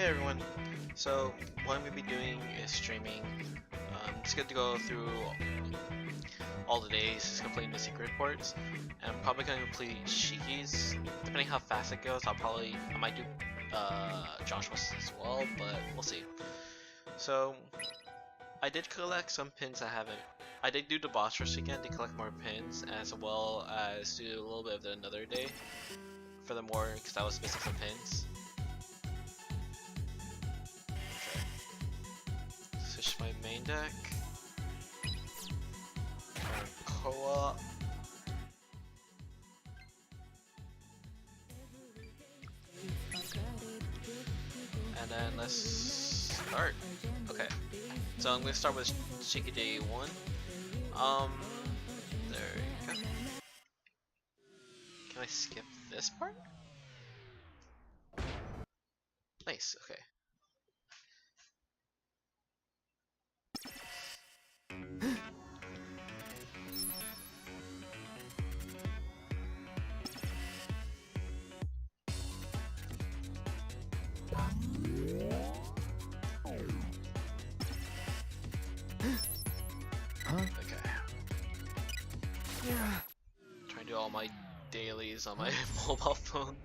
Hey everyone, so what I'm going to be doing is streaming. It's good to go through all the days, completing the secret reports. And I'm probably going to complete Shiki's. Depending how fast it goes, I might do Joshua's as well, but we'll see. So, I did collect some pins I did do the boss rush again to collect more pins, as well as do a little bit of the another day. Furthermore, because I was missing some pins. Switch my main deck. Co-op. And then let's start. Okay. So I'm gonna start with Shiki Day 1. There you go. Can I skip this part? Nice, okay. Okay. Trying to do all my dailies on my mobile phone.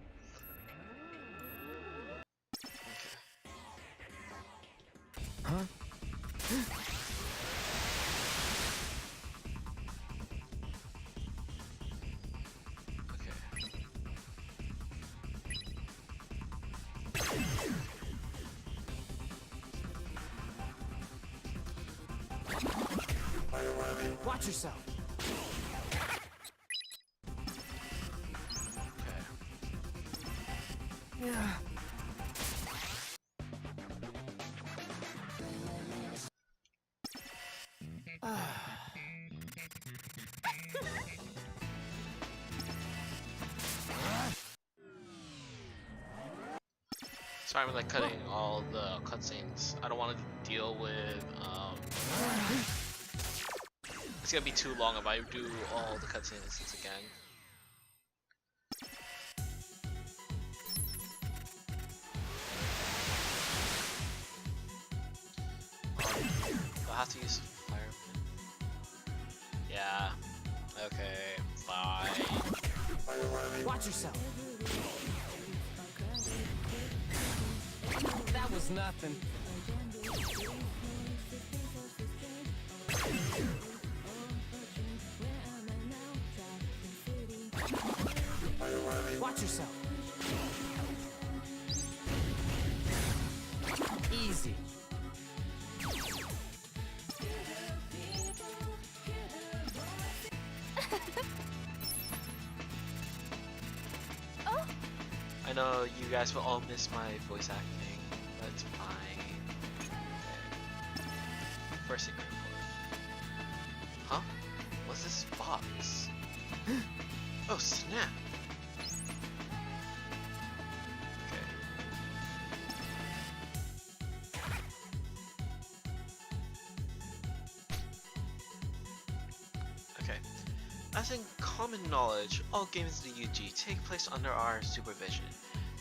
Watch yourself. Yeah. Sorry, I'm like cutting all the cutscenes. I don't want to deal with. It's gonna be too long if I do all the cutscenes again. Do I have to use fire? Yeah. Okay. Fine. Watch yourself. That was nothing. Watch yourself. Easy. Oh. I know you guys will all miss my voice acting, but it's fine. Okay. First secret report. Huh? What's this box? Oh snap! Okay. As in common knowledge, all games in the UG take place under our supervision.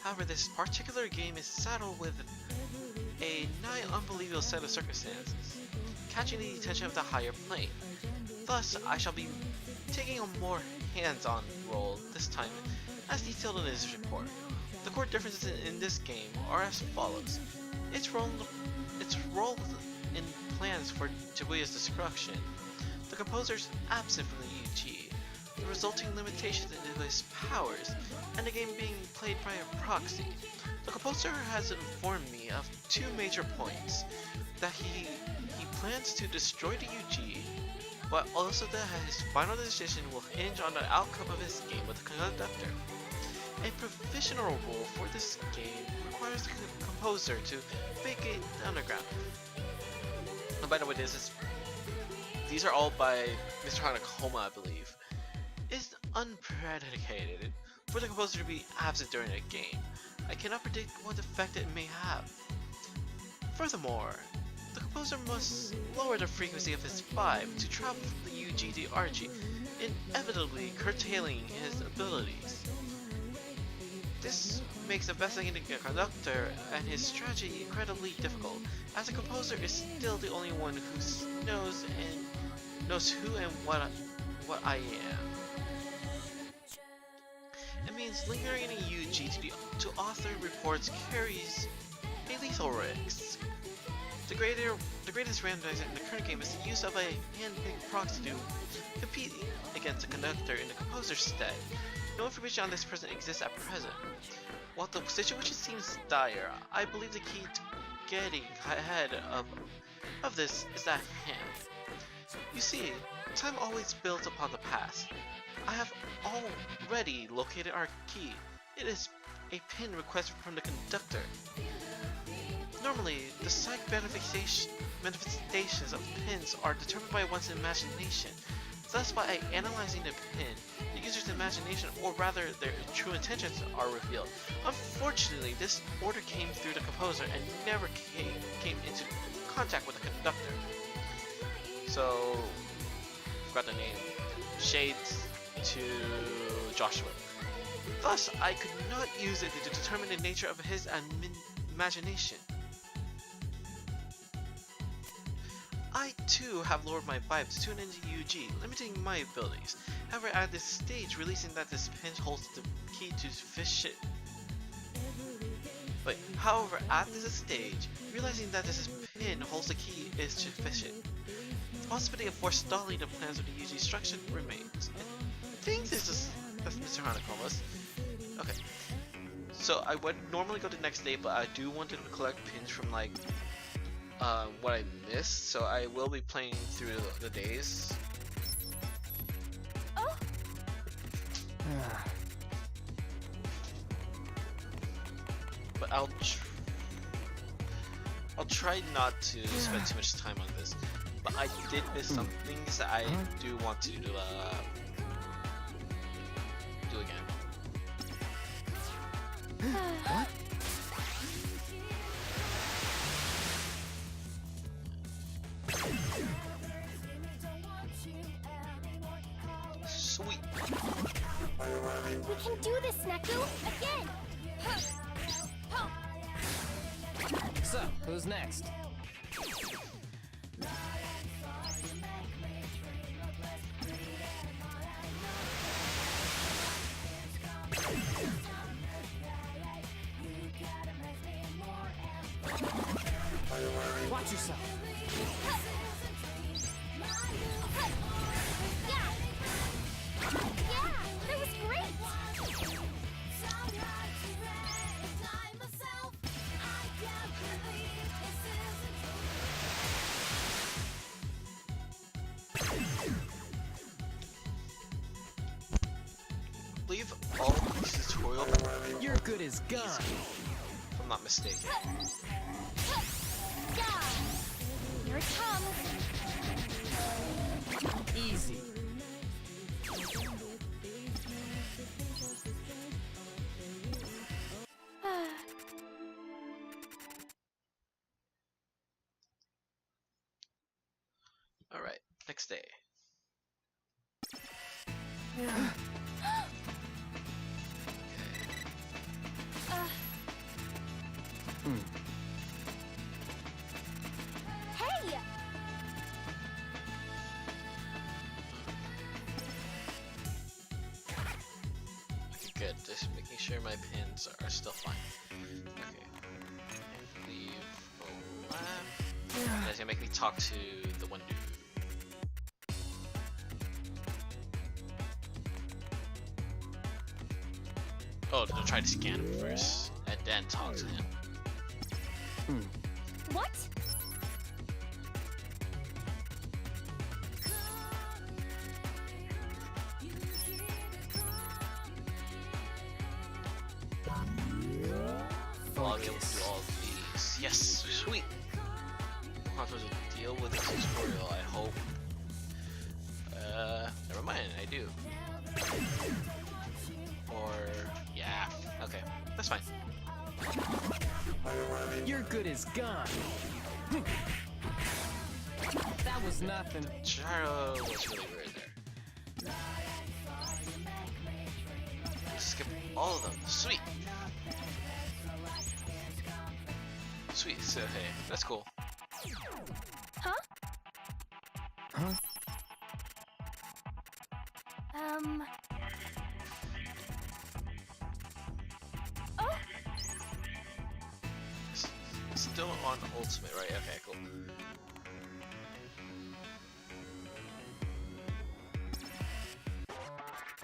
However, this particular game is saddled with a nigh unbelievable set of circumstances, catching the attention of the higher plane. Thus, I shall be taking a more hands-on role this time, as detailed in this report. The core differences in this game are as follows. Its role in plans for Jabuya's destruction. The composer is absent from the UG, the resulting limitations in his powers, and the game being played by a proxy. The composer has informed me of two major points, that he plans to destroy the UG, but also that his final decision will hinge on the outcome of his game with the conductor. A provisional rule for this game requires the composer to vacate the underground. And by the way, these are all by Mr. Hanakoma, I believe. It's unpredicated for the composer to be absent during a game. I cannot predict what effect it may have. Furthermore, the composer must lower the frequency of his vibe to travel from the UG to RG, inevitably curtailing his abilities. This makes investigating a conductor and his strategy incredibly difficult, as the composer is still the only one who knows who and what I am. It means lingering in a UG to author reports carries a lethal risk. The greatest randomizer in the current game is the use of a hand-picked proxy to compete against the conductor in the composer's stead. No information on this person exists at present. While the situation seems dire, I believe the key to getting ahead of this is at hand. You see, time always builds upon the past. I have already located our key. It is a pin requested from the conductor. Normally, the psych manifestations of pins are determined by one's imagination. Thus, by analyzing the pin, the user's imagination, or rather their true intentions, are revealed. Unfortunately, this order came through the composer and never came into contact with the conductor. So, forgot the name. Shades to Joshua. Thus, I could not use it to determine the nature of his imagination. I too have lowered my vibe to tune into UG, limiting my abilities. However, at this stage, releasing that this pin holds the key to fish it. However, at this stage, realizing that this pin holds the key is to fish it. The possibility of forestalling the plans of the UG structure remains. I think that's Mr. Hanakoma's. Okay. So I would normally go the next day, but I do want to collect pins from like what I missed, so I will be playing through the days. Oh. But I'll try not to spend too much time on this. But I did miss some things that I do want to do again. What? Sweet. We can do this, Neku! Again! So, who's next? Watch yourself. Yeah! Yeah! That was great! I believe all of these tutorial You're good as gone. if I'm not mistaken. Yeah! Here it comes! Easy. Alright, next day. Hey! Okay, good. Just making sure my pins are still fine. Okay. And leave lab. That's gonna make me talk to the one dude. Oh, they'll try to scan him first, and then talk to him. What? I'll be able to do all of these. Yes, sweet. I'm not supposed to deal with this tutorial, I hope. Never mind, I do. Or, yeah, okay, that's fine. You're good as gone. That was nothing. Gyro was really weird there. skip all of them. Sweet. Sweet. So, okay, that's cool. Huh? Huh? Oh, Still on ultimate, right? Okay, cool.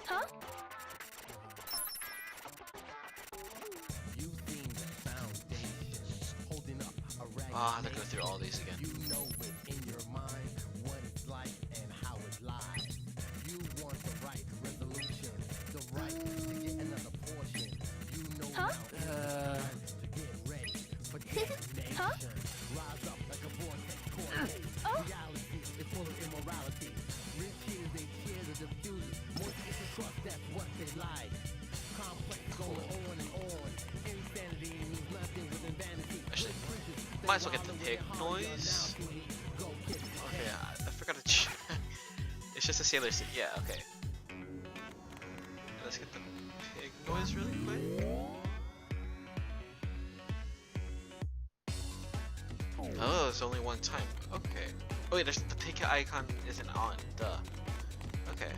huh? Ah, they're going through all these again. You know it in your mind what it's like and how it lies. You want the right resolution, the right to get another portion. You know Huh? now it's time to get ready for damnation. Huh? Rise up like a vortex cortex. Oh. Reality is full of immorality. Rich kids they share the diffusion. More to trust, that's what they like. Complex going on and on. Insanity means nothing within vanity. Actually, might as well get the pig noise. Okay, I forgot to check. It's just a sailor suit. Yeah, okay. Let's get the pig noise really quick. Oh, it's only one time. Okay. Oh wait, there's the pig icon isn't on. Duh. Okay.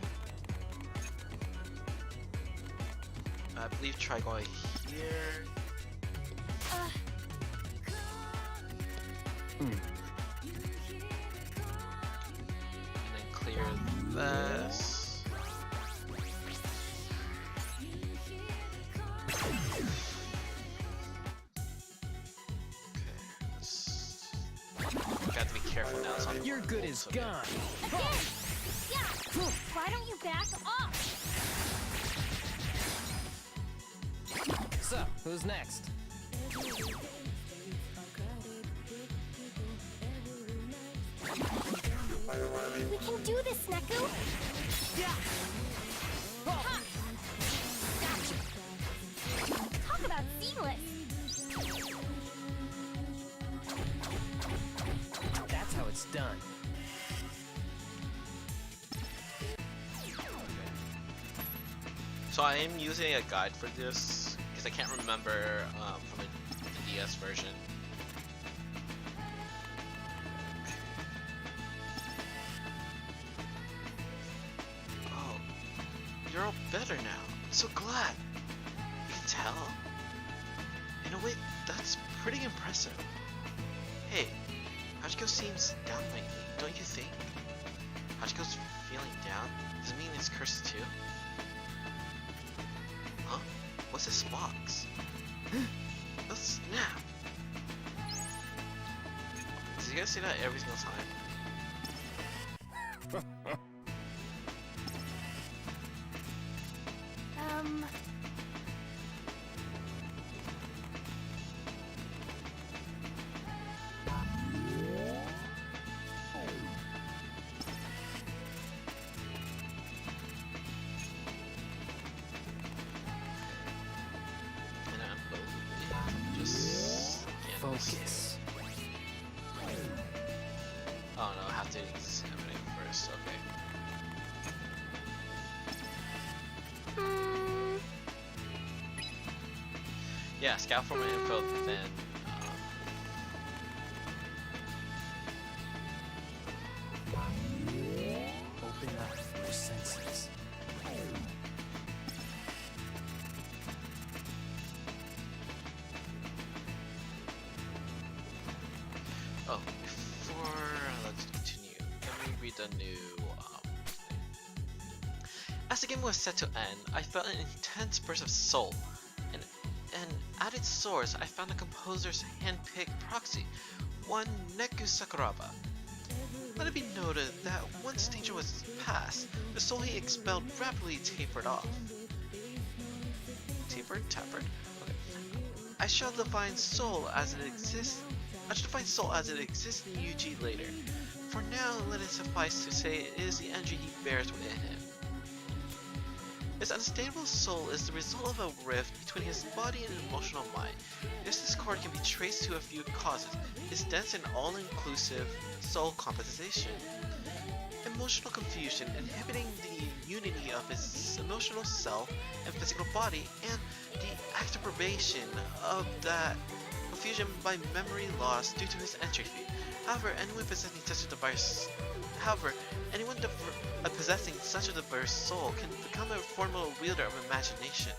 I believe try going here. Hmm. And then clear this. Okay, let's... Got to be careful now. It's on Your good is so gone. again! Yeah! Why don't you back off? So, who's next? We can do this, Neku! Yeah. Ha! Gotcha! Talk about seamless! That's how it's done. So I am using a guide for this because I can't remember from the DS version. Oh, you're all better now. I'm so glad. You can tell. In a way, that's pretty impressive. Hey, Hachiko seems down lately, don't you think? Hachiko's feeling down? Does it mean it's cursed too? Huh? What's this box? Oh snap! Did you guys see that every single time? And I'm just Focus. Oh no, I have to examine it first. Okay. Yeah, scout for my info, then. Open up your senses. Oh, before let's continue, let me read the new thing. As the game was set to end, I felt an intense burst of soul. And at its source, I found the composer's hand-picked proxy, one Neku Sakuraba. Let it be noted that once danger was past, the soul he expelled rapidly tapered off. Tapered? Okay. I shall define soul as it exists. I shall define soul as it exists in Yuji later. For now, let it suffice to say it is the energy he bears within him. His unstable soul is the result of a rift between his body and emotional mind. This discord can be traced to a few causes: his dense and all-inclusive soul composition. It emotional confusion, inhibiting the unity of his emotional self and physical body, and the exacerbation of that confusion by memory loss due to his entropy. However, anyone possessing such a diverse possessing such a diverse soul can become a formal wielder of imagination.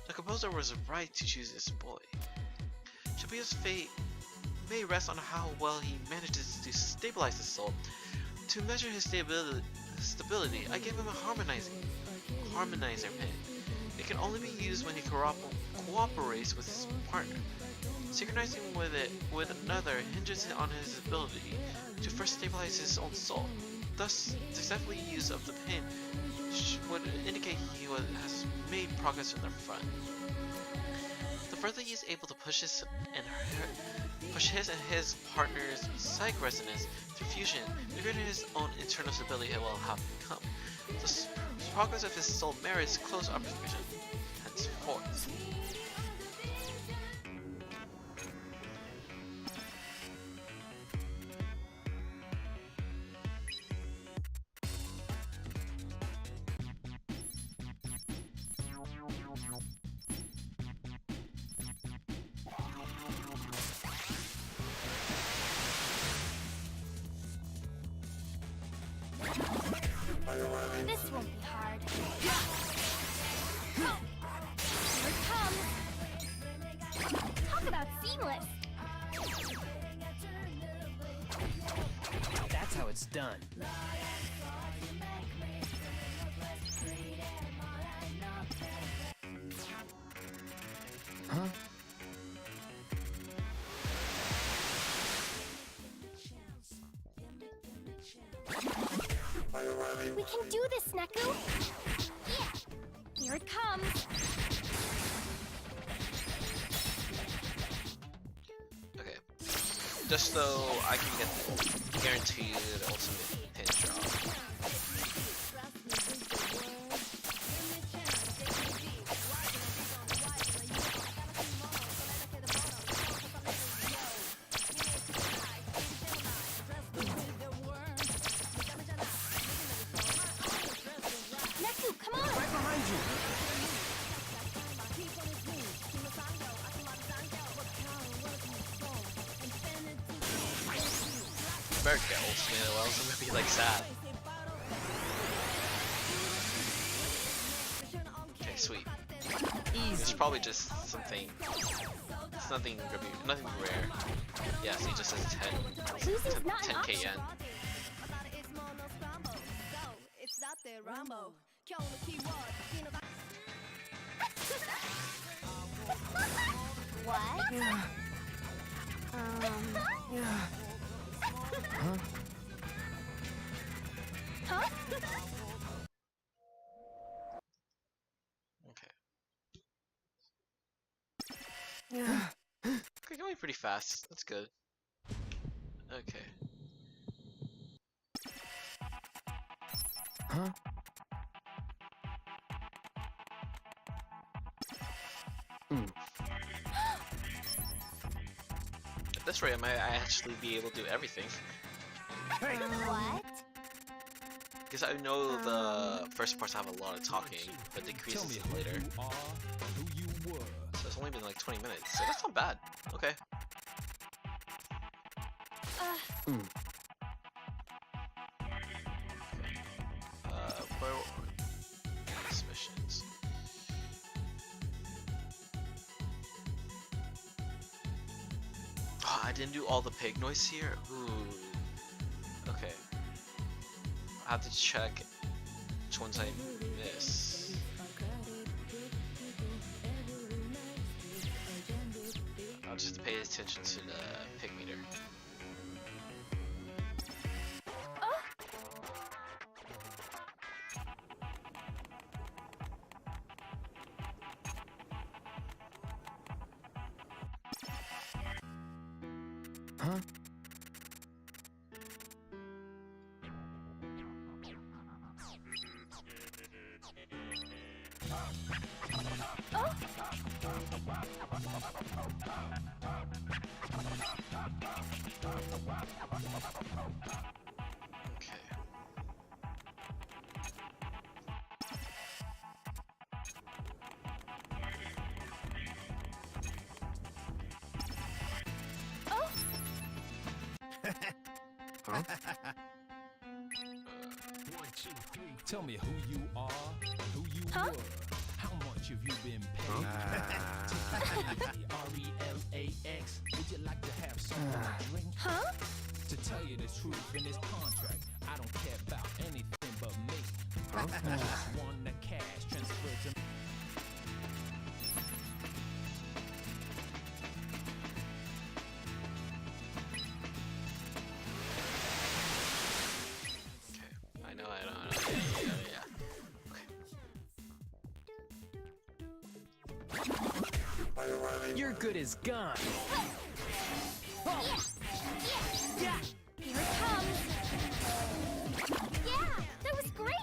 The composer was right to choose this boy. Shibuya's fate may rest on how well he manages to stabilize his soul. To measure his stability, I gave him a harmonizer pin. It can only be used when he cooperates with his partner. Synchronizing with it with another hinges on his ability to first stabilize his own soul. Thus, successful use of the pin would indicate he has made progress in the front. The further he is able to push his and his partner's psych resonance through fusion, the greater his own internal stability will have become. The progress of his soul merits close observation henceforth. This won't be hard. Here it comes. Talk about seamless. That's how it's done. Huh? We can do this, Neku. Yeah. Here it comes. Okay. Just so I can get the guaranteed ultimate pin drop. Neku, come on. Right behind you. Better get ultimate, or else I'm gonna be like sad. Okay, sweet. It's Easy. probably just something. It's nothing rare. Yeah, see, it just says Losing's not an 10k option. yen. What? Yeah. Huh? Huh? Okay. Yeah. Okay, going pretty fast. That's good. Okay. Huh? At this rate, I might actually be able to do everything. Hey. What? Because I know the first parts have a lot of talking, but decreases later. So it's only been like 20 minutes, so that's not bad. Okay. Where were these missions? Oh, I didn't do all the pig noise here? Ooh. Okay. I have to check which ones I miss. I'll just pay attention to the pig meter. Huh? Okay. Tell me who you are, who you Huh? were. How much have you been paid? RELAX. Would you like to have something to drink? Huh? To tell you the truth, in this contract, I don't care about anything but me. I just want the cash transferred to me. Okay, I know. Yeah. You're good as gone. Yeah. Here it comes. Yeah, that was great.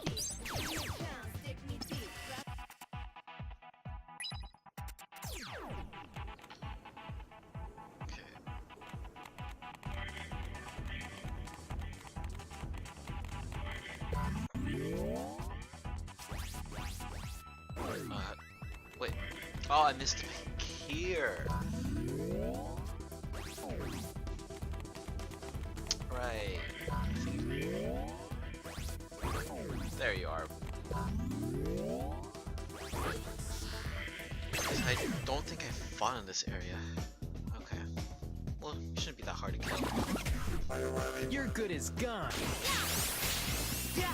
Okay. Wait. Oh, I missed here. Right. There you are. I don't think I fought in this area. Okay. Well, it shouldn't be that hard to kill. You're good as gone. Here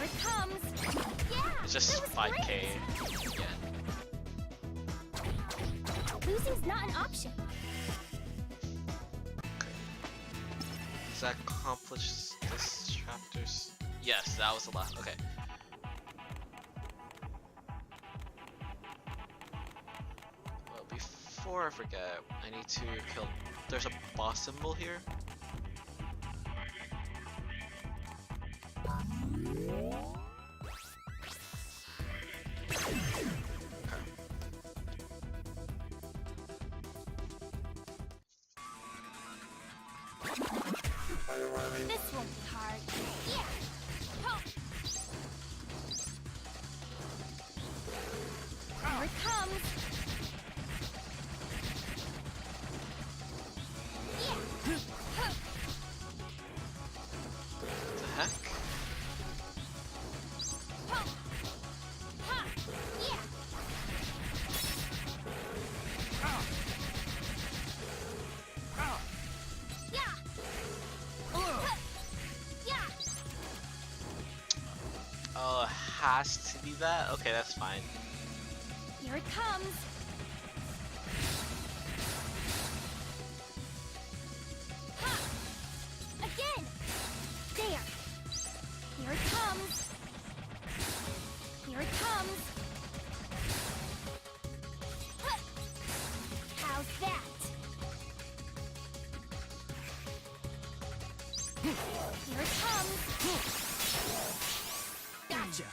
it comes. Yeah, It's just that was 5k great. again. Losing's not an option. Does that accomplish this chapter's? Yes, that was the last. Okay. Well, before I forget, I need to kill. There's a boss symbol here. This won't be hard. Yeah. Ho. Here it comes. Yeah. Huh. What the heck? Ho. Ha. Yeah. Yeah. Huh. Yeah. Oh, it has to be that? Okay, that's fine. Here it comes. Ha! Again! There! Here it comes! Here it comes! Ha! How's that? Here it comes! Gotcha.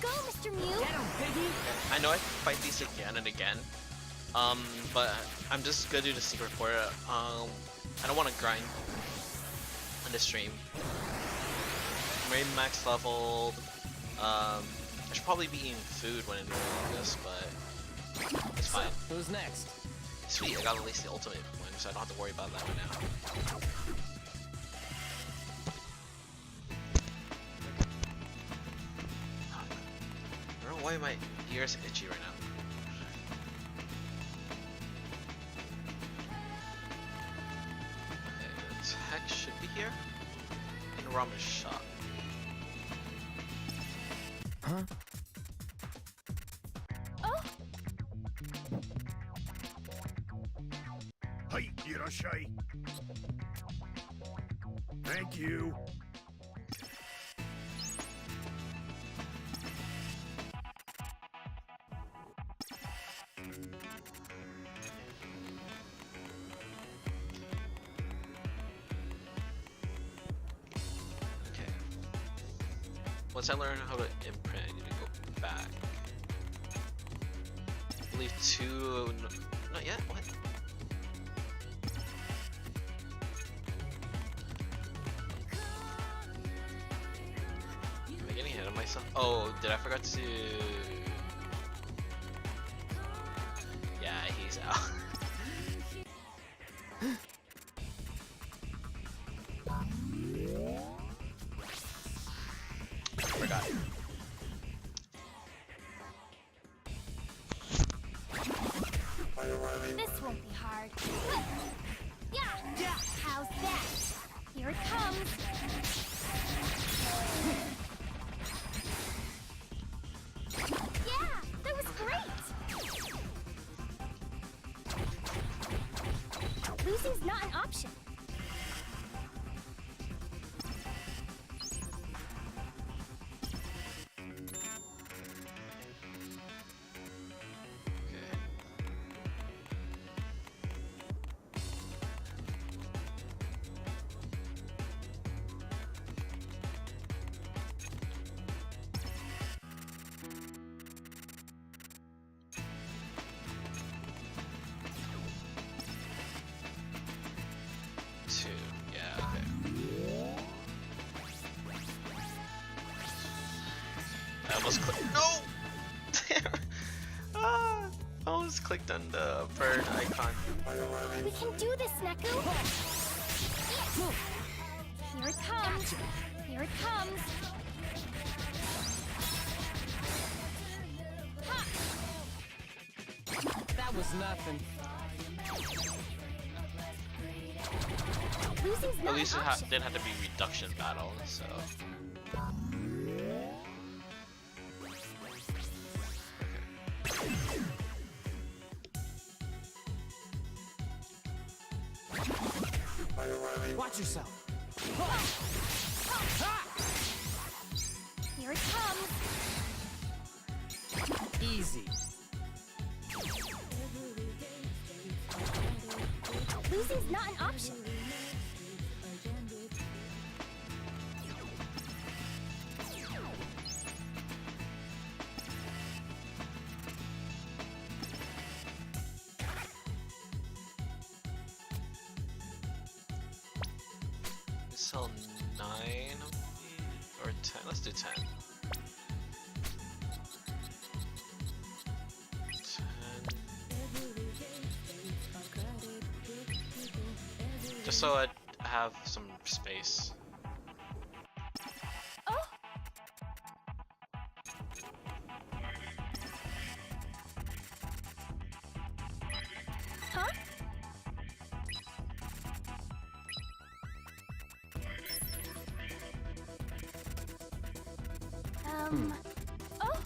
Go, Mr. Mew! Get him, Piggy. I know I can fight these again and again. But I'm just gonna do the secret for it. I don't want to grind on this stream. I'm already max leveled. I should probably be eating food when I'm doing this, but it's So, fine. who's next? Sweet, I got at least the ultimate one, so I don't have to worry about that right now. I don't know why my ears itchy right now. Okay, the tech should be here. In a ramen shop. Huh? Oh! Hey, Irashai. Thank you. Okay. Once I learn how to imprint, I need to go back. believe two. Not yet. What? Am I getting ahead of myself? Oh, did I forget to? Yeah, he's out. Forgot. This won't be hard. Yeah! How's that? Here it comes. Yeah! That was great! Losing's not an option. Okay. Two. Yeah. Okay. I almost clicked. No. Damn. Ah, I almost clicked on the bird icon. We can do this, Neku! Here it comes! Here it comes! Ha! That was nothing. Losing's At not least an it option. didn't have to be reduction battle, so. Watch yourself. Here it comes! Easy. Losing's not an option. Sell 9 of these, or 10. Let's do 10. 10. Just so I have some space. Oh! Huh? Oh!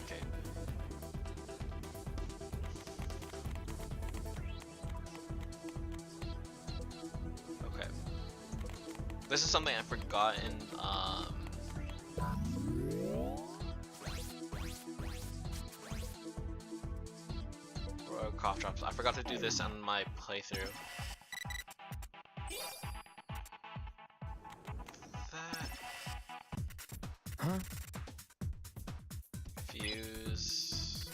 Okay. Okay. This is something I forgot in Royal Cough Drops. I forgot to do this on my playthrough. That Huh? fuse.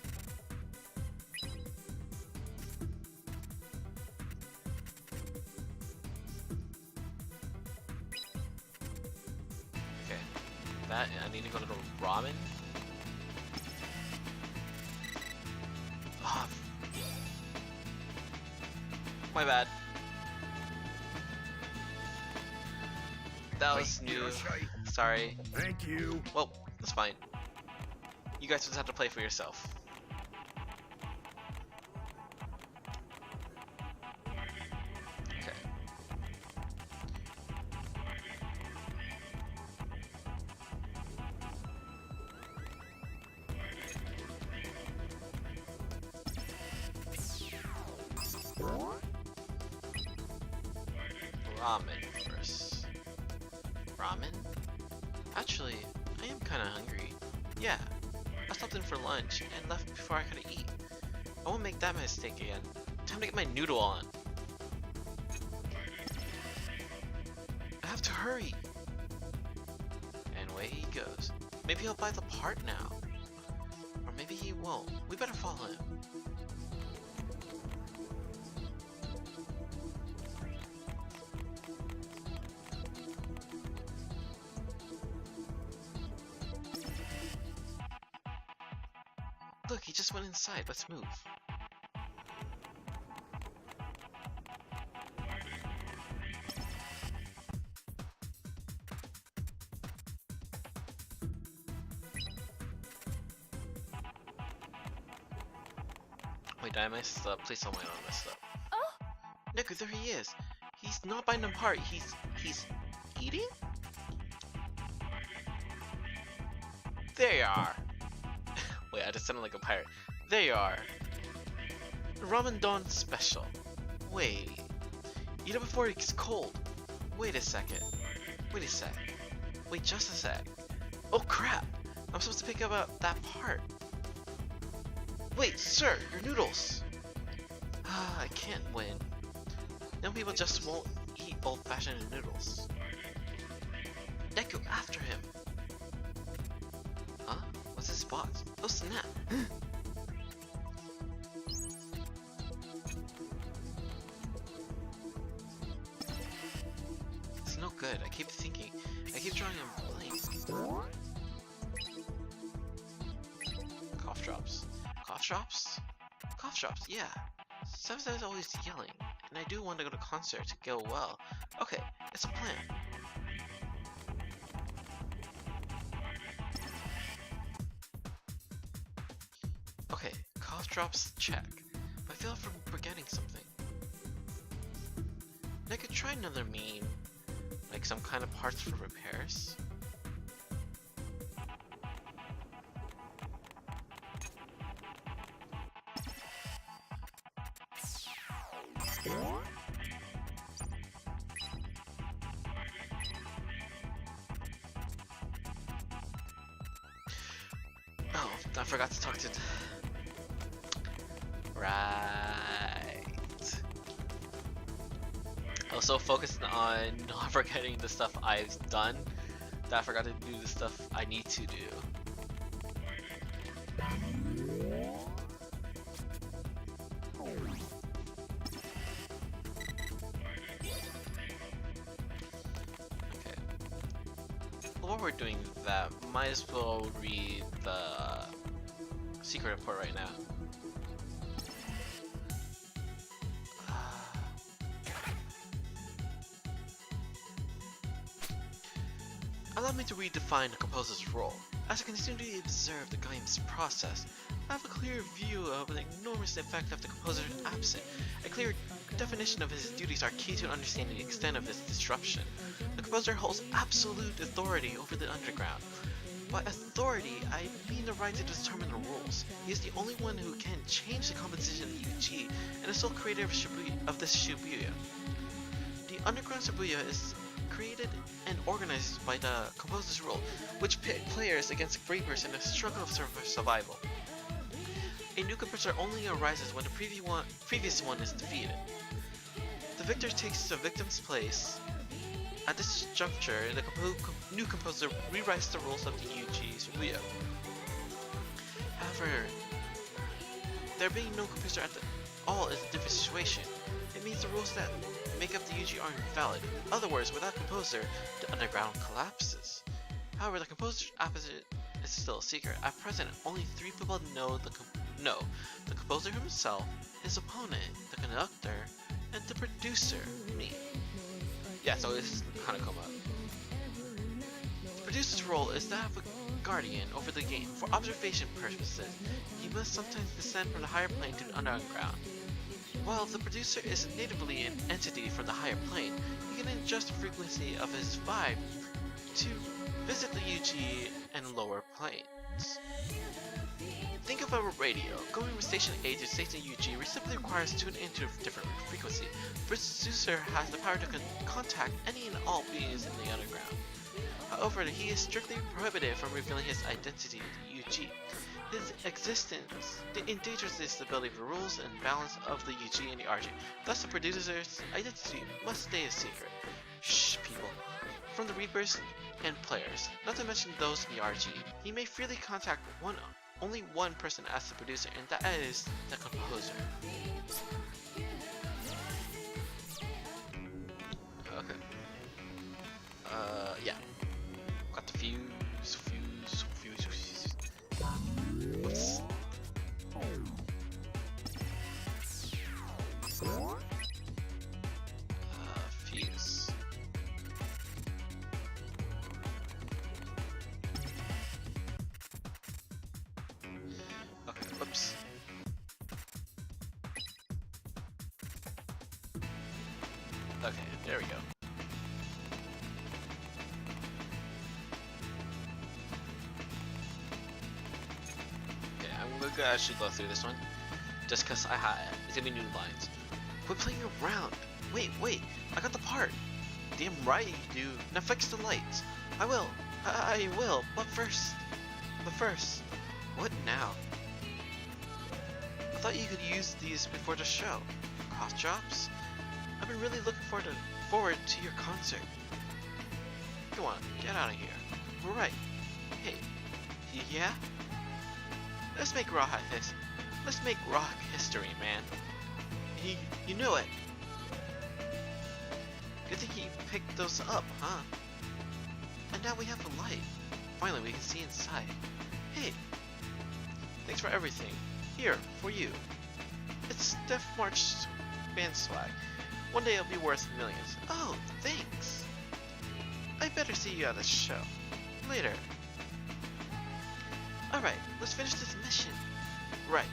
Okay. That I need to go to the ramen. Ah, my bad. That was new. Sorry. Thank you. Well, that's fine. You guys just have to play for yourself. Okay. Ramen first. Ramen? Actually, I am kinda hungry. Yeah, I stopped in for lunch and left before I could eat. I won't make that mistake again. Time to get my noodle on. I have to hurry. And away he goes. Maybe he'll buy the part now. Or maybe he won't. We better follow him. Look, he just went inside. Let's move. Wait, did I mess up? Please tell me I messed up. Oh, Neku, there he is. He's not buying them apart. He's eating? There you are. Wait, I just sounded like a pirate. There you are. Ramen Don special. Wait. Eat it before it gets cold. Wait a second. Wait a sec. Wait just a sec. Oh crap! I'm supposed to pick up that part. Wait, sir, your noodles! Ah, I can't win. Young people just won't eat old-fashioned noodles. Neku, after him! Huh? What's this box? Oh snap! It's no good. I keep thinking. I keep drawing a blank. Cough drops. Cough drops? Cough drops, yeah. Sometimes always yelling, and I do want to go to concert to go well. Okay, it's a plan. Okay, cough drops, check. But I feel from forgetting something. I could try another meme, like some kind of parts for repairs. Oh, I forgot to talk to. Right. I was so focused on not forgetting the stuff I've done that I forgot to do the stuff I need to do. Okay. Well, while we're doing that, might as well read the secret report right now. Allow me to redefine the composer's role. As I continually observe the game's process, I have a clear view of the enormous effect of the composer's absence. A clear definition of his duties are key to understanding the extent of his disruption. The composer holds absolute authority over the underground. By authority, I mean the right to determine the rules. He is the only one who can change the composition of UG and the sole creator of this Shibuya. The underground Shibuya is created and organized by the composer's rule, which pit players against reapers in a struggle of survival. A new composer only arises when the previous one is defeated. The victor takes the victim's place. At this juncture, the new composer rewrites the rules of the UG Shibuya. However, there being no composer at all is a different situation. It means the rules that make up the UG are invalid. In other words, without composer, the underground collapses. However, the composer's opposite is still a secret. At present, only 3 people know the composer himself, his opponent, the conductor, and the producer, me. Yeah, so this is Hanakoma. The producer's role is that of a guardian over the game. For observation purposes, he must sometimes descend from the higher plane to the underground. While the producer is natively an entity from the higher plane, he can adjust the frequency of his vibe to visit the UG and lower planes. Think of a radio. Going from station A to station UG simply requires tuning into a different frequency. The producer has the power to contact any and all beings in the underground. Moreover, he is strictly prohibited from revealing his identity to the UG. His existence endangers the stability of the rules and balance of the UG and the RG. Thus, the producer's identity must stay a secret. Shh, people. From the Reapers and players, not to mention those in the RG, he may freely contact only one person as the producer, and that is the composer. Okay. Yeah. Got the fuse. Oops. Fuse. Okay, whoops. Okay, there we go. Okay, I'm gonna actually go through this one, just cause it's gonna be new lines. Quit playing around. Wait, I got the part. Damn right you do. Now fix the lights. I will. I will. But first. What now? I thought you could use these before the show. Cough drops? I've been really looking forward to your concert. Come on, get out of here. We're right. Hey, yeah? Let's make rock history, man. You know it. Good thing he picked those up, huh? And now we have a light. Finally, we can see inside. Hey, thanks for everything. Here, for you. It's Death March band swag. One day it'll be worth millions. Oh, thanks. I better see you at the show. Later. Alright, let's finish this mission. Right.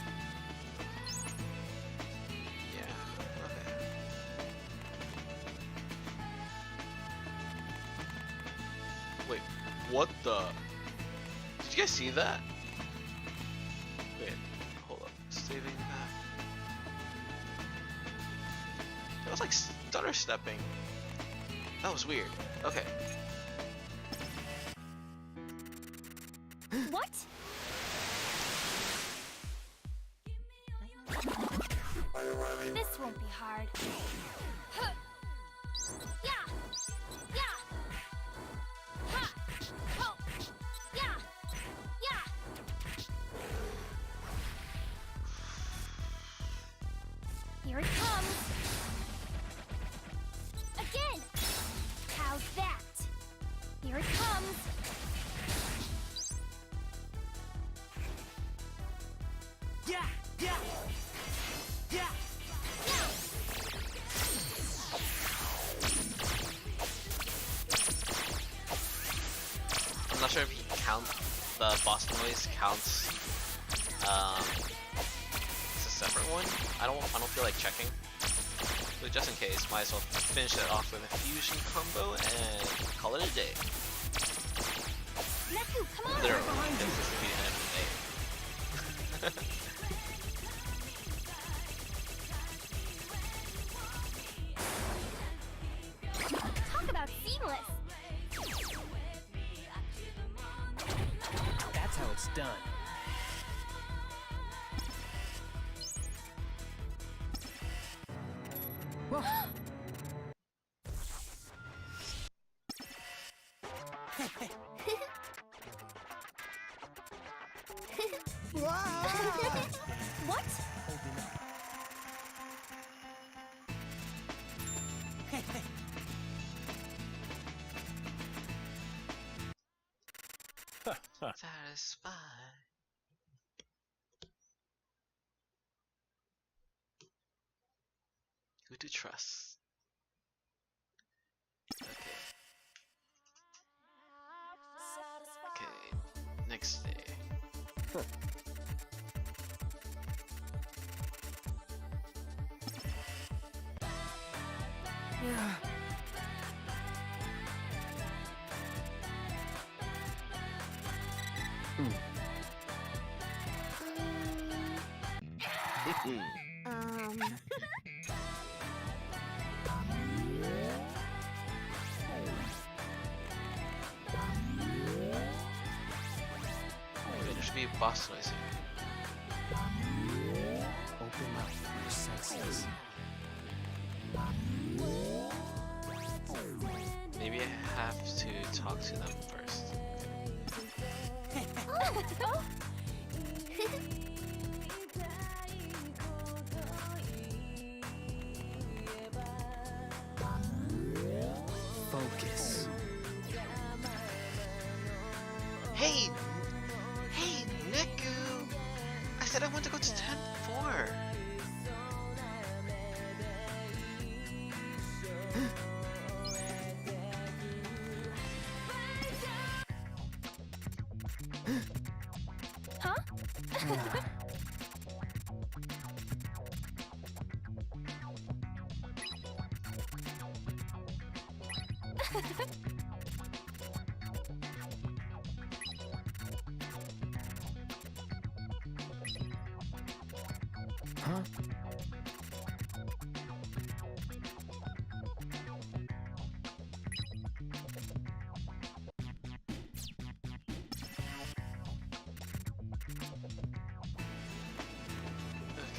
Yeah, okay. Wait, what the? Did you guys see that? Wait, hold up. Saving that. That was like stutter stepping. That was weird. Okay. What? This won't be hard. Huh. Yeah! Yeah! Ha! Ho! Yeah! Yeah! Here it comes! Again! How's that? Here it comes! Yeah! Yeah! Yeah! I'm not sure if you count the boss noise counts. It's a separate one. I don't feel like checking. But just in case, might as well finish it off with a fusion combo and call it a day. Neku, come on! Literally, this is the end of the day. Talk about seamless! That's how it's done. Whoa. What? Satisfied. Who to trust? Okay. Okay. Next day. Yeah. be boss noisy. Open up your senses. Maybe I have to talk to them first. Focus. Hey! Hey, Neku! I said I want to go to 10-4. Huh? Huh?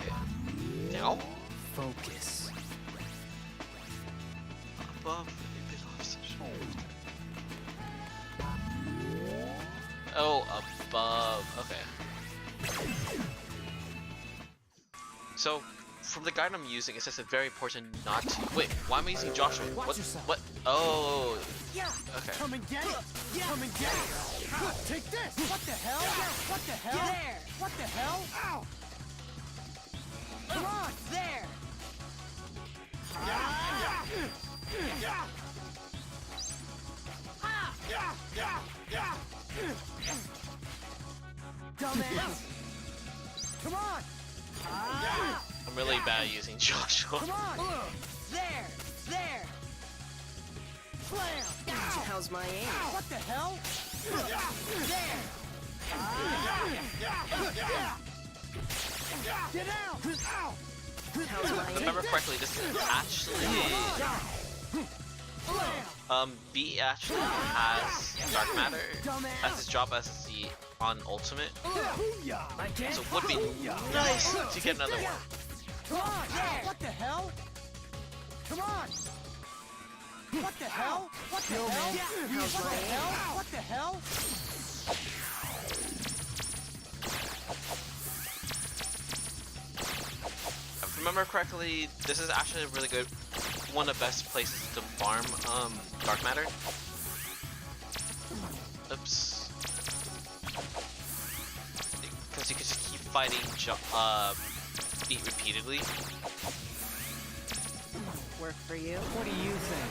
Okay. Now? Focus. Above a bit off such. Oh, above. Okay. So, from the guide I'm using, it says it's very important not to. Wait, why am I using Joshua? Watch yourself. What? Oh. Yeah. Okay. Come and get it. Yeah. Come and get it. Take this. What the hell? What the hell? There. What the hell? Ow. Come on. There. Dumbass. Come on. I'm really bad at using Joshua. Come on. There. There. Slam. How's my aim? What the hell? There. Get out. Ow. How's my If I aim? remember correctly, this is actually B actually has dark matter as his job as the on ultimate, I can't. so it would be nice to get another one. Come on. What the hell? Come on. What the hell? What the hell? How's What my the aim? hell? What the hell? If I remember correctly, this is actually a really good, one of the best places to farm dark matter. Oops. Because you can just keep fighting beat repeatedly. Work for you? What do you think?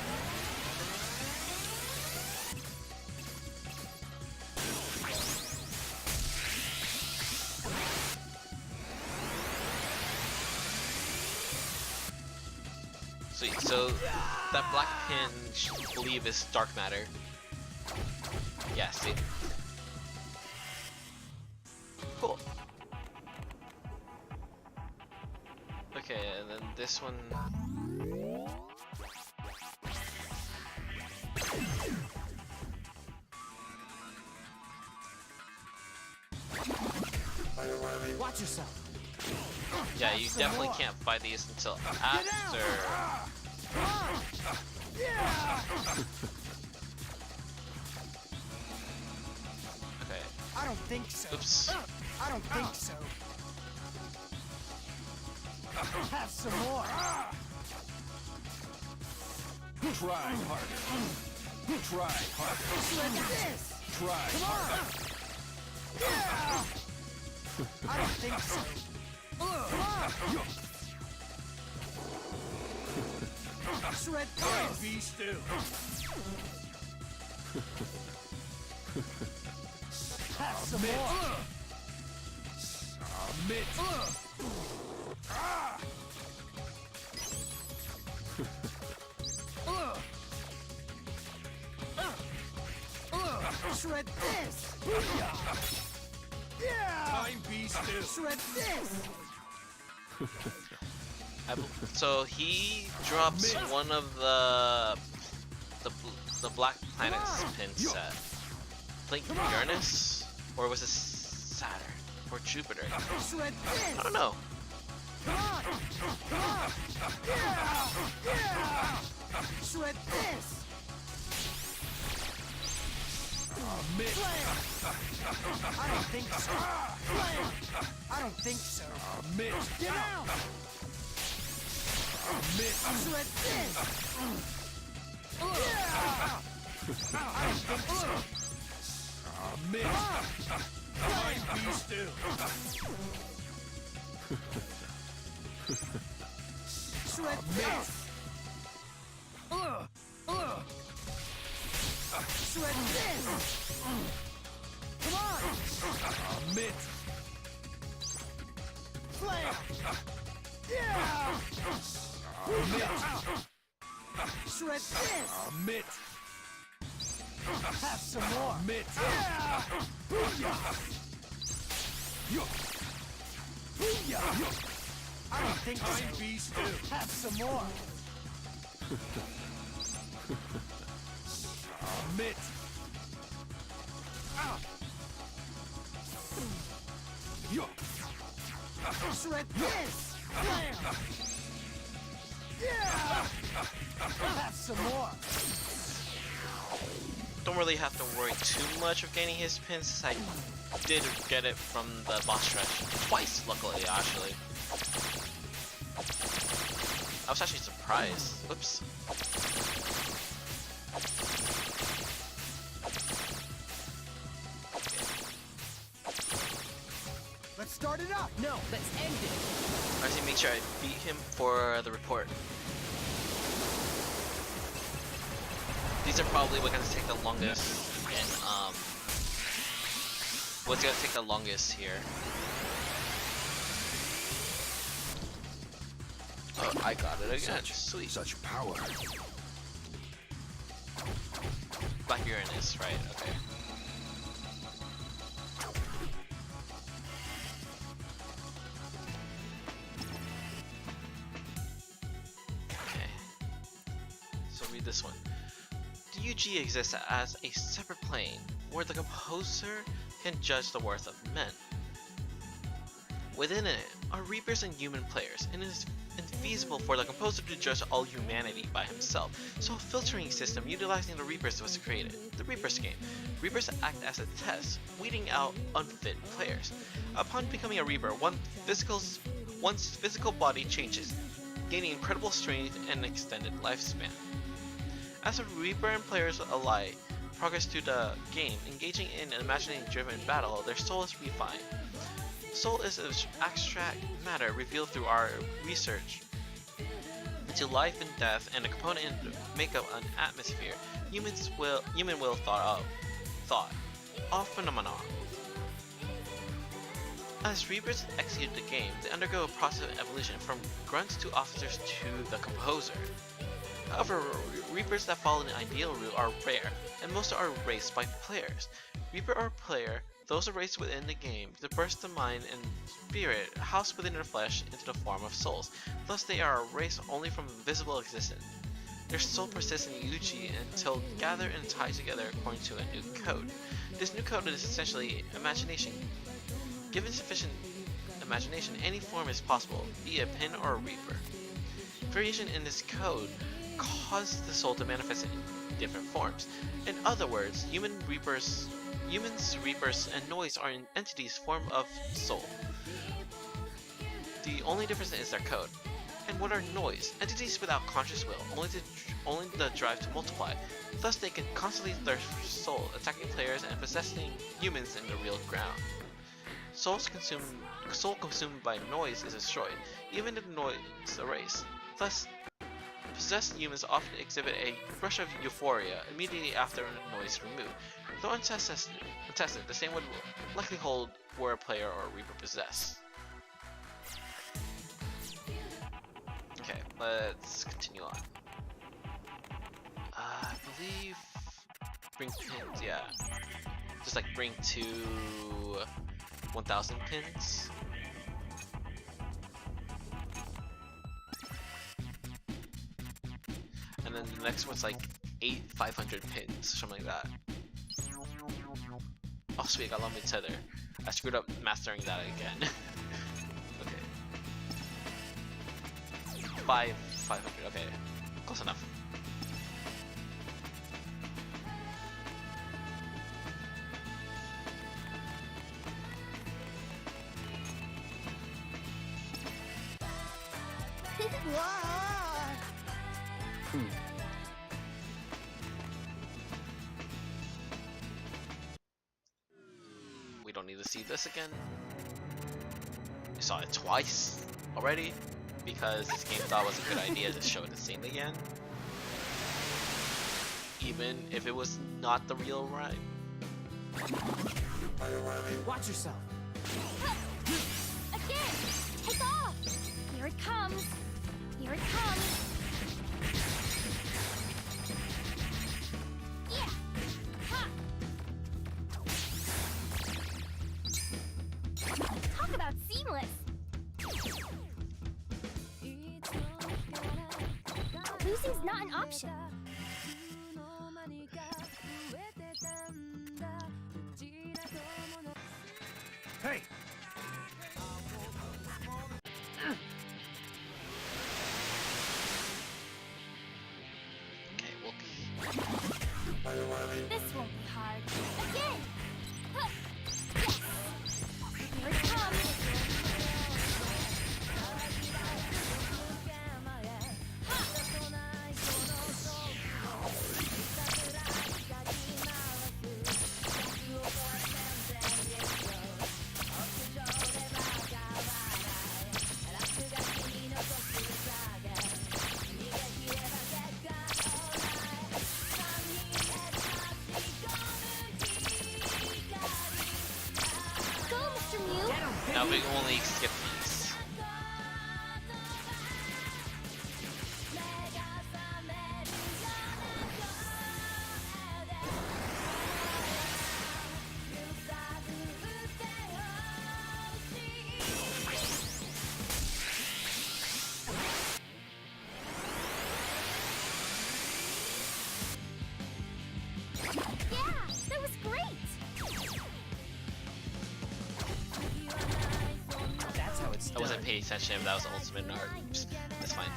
Sweet. So that black pin, I believe, is dark matter. Yeah. See. Cool. Okay, and then this one. Watch yourself. Yeah, you definitely can't fight these until after. Okay. I don't think so. Oops. I don't think so. Have some more. Try harder. Try harder. Like this. Try Come harder. on. I don't think so. Come on. Shred this. Be still. Have some more. Submit. Shred this. Yeah. Time be still. Shred this. So he drops one of the Black Planet's pin set. Blink Uranus, or was it Saturn or Jupiter? Shred this! I don't know. Come on! Come on! Yeah! Yeah! Shred this! I don't think so. I don't think so. Get out! Shred this! Yeah! I don't think so. Be still. Shred this! Shred this! Come on! Flare! Yeah! Shred this! Have some more! Yeah! I don't think so. Be still. Have some more! Shred this! Flare! Yeah! Have some more! Don't really have to worry too much of gaining his pins, since I did get it from the boss stretch twice, luckily, actually. I was actually surprised. Oops. Let's start it up! No, let's end it. I just need to make sure I beat him for the report. These are probably what's gonna take the longest, and what's gonna take the longest here. Oh, I got it again. Sweet. Such power. Black Uranus, right? Okay. Okay. So read this one. The UG exists as a separate plane where the composer can judge the worth of men. Within it are Reapers and human players, and it is infeasible for the composer to judge all humanity by himself, so a filtering system utilizing the Reapers was created, the Reapers game. Reapers act as a test, weeding out unfit players. Upon becoming a Reaper, one's physical body changes, gaining incredible strength and an extended lifespan. As a Reaper and players alike progress through the game, engaging in an imagination-driven battle, their soul is refined. Soul is an abstract matter revealed through our research into life and death, and a component in makeup an atmosphere. Human will thought, all phenomena. As Reapers execute the game, they undergo a process of evolution from grunts to officers to the composer. However, Reapers that follow the ideal route are rare, and most are erased by players. Reaper or player, those erased within the game, to burst the mind and spirit housed within their flesh into the form of souls. Thus they are erased only from visible existence. Their soul persists in UG until gathered and tied together according to a new code. This new code is essentially imagination. Given sufficient imagination, any form is possible, be it a pin or a Reaper. Variation in this code causes the soul to manifest in different forms. In other words, humans, Reapers, and noise are entities form of soul. The only difference is their code. And what are noise? Entities without conscious will, only the drive to multiply. Thus they can constantly thirst for soul, attacking players and possessing humans in the real ground. Soul consumed by noise is destroyed, even if noise is erased. Thus, possessed humans often exhibit a rush of euphoria immediately after noise is removed. Though untested, the same would likely hold were a player or a Reaper possessed. Okay, let's continue on. I believe bring pins, yeah. Just like bring to 1,000 pins. And then the next one's like 500 pins, something like that. Oh sweet, I got Lummy Tether. I screwed up mastering that again. Okay. 500, okay. Close enough. We don't need to see this again. We saw it twice already because this game thought it was a good idea to show the scene again. Even if it was not the real rhyme. Watch yourself. Again! Take off! Here it comes! Here it comes! Yeah! Ha! Talk about seamless! Losing's not an option. Hey! Okay, we'll This won't be hard. Again! Huh. Yes! Here it comes! Go, Mr. Mew! now we only skip these. Yeah! That was great! That's how it's I done. wasn't paying attention if that was the ultimate art. Oops, that's fine.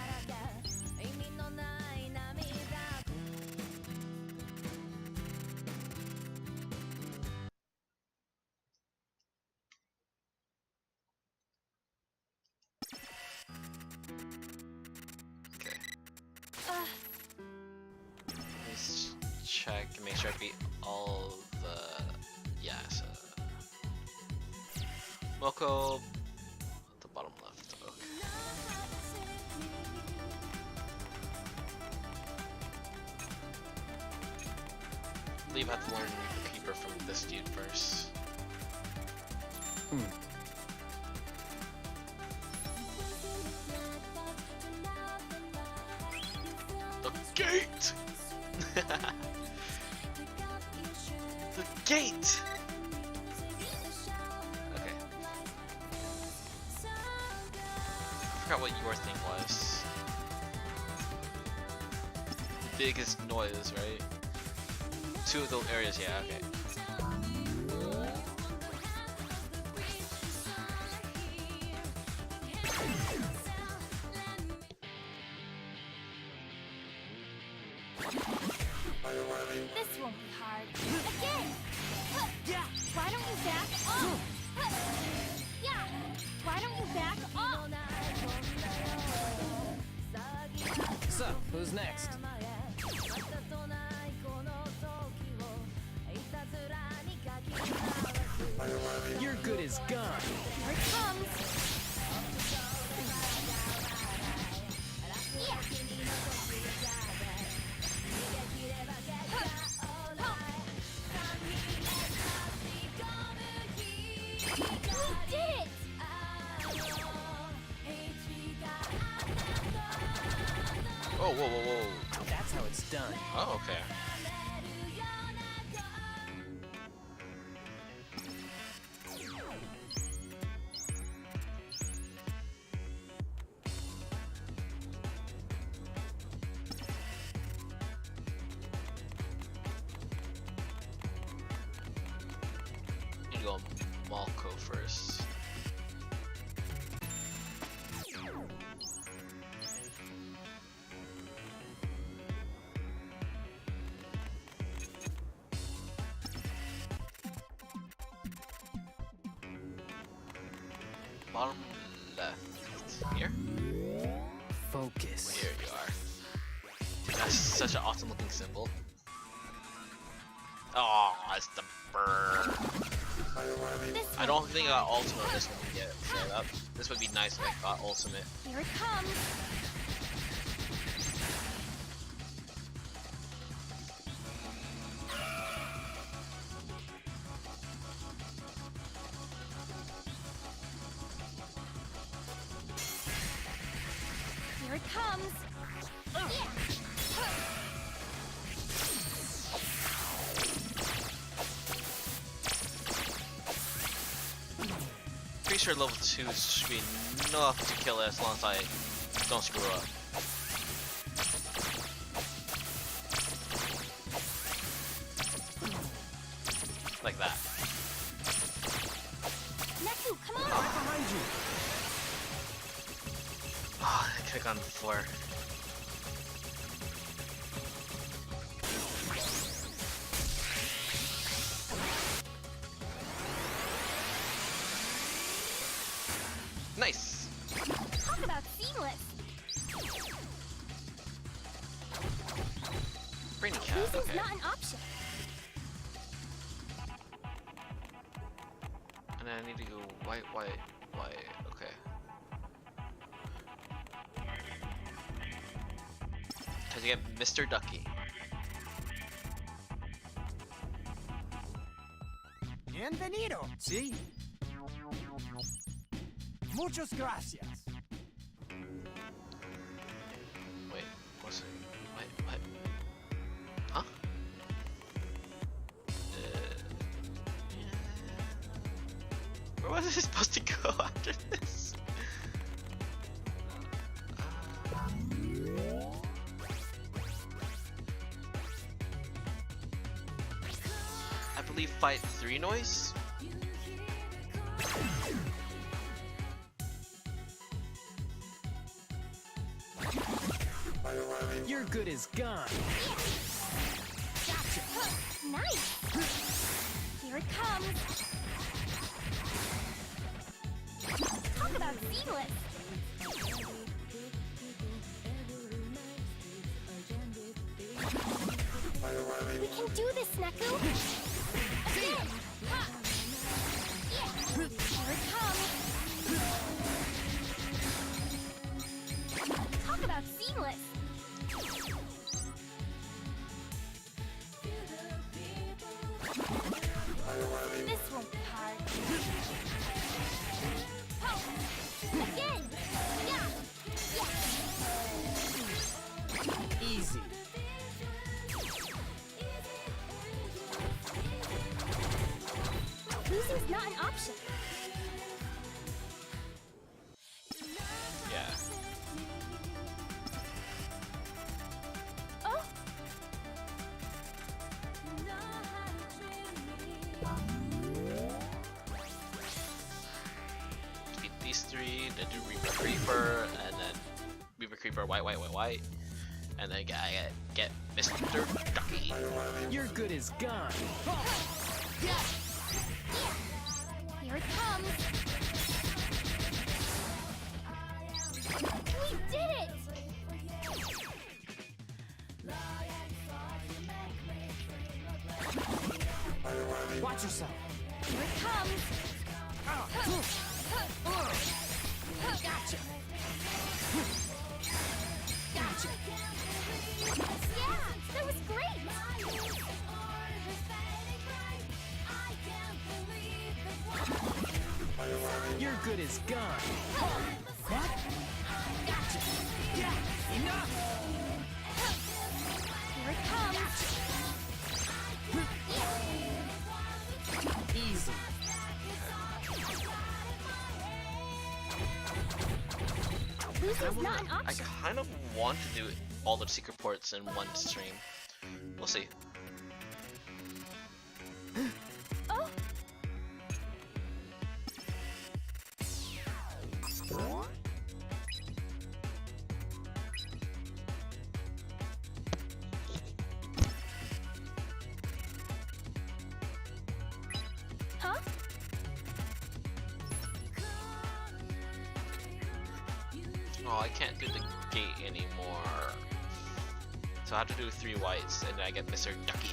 Okay. Let's check and make sure I beat all the. Yeah, so. Moko. At the bottom left. Okay. I believe I have to learn Keeper from this dude first. The gate! The gate! Okay. I forgot what your thing was. Biggest noise, right? Two of those areas, yeah, okay. This won't be hard. Again! Huh. Yeah! Why don't you back off? Huh. Yeah! Why don't you back off? So, who's next? You're good as gone. Here it comes! Yeah! Huh. Huh. We did it! Oh, whoa, whoa, whoa. That's how it's done. Oh, okay. You go Malco first. Bottom left. Here? Focus. Here you are. That's such an awesome looking symbol. Oh, it's the bird. I don't think I got ultimate this one yet. Set up. This would be nice if I got ultimate. Here it comes. Here it comes. Yeah. Pretty sure level 2 should be enough to kill it as long as I don't screw up. Like that. Neku, come on. Right behind you. Oh, I could've gone before. Nice! Talk about seamless. Brainy cat, Losing's okay. not an option. And then I need to go white, okay. Cause you get Mr. Ducky. Bienvenido. See? Muchas gracias. Wait, what's it? What? Huh? Where was I supposed to go after this? I believe fight 3 noise? You're good as gone. Nice. Here it comes. Talk about seamless. We can do this, Neku. Again. Ha. Yeah. Here it comes. Talk about seamless. This won't be hard. Oh. Again. Yeah. Yeah. Easy. Losing's not an option. Yeah. Oh. Defeat these 3, then do Reaper Creeper, and then Reaper Creeper white, and then get Mr. Ducky. You're good as gone. Here it comes. We did it! Watch yourself. Here it comes. Gotcha. Gotcha. Yeah, that was great. You're good as gone. What? Gotcha. Yeah, enough. Here it comes. Easy. Losing's not an I option. kind of want to do all the secret ports in one stream. We'll see. Oh, Huh? Oh, I can't do the gate anymore. So I have to do 3 whites, and then I get Mr. Ducky.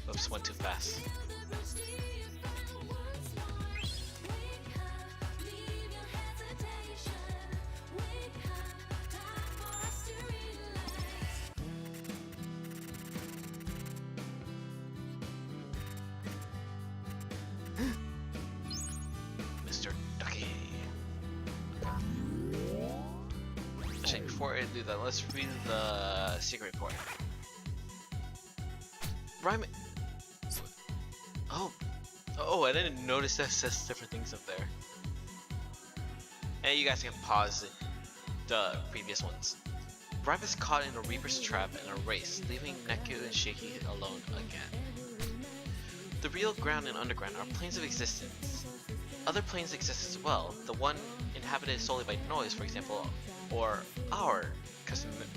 Oops, went too fast. Mr. Ducky. Actually, before I do that, let's read the secret report. Rhyme. Oh, I didn't notice that says different things up there. And you guys can pause the previous ones. Rhyme is caught in a Reaper's trap in a race, leaving Neku and Shiki alone again. The real ground and underground are planes of existence. Other planes exist as well, the one inhabited solely by noise, for example, or our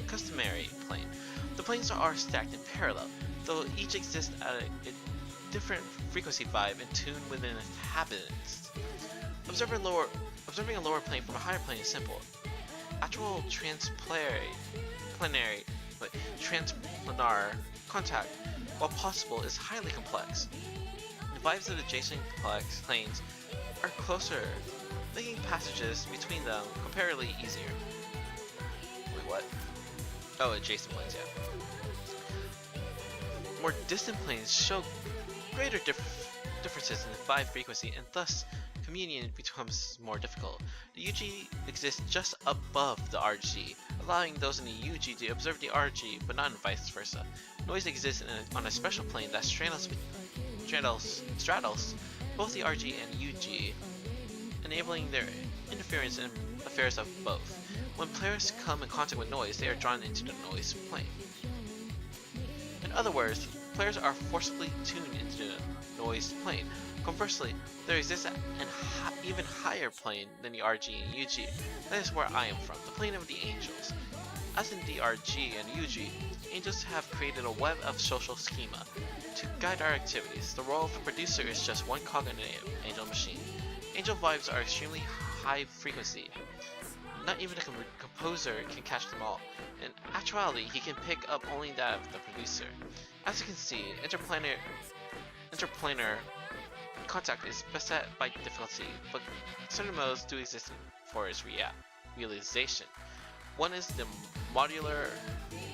customary plane. The planes are stacked in parallel, though each exists at a different frequency vibe and tune within its inhabitants. Observing a lower plane from a higher plane is simple. Actual transplanar contact, while possible, is highly complex. The vibes of adjacent planes are closer, making passages between them comparatively easier. Wait, what? Oh, adjacent planes, yeah. More distant planes show greater differences in the vibe frequency, and thus communion becomes more difficult. The UG exists just above the RG, allowing those in the UG to observe the RG, but not vice versa. Noise exists on a special plane that straddles both the RG and UG, enabling their interference in affairs of both. When players come in contact with noise, they are drawn into the noise plane. In other words, players are forcibly tuned into the noise plane. Conversely, there exists an even higher plane than the RG and UG. That is where I am from, the plane of the angels. As in the RG and UG, angels have created a web of social schema to guide our activities. The role of the producer is just one cog in an angel machine. Angel vibes are extremely high frequency. Not even the composer can catch them all. In actuality, he can pick up only that of the producer. As you can see, interplanar contact is beset by difficulty, but certain modes do exist for its realization. One is the modular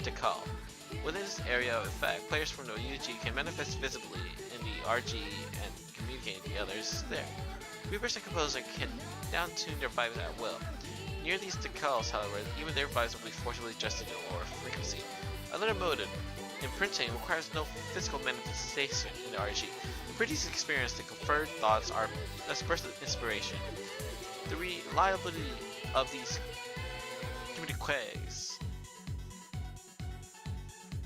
decal. Within this area of effect, players from the UG can manifest visibly in the RG and communicate with the others there. Reapers and composer can down-tune their vibes at will. Near these decals, however, even their vibes will be forcibly adjusted to a lower frequency. Another mode, imprinting, requires no physical manifestation in the RG. Imprinting's experience, the conferred thoughts are a burst of inspiration. The reliability of these communiques,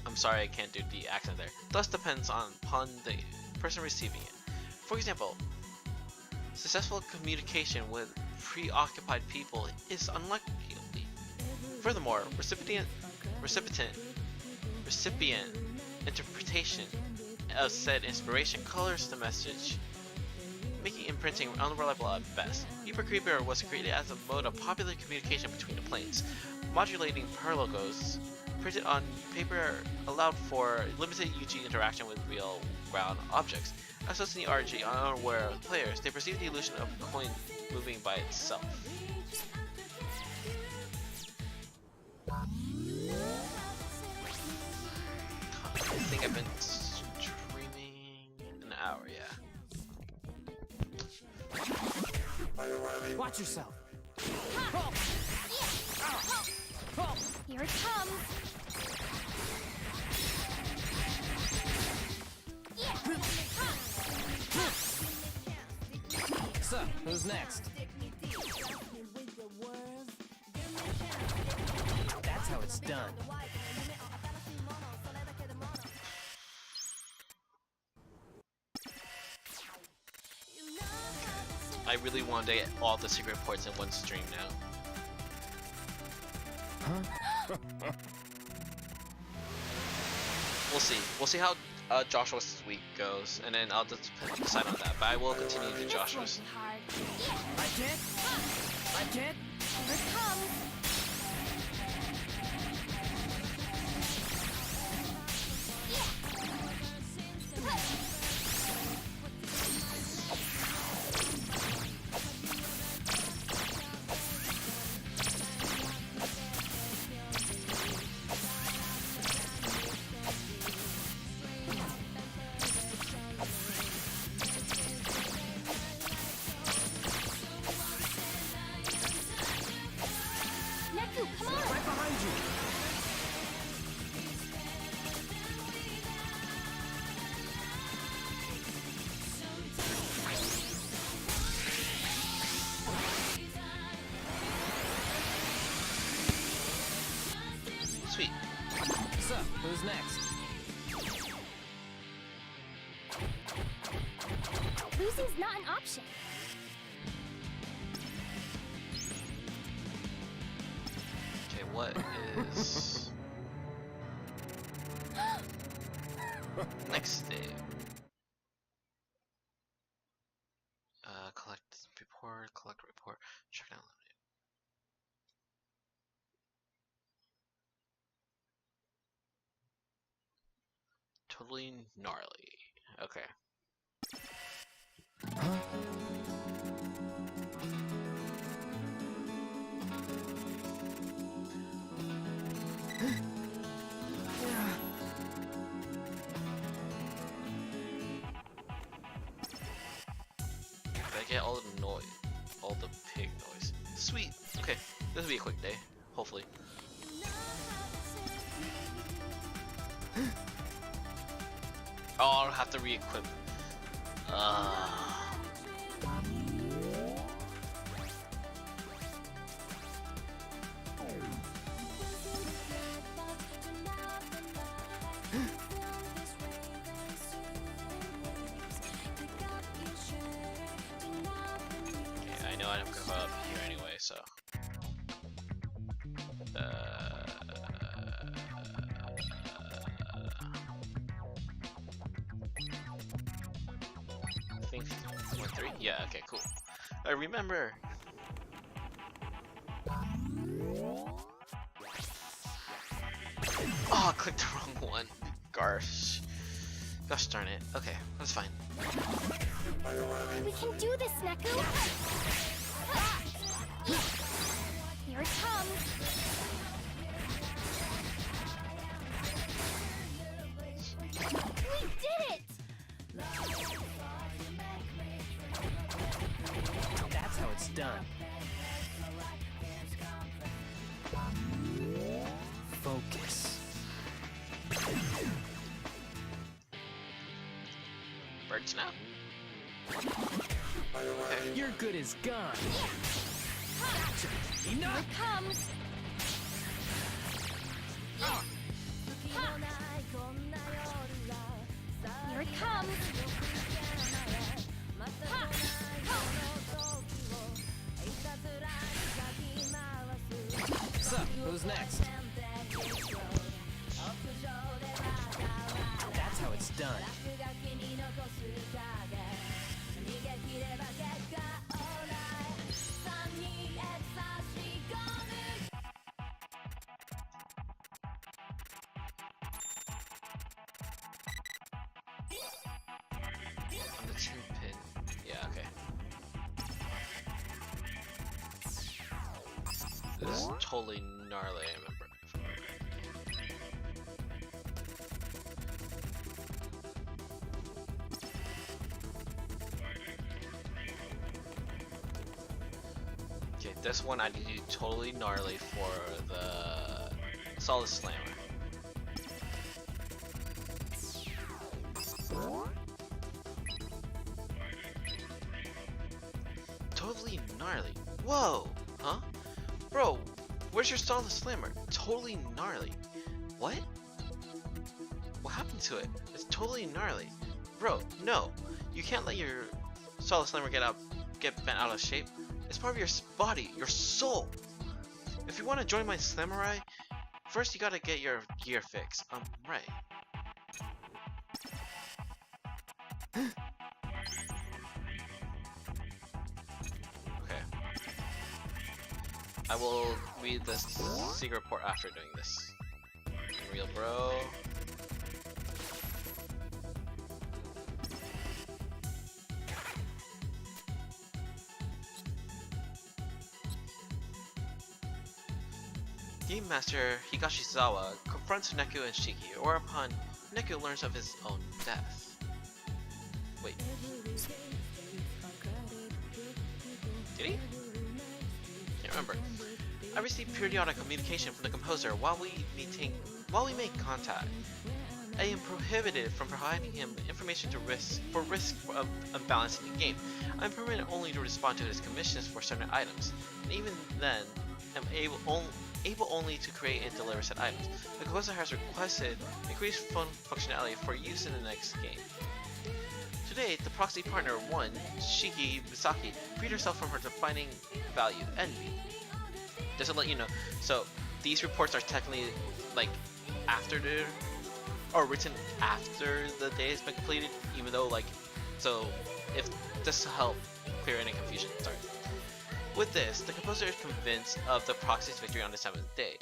I'm sorry I can't do the accent there, thus depends upon the person receiving it. For example, successful communication with preoccupied people is unlikely. Furthermore, recipient interpretation of said inspiration colors the message, making imprinting unreliable at best. Reaper Creeper was created as a mode of popular communication between the planes. Modulating per logos printed on paper allowed for limited UG interaction with real ground objects. As in the RG, unaware of players, they perceive the illusion of a coin moving by itself. I think I've been streaming an hour, yeah. Watch yourself. Here it comes. So, who's next? That's how it's done. I really want to get all the secret ports in one stream now. We'll see. We'll see how Joshua's week goes, and then I'll just decide on that. But I will continue to This Joshua's. won't be hard. I can't. I can't. Here it comes. Neku, come on! Right behind you. Sweet. So, who's next? Losing's not an option. Okay, what is next day? Collect report, check out. Totally gnarly. Okay. Gotta get all the noise, all the pig noise. Sweet. Okay, this will be a quick day, hopefully. Oh, I'll have to re-equip. Okay, I know I don't go up here anyway, so. I think 1-3. Yeah. Okay. Cool. I remember. Oh, I clicked the wrong one. Gosh. Gosh darn it. Okay, that's fine. We can do this, Neku! Here it comes! We did it! That's how it's done. Focus. Birds now. You're good as gone. Here Enough. it comes! Here it comes! So, who's next? That's how it's done. On the 2 pin. Yeah, okay. This is totally gnarly, I remember. Okay, this one I need to do totally gnarly for the Solid Slammer. Totally gnarly. Whoa! Huh? Bro, where's your Solid Slammer? Totally gnarly. What? What happened to it? It's totally gnarly. Bro, no. You can't let your Solid Slammer get up get bent out of shape. It's part of your body, your soul. If you want to join my samurai, first you gotta get your gear fixed. Right. Okay. I will read the secret report after doing this. Real bro. Game Master Higashizawa confronts Neku and Shiki, whereupon Neku learns of his own death. Wait. Did he? Can't remember. I received periodic communication from the composer while we make contact. I am prohibited from providing him information for risk of unbalancing the game. I am permitted only to respond to his commissions for certain items, and even then, am able only to create and deliver said items. The composer has requested increased phone functionality for use in the next game. Today, the proxy partner 1, Shiki Misaki, freed herself from her defining value, envy. Just to let you know, so these reports are technically like after the, or written after the day has been completed, even though like, so if just to help clear any confusion, sorry. With this, the composer is convinced of the proxy's victory on the 7th day.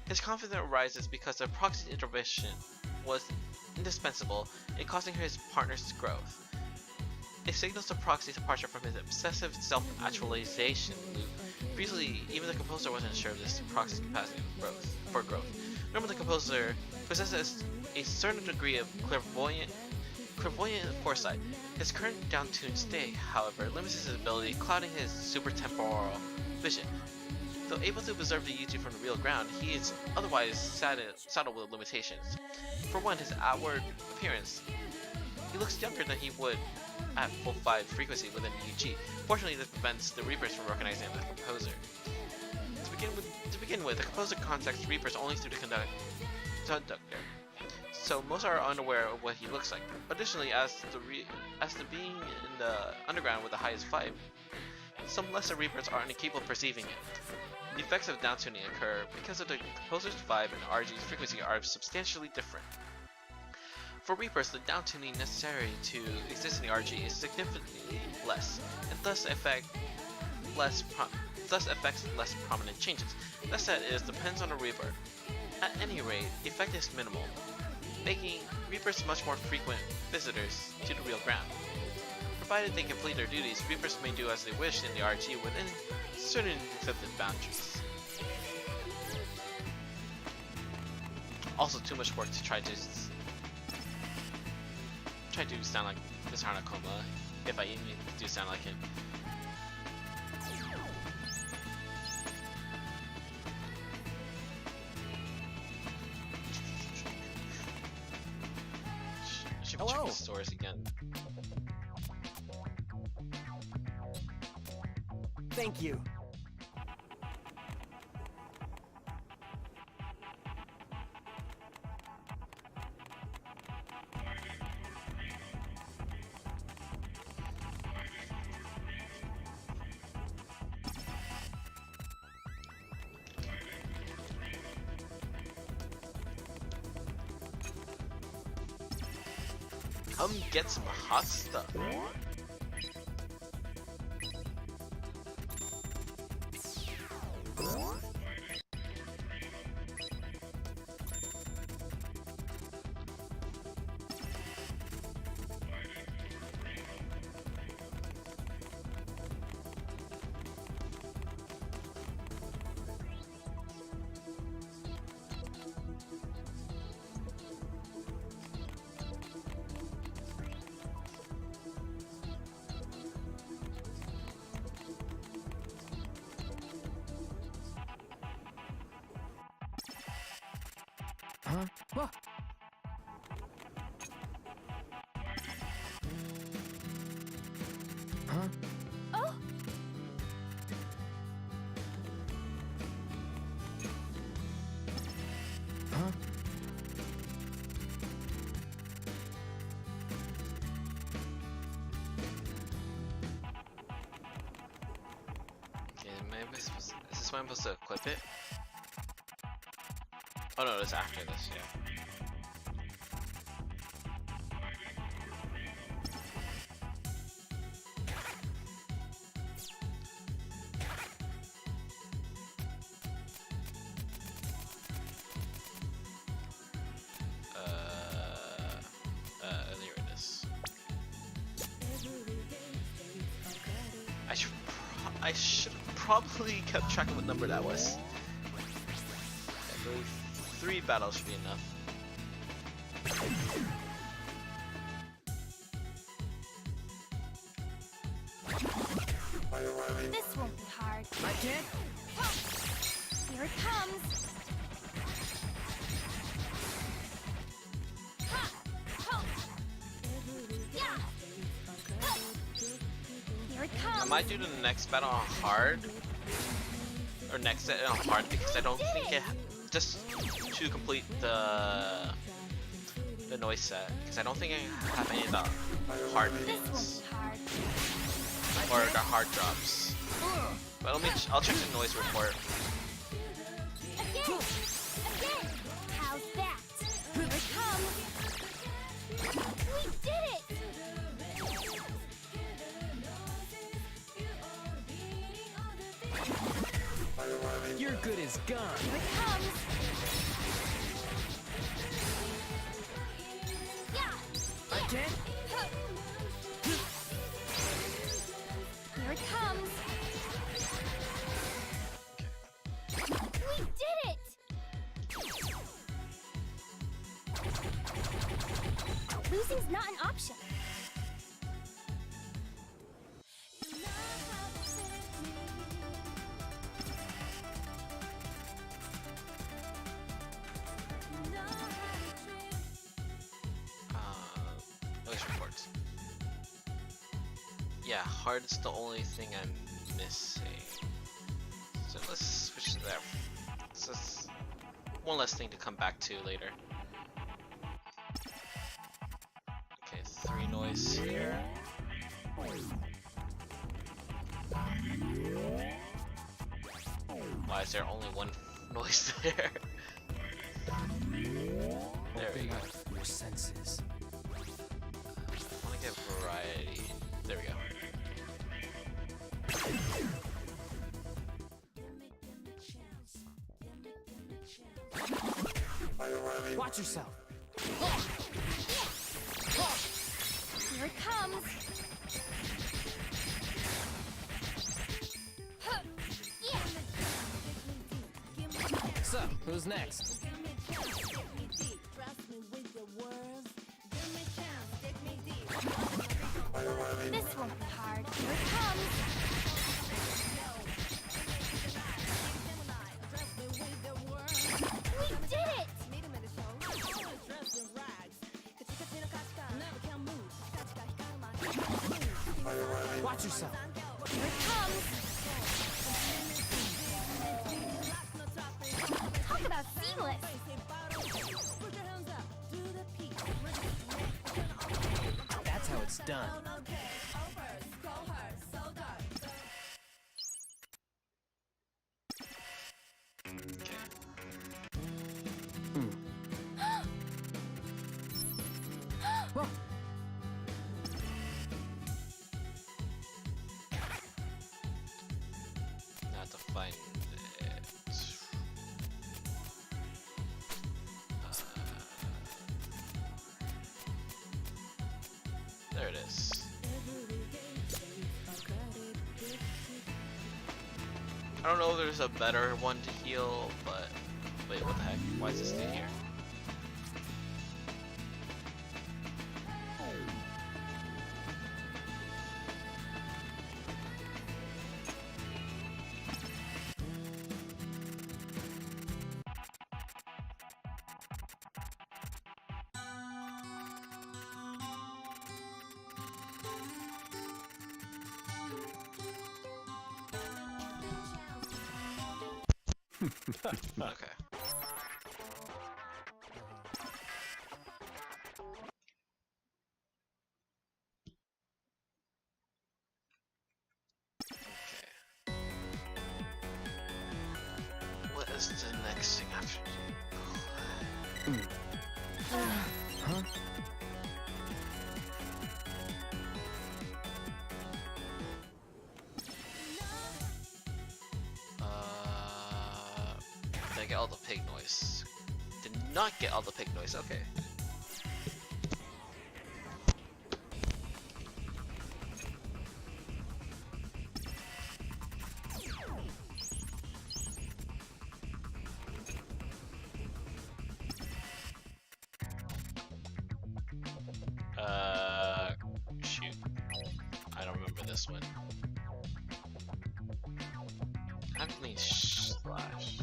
His confidence arises because the proxy's intervention was indispensable in causing his partner's growth. It signals the proxy's departure from his obsessive self-actualization loop. Previously, even the composer wasn't sure of this proxy's capacity for growth. Normally, the composer possesses a certain degree of clairvoyant foresight. His current down-tuned state, however, limits his ability, clouding his supertemporal vision. Though able to observe the UG from the real ground, he is otherwise saddled with limitations. For one, his outward appearance. He looks younger than he would at full 5 frequency within UG. Fortunately, this prevents the Reapers from recognizing the composer. To begin with, the composer contacts Reapers only through the conductor, so most are unaware of what he looks like. Additionally, as the being in the underground with the highest 5, some lesser Reapers are incapable of perceiving it. The effects of downtuning occur because of the composer's vibe and RG's frequency are substantially different. For Reapers, the downtuning necessary to exist in the RG is significantly less, and thus affects less prominent changes. That said, it depends on the Reaper. At any rate, the effect is minimal, making Reapers much more frequent visitors to the real ground. Provided they complete their duties, Reapers may do as they wish in the RG within certain accepted boundaries. Also, too much work to try to sound like Mr. Hanakoma, if I even do sound like him. Should check the stores again. Thank you. Come get some hot stuff. Huh? What? Huh? Oh! Huh? this when I'm supposed to equip it? Oh no, it's after this, yeah. Earlier it is. I should have probably kept track of what number that was. I believe 3 battles should be enough. This won't be hard. I can't. Here it comes. Ha! Ho! Yeah! Ha! Here it I comes. might do the next battle on hard, or next set on hard, because I don't think it just to complete the noise set, because I don't think I have any of the hard This won't things be hard. or the hard drops. But I'll check the noise report. Again! Again! How's that? Here it comes. We did it! You're good as gone. Here it comes. Yeah! I can't. Here it comes. We did it! Losing's not an option. Noise reports. Yeah, hard is the only thing I'm missing. So let's switch to that. It's just one less thing to come back to later. Okay, 3 noise here. Why is there only 1 noise there? There we go. Your senses. I want to get variety. There we go. Watch yourself. Here it comes. Huh. Yeah. So, who's next? This won't be hard. Here it comes. We did it! Watch yourself. Here it comes. Talk about seamless. That's how it's done. Whoa. Now to find it. There it is. I don't know if there's a better one to heal, but wait, what the heck? Why is this thing here? Okay. is the next thing after? Huh? Did I get all the pig noise? Did not get all the pig noise. Okay. Shoot. I don't remember this one. Anthony Slash.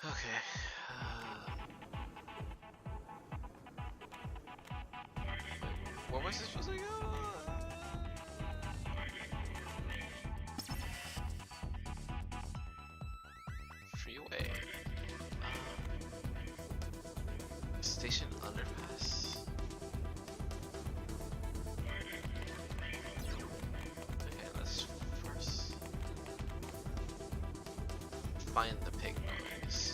Okay. Where was this supposed to go? Freeway. Station underpass. Okay, let's first find the pig noise.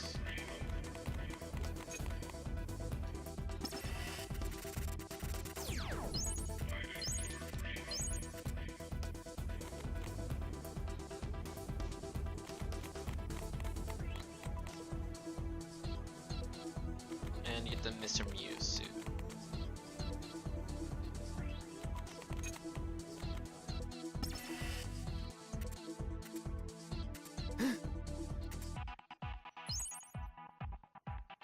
And get the Mr. Mew suit.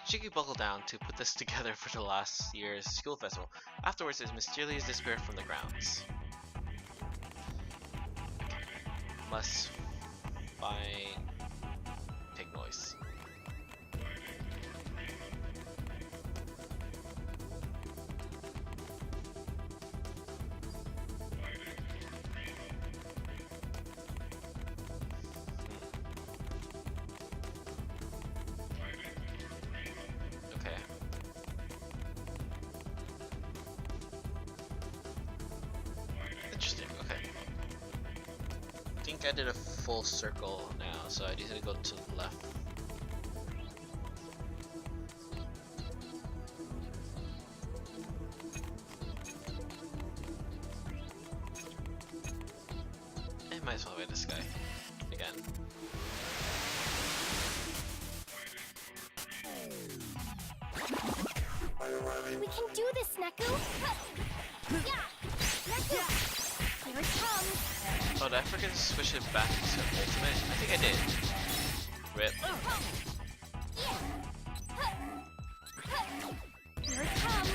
Shiki buckled down to put this together for the last year's school festival. Afterwards, it mysteriously disappeared from the grounds. Must find pig noise. Okay. Interesting, okay. I think I did a full circle now, so I need to go to the left. I might as well wait this guy again. We can do this, Neku! Yeah! Neku! Here it comes! Oh, did I forget to switch it back to ultimate? I think I did. Rip. Here it comes!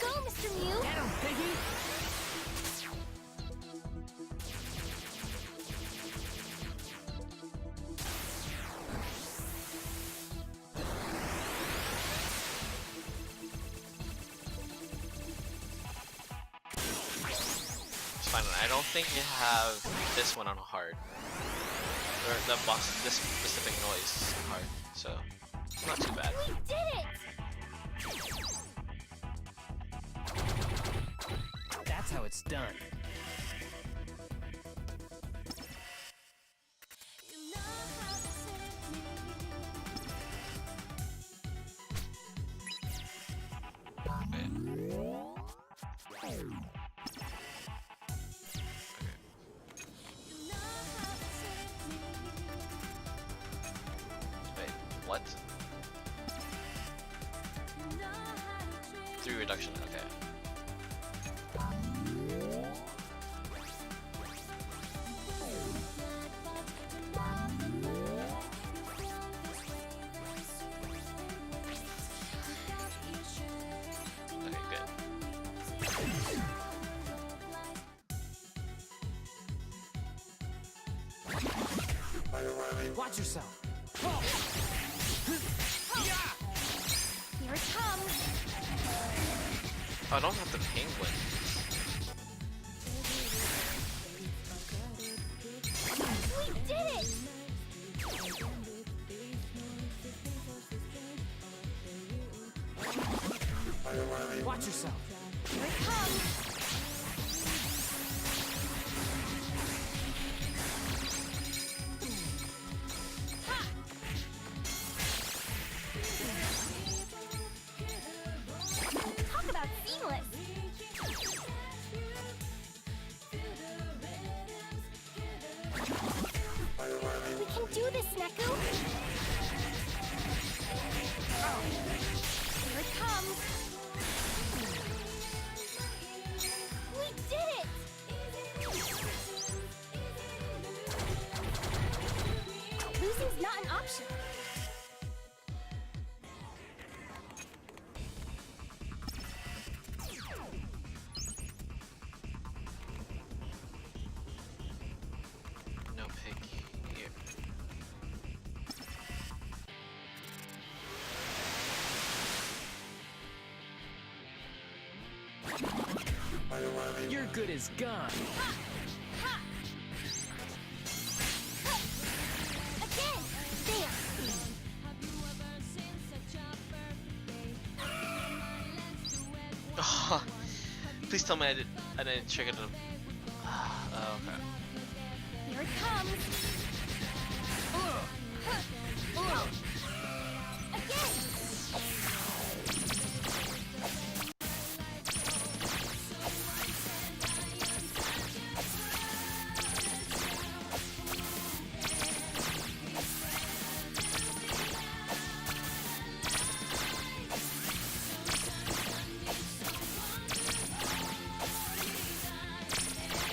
Go, Mr. Mew! Get him, Piggy! It's fine. I don't think you have this one on hard. Or the boss, this specific noise on hard. So, it's not too bad. We did it! That's how it's done. Okay. what? 3 reduction, okay. Okay, good. Watch yourself. Here it comes. Oh, I don't have the penguin. We did it! Watch yourself. Here it comes. Ha! Talk about seamless. We can do this, Neku. Here it comes. We did it! Losing's not an option. No pig here. You're good as gone. Ha! Ha! Ha! Again! There! Oh, please tell me I didn't trigger the. Oh, okay. Here it comes! Again!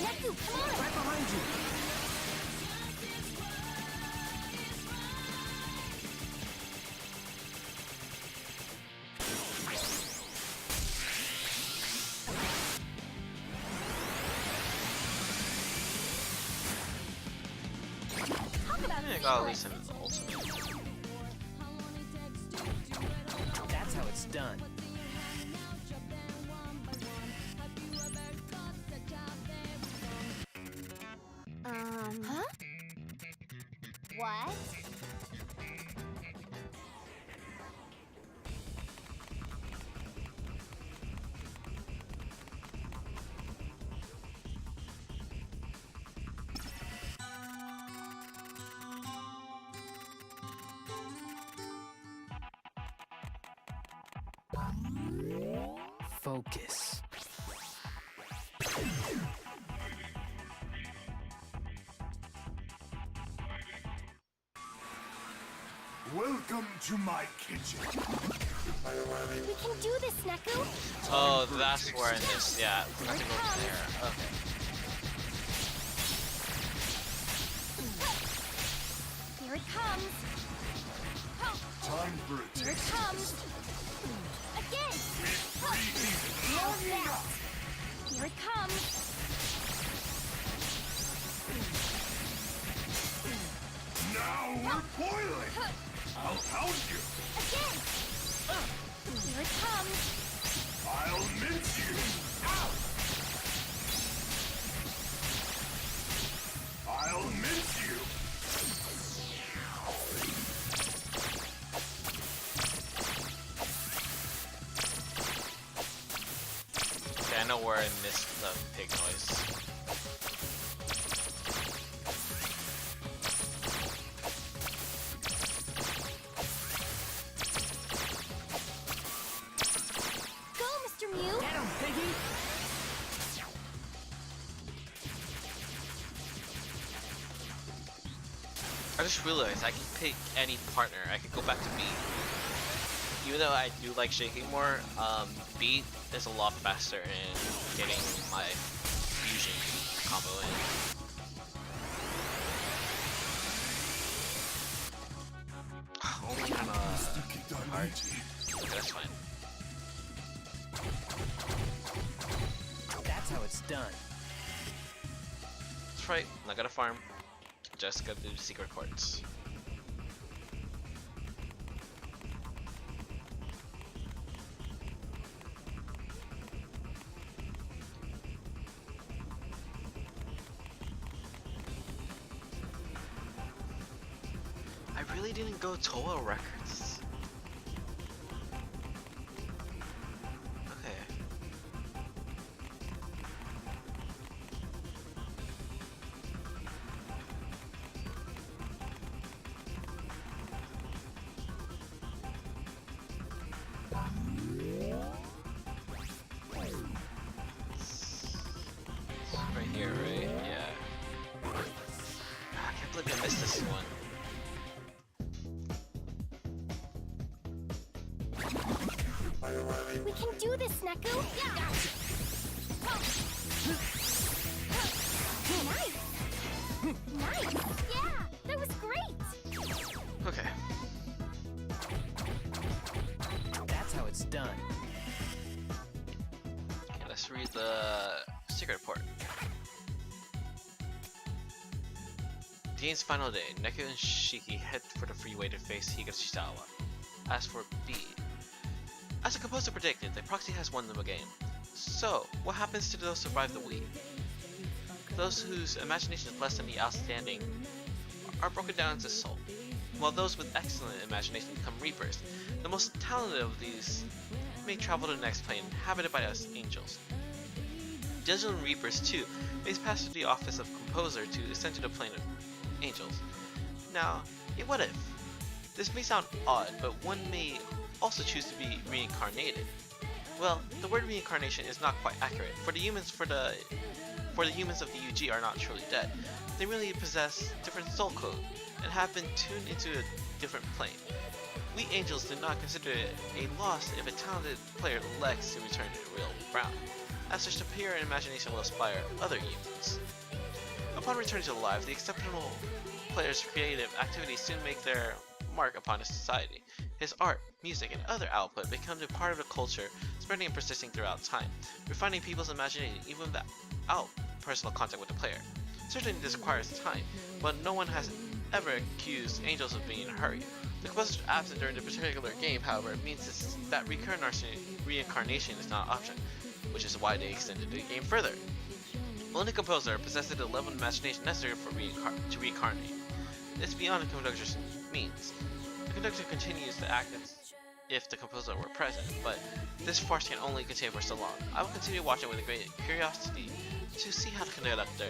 Neku, come on! Right behind you. Talk about I got at least seamless. an ultimate. That's how it's done. Huh? What? Focus. Welcome to my kitchen. We can do this, Neku! Oh, that's where in this. Yeah, I have to go there. Okay. Here it comes! Time for a Here it taste. comes! Again! Preheated. More of that! Here it comes! Now we're boiling. I'll pound you. Again! Here it comes! I'll mince you. Ow! I'll mince you. Okay, I know where I missed the pig noise. Go, Mr. Mew! Get him, piggy! I just realized I can pick any partner. I can go back to B. Even though I do like shaking more, B is a lot faster in getting my fusion combo in. Only kinda hard. Okay, that's fine. That's how it's done. That's right, I'm not gonna farm. Just gotta do secret quartz. I really didn't go Toa Records. Okay. Right here, right? Yeah. I can't believe I missed this one. We can do this, Neku! Yeah! Nice! Nice! Yeah! That was great! Okay. That's how it's done. Okay, let's read the secret report. The game's final day, Neku and Shiki head for the freeway to face Higashisawa. As for B, as the composer predicted, the proxy has won them a game. So, what happens to those who survive the week? Those whose imagination is less than the outstanding are broken down into soul, while those with excellent imagination become reapers. The most talented of these may travel to the next plane, inhabited by us angels. Digital Reapers too may pass through the office of composer to ascend to the plane of angels. Now, what if? This may sound odd, but one may also choose to be reincarnated. Well, the word reincarnation is not quite accurate, for the humans of the UG are not truly dead. They really possess different soul code and have been tuned into a different plane. We angels do not consider it a loss if a talented player elects to return to the real ground, as their superior imagination will inspire other humans. Upon returning to life, the exceptional player's creative activities soon make their mark upon a society. His art, music, and other output become a part of the culture, spreading and persisting throughout time, refining people's imagination even without personal contact with the player. Certainly this requires time, but no one has ever accused angels of being in a hurry. The composer's absence during the particular game, however, means that reincarnation is not an option, which is why they extended the game further. Only the composer possesses the level of imagination necessary for to reincarnate. It's beyond the conductor's means. The conductor continues to act as if the composer were present, but this farce can only continue for so long. I will continue watching with great curiosity to see how the conductor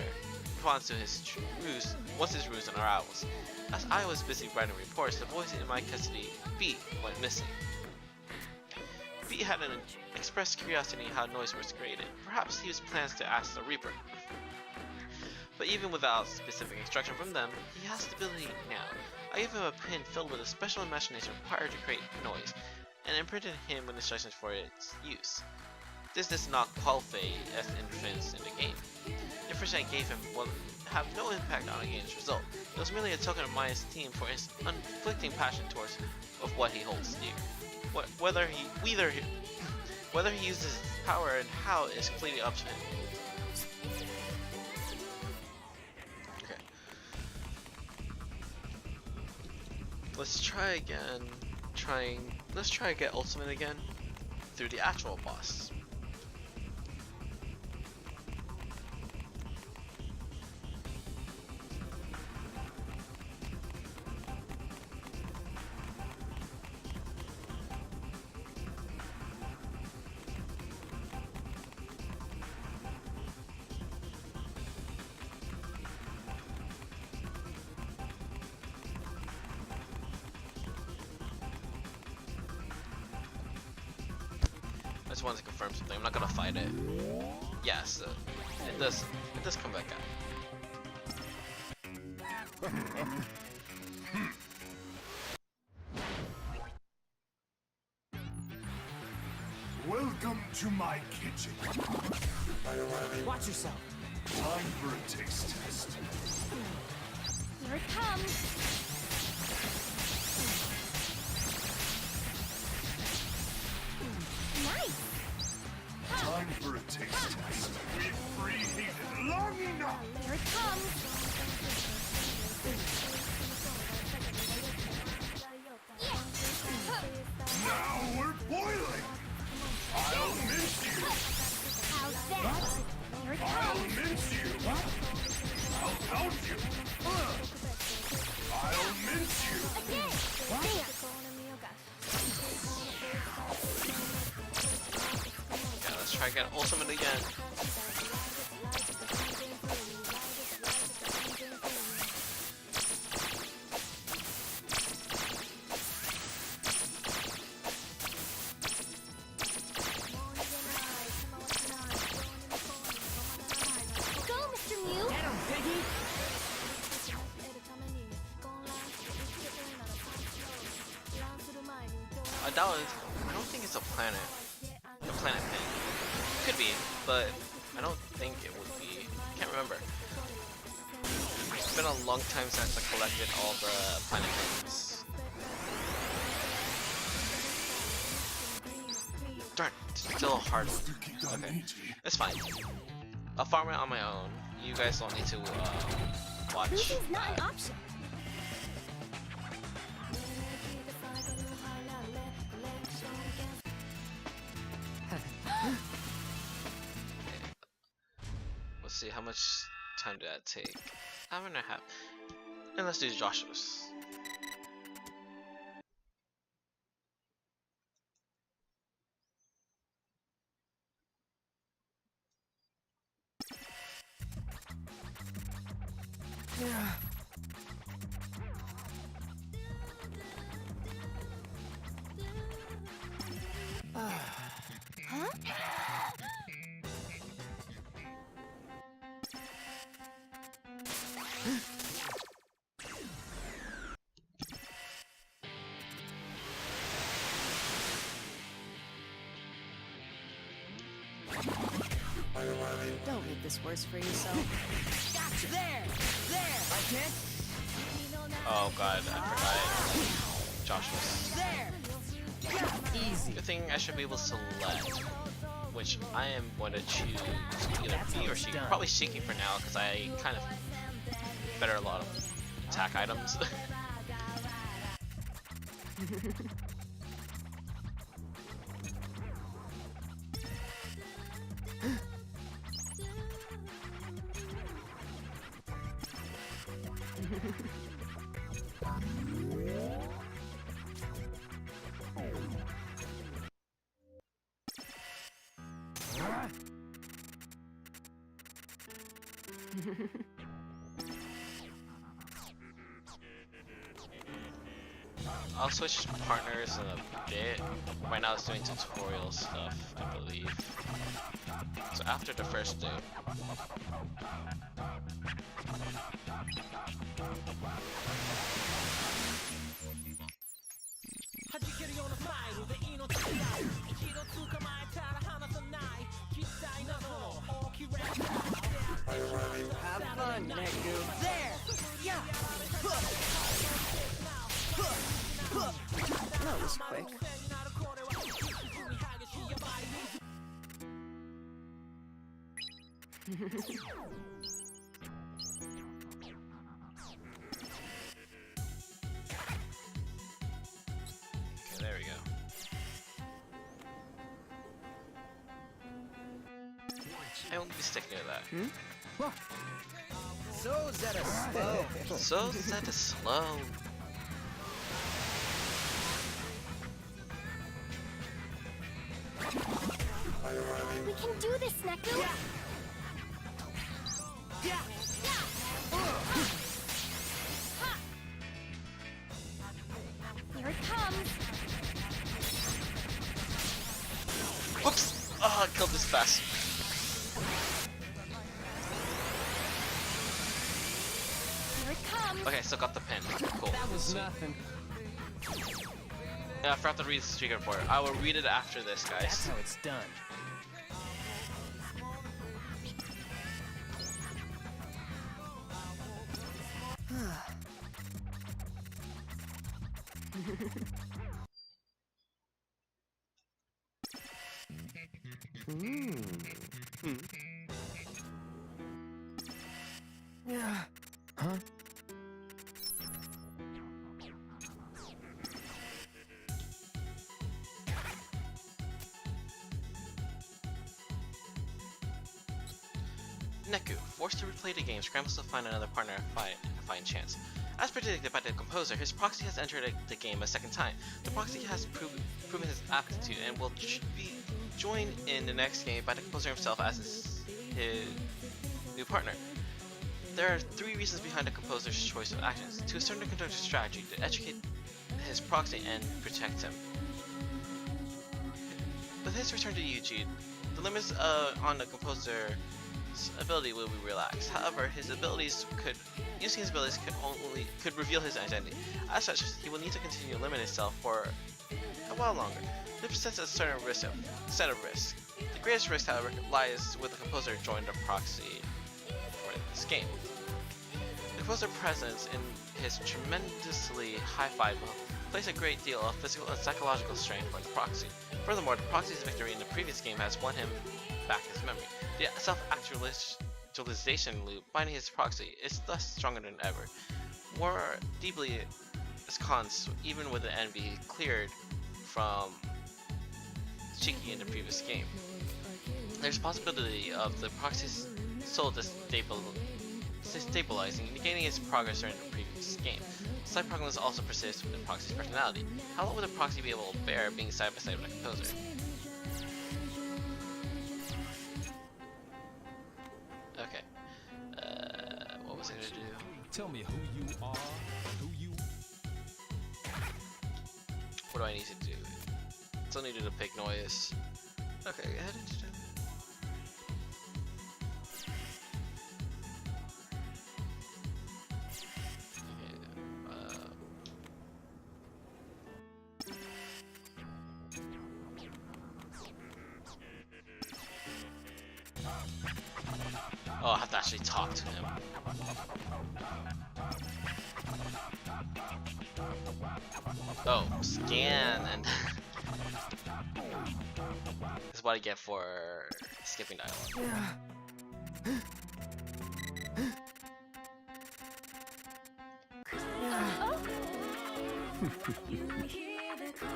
responds to his ruse once his ruse unravels. As I was busy writing reports, the voice in my custody, B, went missing. B had an expressed curiosity in how noise was created. Perhaps he was plans to ask the Reaper. But even without specific instruction from them, he has the ability now. I gave him a pin filled with a special imagination required to create noise, and imprinted him with instructions for its use. This does not qualify as interference in the game. The information I gave him will have no impact on the game's result. It was merely a token of my esteem for his unflicting passion towards of what he holds dear. Whether he uses his power and how is completely up to him. Okay. Let's try again. Let's try to get ultimate again through the actual boss. I just wanted to confirm something. I'm not gonna fight it. Yes, it does come back Welcome to my kitchen. Watch yourself. Time for a taste test. Here it comes. Nice. Time for a taste test. We've preheated long enough. Here it comes. Yeah. Now we're boiling. I'll mince you. How's that? Here it I'll comes. mince you. I'll pound you. I'll mince you. Again. There. Yeah, let's try again. Ultimate again. Go, Mr. Mew. Get him, Piggy! I don't think it's a planet. A planet pin. Could be, but I don't think it would be. Can't remember. It's been a long time since I collected all the planet pins. Darn, it's still a hard one. Okay, it's fine. I'll farm it on my own. You guys don't need to watch. Losing's not an option. Let's see, how much time did that take? Hour and a half. And let's do Joshua's. Don't make this worse for yourself. Gotcha! There! There! I can't! Oh god, I forgot Joshua's. There! Easy. Good thing I should be able to select, which I am going to choose either That's B how or it's Shiki. done. Probably Shiki for now, because I kind of better a lot of attack items. I'll switch partners in a bit. Right now it's doing tutorial stuff, I believe. So after the first dude. Have fun, Neku. There! Yeah! That was quick. Okay, there we go. I won't be sticking to that. So Zeta slow. So that is slow. We can do this, Neku. Yeah! Ha! Here it comes. Whoops! Oh, I killed this fast. Here it comes. Okay, still got the pin. Cool. That was nothing. I forgot to read the Shiki report. I will read it after this, guys. That's how it's done. Yeah. Huh? Neku, forced to replay the game, scrambles to find another partner and find chance. As predicted by the composer, his proxy has entered the game a second time. The proxy has proven his aptitude and will be joined in the next game by the composer himself as his new partner. There are three reasons behind the composer's choice of actions: to ascertain the conductor's strategy, to educate his proxy, and protect him. With his return to UG, the limits on the composer's ability will be relaxed. However, using his abilities could reveal his identity. As such, he will need to continue to limit himself for a while longer. This presents a certain set of risks. The greatest risk, however, lies with the composer joining the proxy for this game. The composer's presence in his tremendously high five will place a great deal of physical and psychological strain for the proxy. Furthermore, the proxy's victory in the previous game has won him back his memory. The self-actualization loop binding his proxy is thus stronger than ever. More deeply as cons, even with the envy cleared from Shiki in the previous game. There's a possibility of the proxy's soul destabilizing, negating its progress during the previous game. Slight problems also persist with the proxy's personality. How long will the proxy be able to bear being side by side with the composer? Okay. What was I gonna do? Tell me who you are, who you. What do I need to do? Still needed a pig noise. Okay, go ahead and do. Oh, I have to actually talk to him. Oh, scan and that's what I get for skipping dialogue.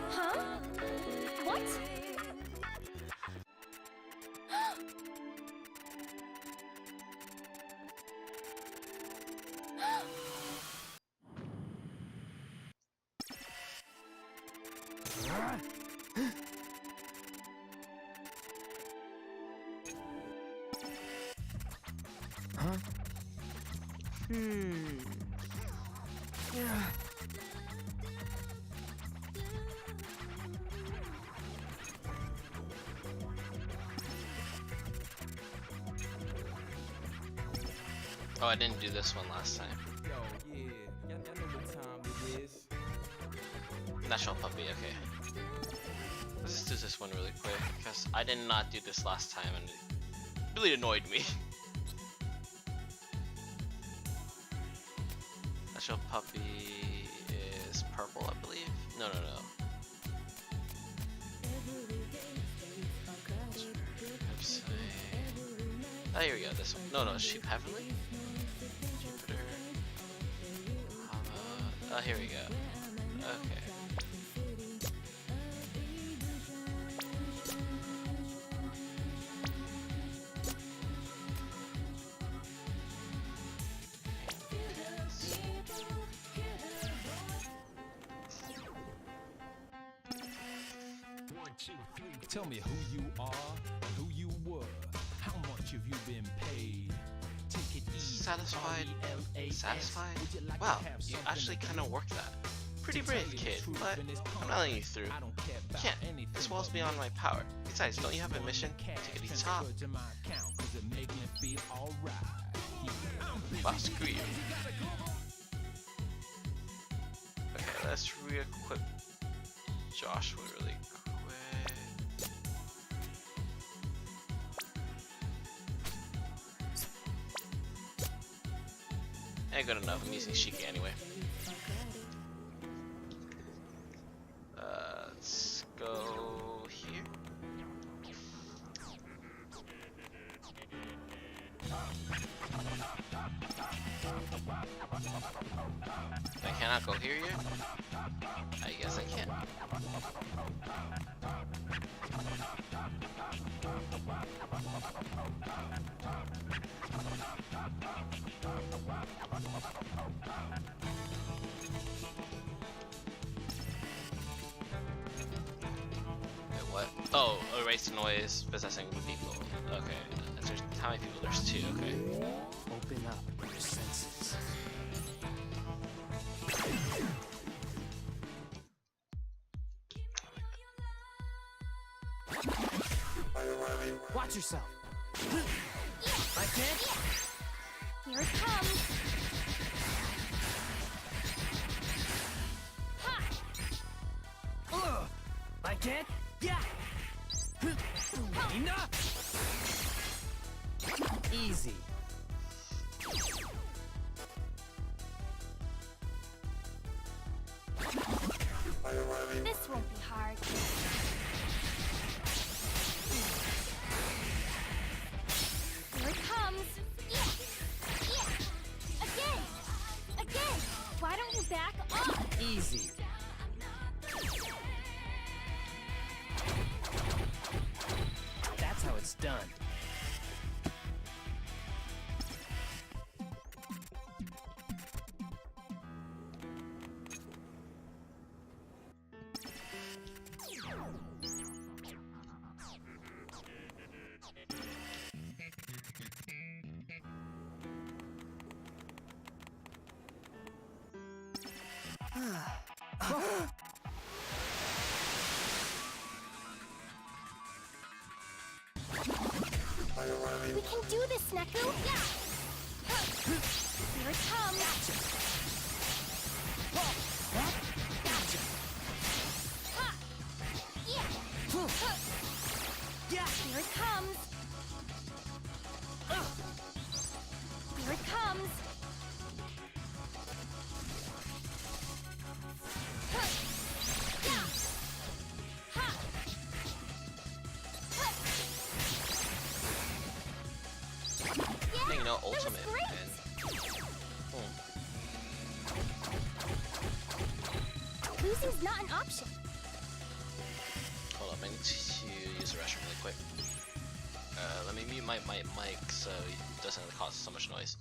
Huh? What? Huh? Oh, I didn't do this one last time. Yo, yeah, y'all know what time it is. Natural puppy, okay. Let's just do this one really quick, because I did not do this last time and it really annoyed me. Natural puppy is purple, I believe. No. Oh, here we go, this one. No, Sheep Heavenly? Jupiter. Oh, here we go. Okay. Tell me who you are, who you were, how much have you been paid? Take it easy. Satisfied? R-E-L-A-S. Satisfied? Would you like Wow, to have you something actually to kind of drink? worked that. Pretty To tell brave, you the kid, truth, but in this I'm not letting you through. I don't care You about can't. anything This wall's but beyond my power. Besides, don't you have a mission? cash Tickety transferred top. to my account, 'cause it make me feel alright. Yeah. Wow, screw you. Okay, let's re-equip Joshua really quick. Ain't good enough. I'm using Shiki anyway. Let's go here. I cannot go here yet? I guess I can. Wait, what? Oh, erase noise possessing people. Okay. There's how many people? There's 2, okay. Open up your senses. Watch yourself. I can't. Here it comes. Ha! I can't. Yeah. Enough. Easy. This won't be hard. Here it comes. Yeah. Yeah. Again. Again. Why don't you back off? Easy. That's how it's done. We can do this, Neku. Yeah. Here it comes. Ha! Yeah. Yeah. Here it comes. Here it comes. Yeah. Ha! Dang, no That was ultimate. great. And, Losing's not an option. hold up, I need to use the restroom really quick. Let me mute my mic so it doesn't cause so much noise.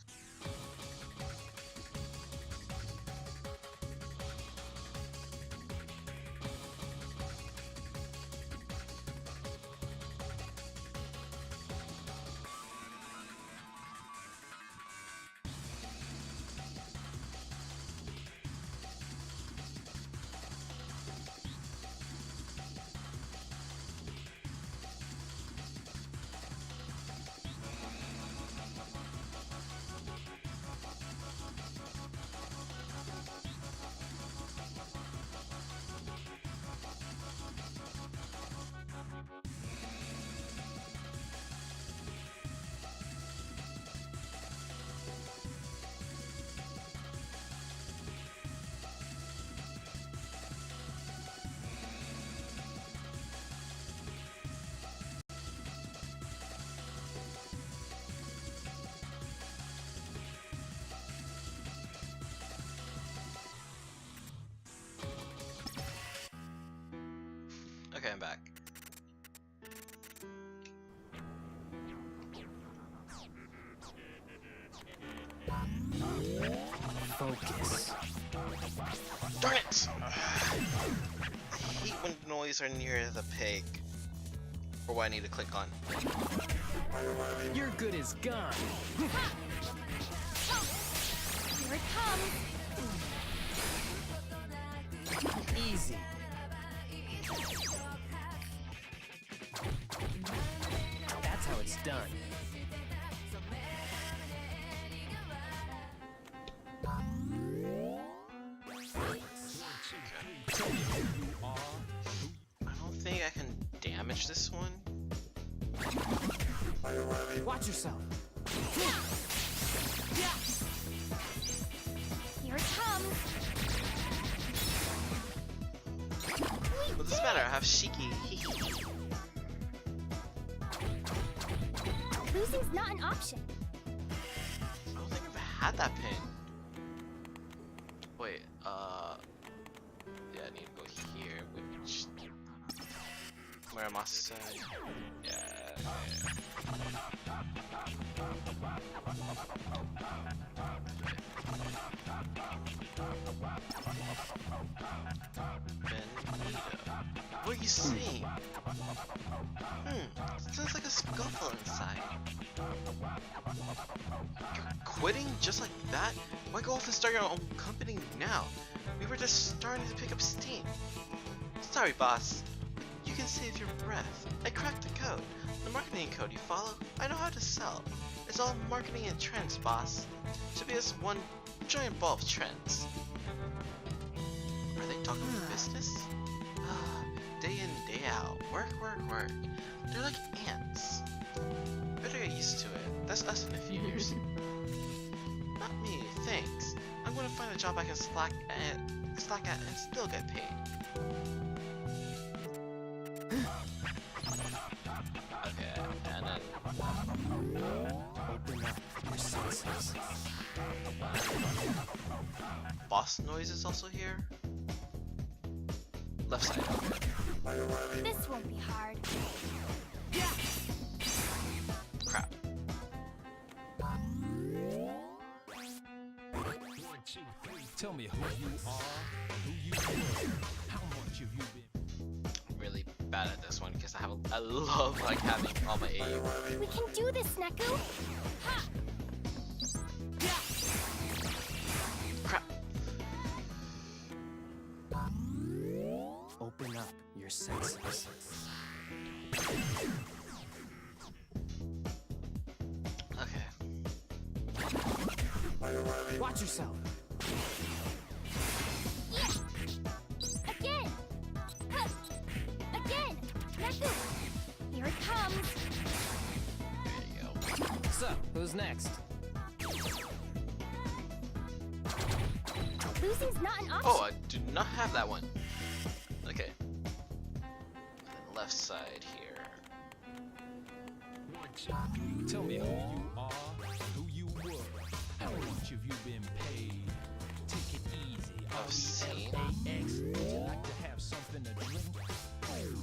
Okay, I'm back. Focus. Darn it! I hate when noise are near the pig. Or what I need to click on. Your good is gone. Here it comes. Easy. That's how it's done. damage this one. Watch yourself. Here it comes. What does it matter? I have Shiki. Losing's not an option. I don't think I've had that pin. Wait, yeah, I need to go here, which... Where am I? Yeah, what are you saying? Sounds like a scuffle inside. You're quitting just like that? Why go off and start your own company now? We were just starting to pick up steam. Sorry, boss. You can save your breath. I cracked the code. The marketing code you follow, I know how to sell. It's all marketing and trends, boss. Should be just one giant ball of trends. Are they talking business? Day in, day out. Work, work, work. They're like ants. Better get used to it. That's us in a few years. Not me, thanks. I'm gonna find a job I can slack at and still get paid. Okay, and then Open up your senses. boss noise is also here. Left side, okay. This won't be hard. Crap. Tell me who you are and who you were. How much have you been? I'm really bad at this one because I love like having all my AU. We can do this, Neku. Ha! Crap. Open up your senses. Okay. Watch yourself. Yeah. Again. Ha! Again. Neku. Here it comes. There you go. So, who's next? Losing's not an option. Oh, I do not have that one. Okay. And left side here. Tell me who you are and who you were. How much have you been paid? Take it easy. I've seen. LAX. Would you like to have something to drink?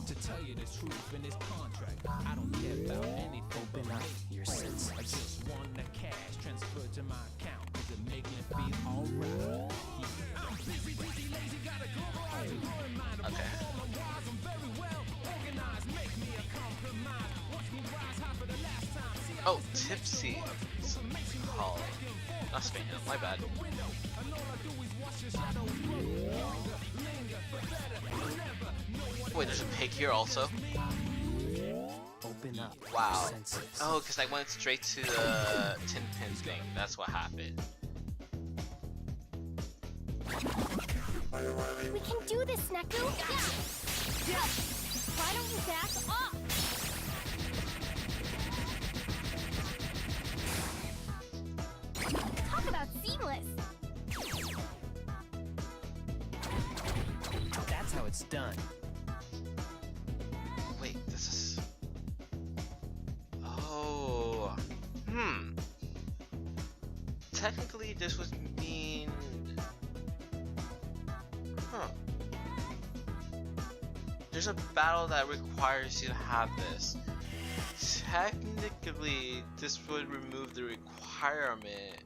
To tell you the truth in this contract, I don't care about anything but Open up me. your senses. I just want the cash transferred to my account. Does it make me feel alright? Yeah. I'm busy, lazy, gotta go right. Okay. Oh, tipsy. Calling. Not Spain Hill, my bad. Wait, there's a pig here also? Open up Wow. your senses. Oh, because I went straight to the tin pin thing. That's what happened. We can do this, Neku. Yeah. Why don't you back off? Talk about seamless. That's how it's done. Wait, this is... Oh... Technically, this would mean... Huh. There's a battle that requires you to have this. Technically, this would remove the requirement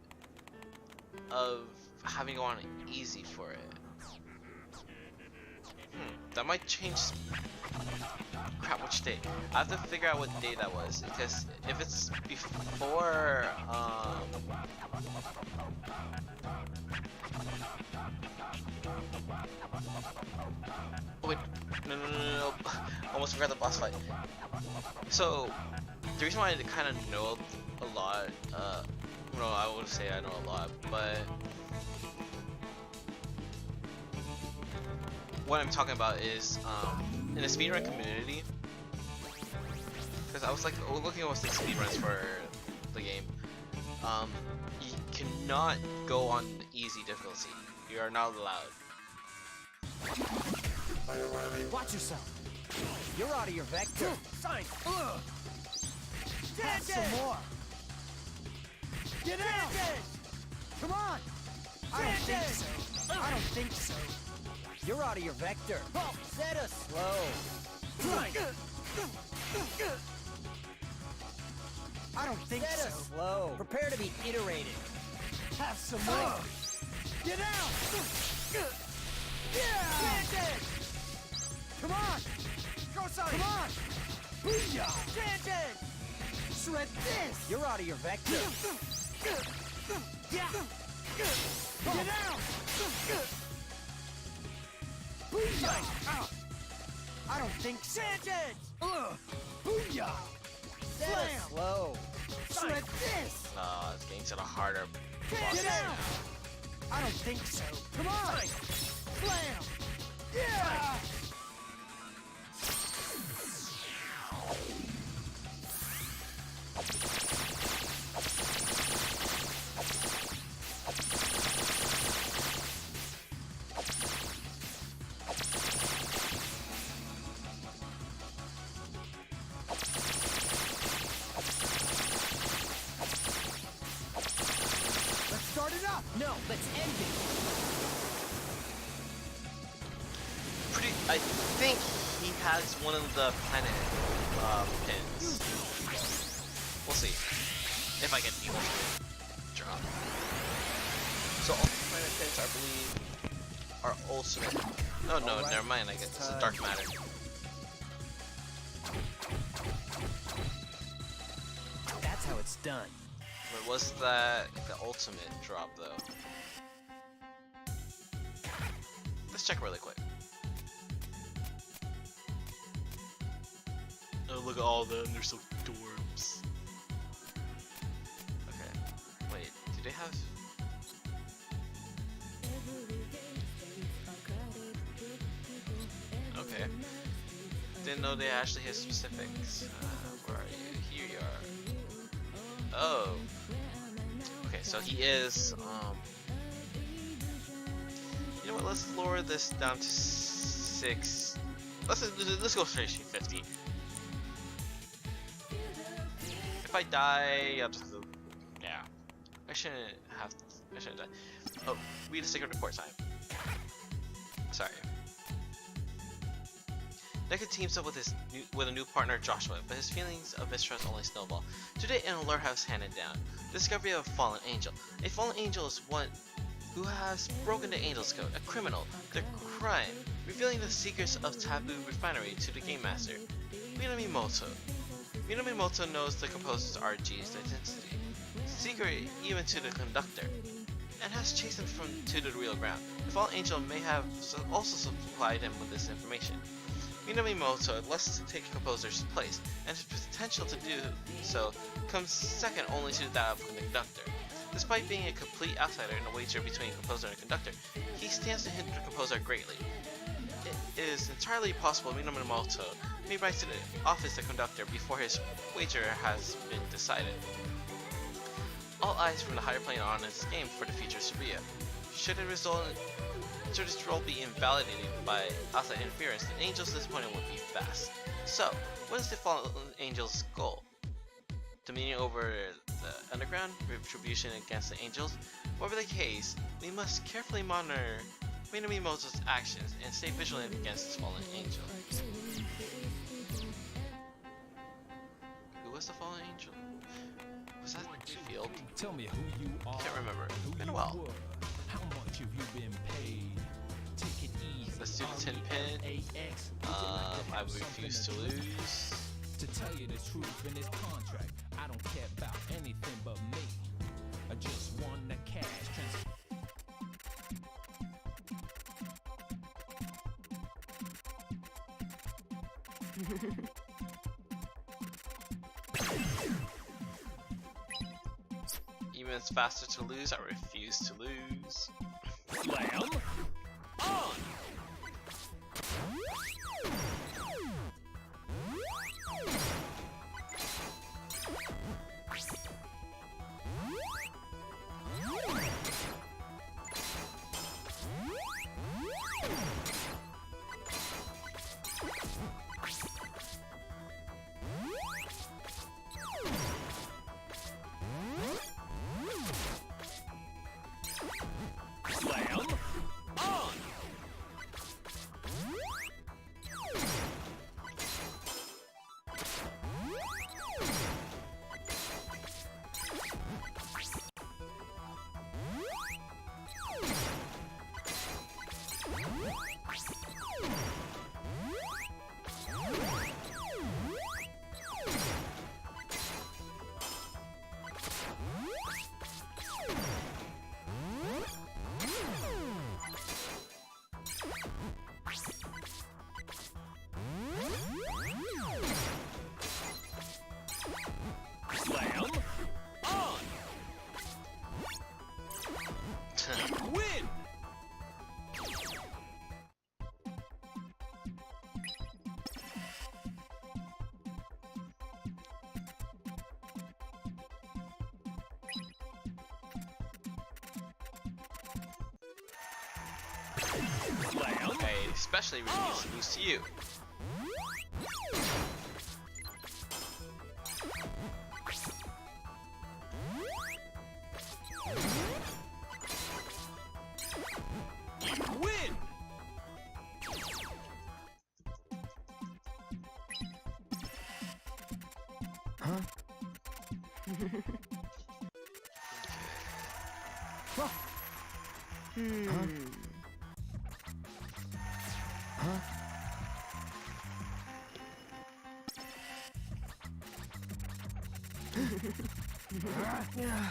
of having to go on easy for it. That might change. Crap, which day? I have to figure out what day that was, because if it's before, oh wait, no. Almost forgot the boss fight. So, the reason why I kind of know a lot, no, I wouldn't say I know a lot, but what I'm talking about is, in the speedrun community, because I was like looking at what's the speedruns for the game. You cannot go on easy difficulty. You are not allowed. Watch yourself. You're out of your vector. Sign. Have some more. Get out! Come on! I don't think so. I don't think so. You're out of your vector. Set us slow. I don't think so. Set us slow. Prepare to be iterated. Have some more. Get out! Yeah! Come on! Go, Sonny! Come on! Booyah! Stand! Shred this! You're out of your vector. Yeah! Get out! Booyah! I don't think so. Booyah! Set us slow. Shred this! It's getting to the harder Get bosses out! now. I don't think so. Come on! Slam! Yeah! Let's start it up! No, let's end it! I think he has one of the planet pins. We'll see if I get people to drop. So all the planet pins, I believe, are ultimate. Oh no, Alright, never mind. I guess it's a dark matter. That's how it's done. But was that the ultimate drop though? Let's check really quick. Oh, look at all of them, they're so dorms. Okay, wait, do they have... Okay. Didn't know they actually had specifics. Where are you? Here you are. Oh. Okay, so he is, you know what, let's lower this down to 6. Let's go straight to 50. If I die, I'll just go. Yeah. I shouldn't die. Oh, read a secret report time. Sorry. Deckard teams up with a new partner, Joshua, but his feelings of mistrust only snowball. Today, an alert has handed down. Discovery of a fallen angel. A fallen angel is one who has broken the Angel's Code, a criminal, the crime, revealing the secrets of Taboo Refinery to the Game Master, Minami Moto. Minami Moto knows the composer's RG's identity, secret even to the conductor, and has chased him to the real ground. The fallen angel may have also supplied him with this information. Minami Moto lets to take the composer's place, and his potential to do so comes second only to that of the conductor. Despite being a complete outsider in a wager between composer and conductor, he stands to hinder the composer greatly. It is entirely possible Minami Moto may rise to the office of conductor before his wager has been decided. All eyes from the higher plane are on this game for the future of Saria. Should this role be invalidated by outside interference, the Angel's disappointment would be vast. So, what is the fallen Angel's goal? Dominion over the underground, retribution against the Angels? Whatever the case, we must carefully monitor Minami Moto's actions and stay vigilant against this fallen angel. Who was the fallen angel? Was that Field? Tell me who you are. Can't remember. Who Been a you while. were. How much have you been paid? Take it easy. Let's do the 10 pin. AX. I refuse to lose. To tell you the truth, in this contract, I don't care about anything but me. I just want the cash transfer. Even if it's faster to lose, I refuse to lose. Slam on. Okay, especially really boost to you. Win! Huh? Huh? Huh? Yeah.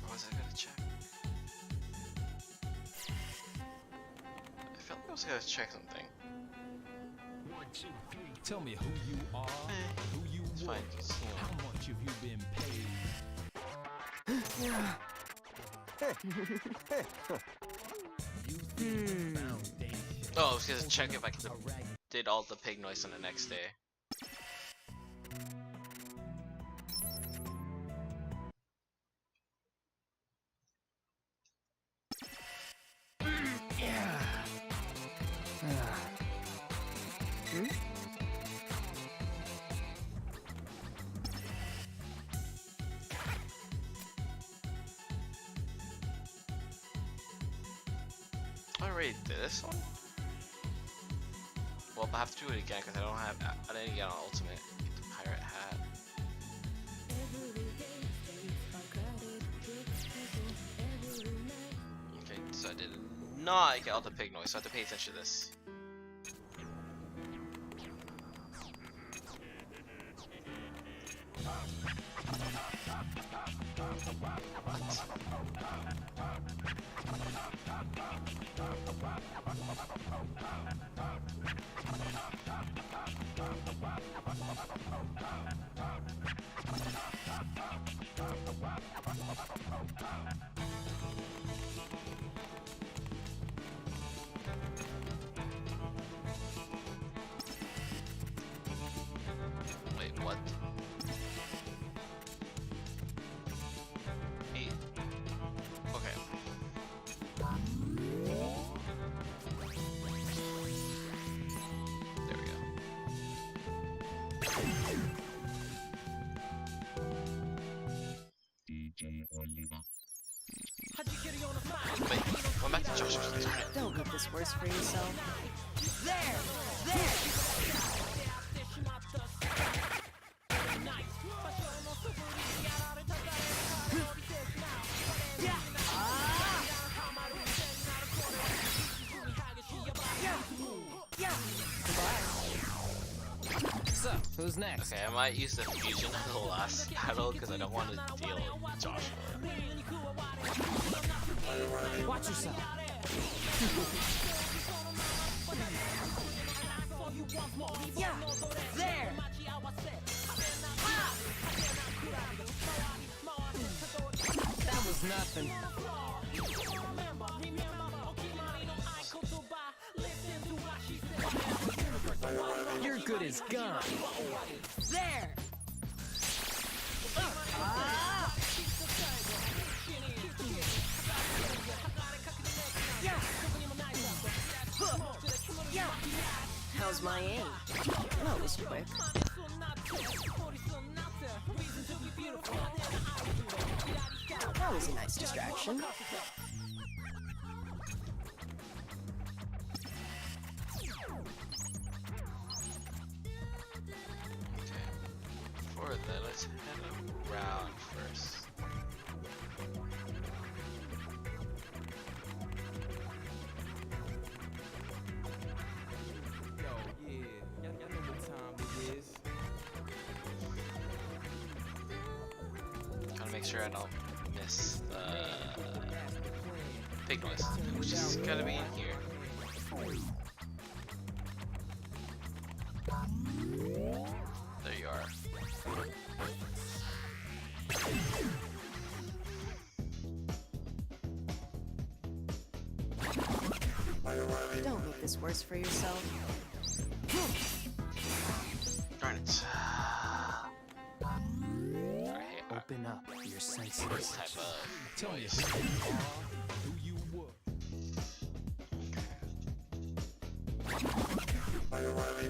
What was I gonna check? I felt like I was gonna check something. Tell me who you are, who you It's were, fine, just, you know. how much have you been paid? Yeah. Oh, I was gonna check if I did all the pig noise on the next day. Yeah. Hmm? I already did this one? Well, I have to do it again because I didn't get on ultimate. Get the pirate hat. Okay, so I did not get all the pig noise, so I have to pay attention to this. Wait, what? Hey. Okay. There we go. Wait, going back to Joshua's place. Don't make this worse for yourself. There! So, who's next? Okay, I might use the fusion in the last battle because I don't want to deal with Joshua. Watch yourself. Yeah! There! That was nothing. You're good as gone. There! Yeah! Yeah! How's my aim? That was quick. That was a nice distraction. Okay. For that, let's head around first. Yo, yeah, y'all know what time it is. Trying to make sure I don't miss the pig noise, which is gotta be in here. There you are. Don't make this worse for yourself. Open up your senses. type of Tell me voice. who you are, who you were.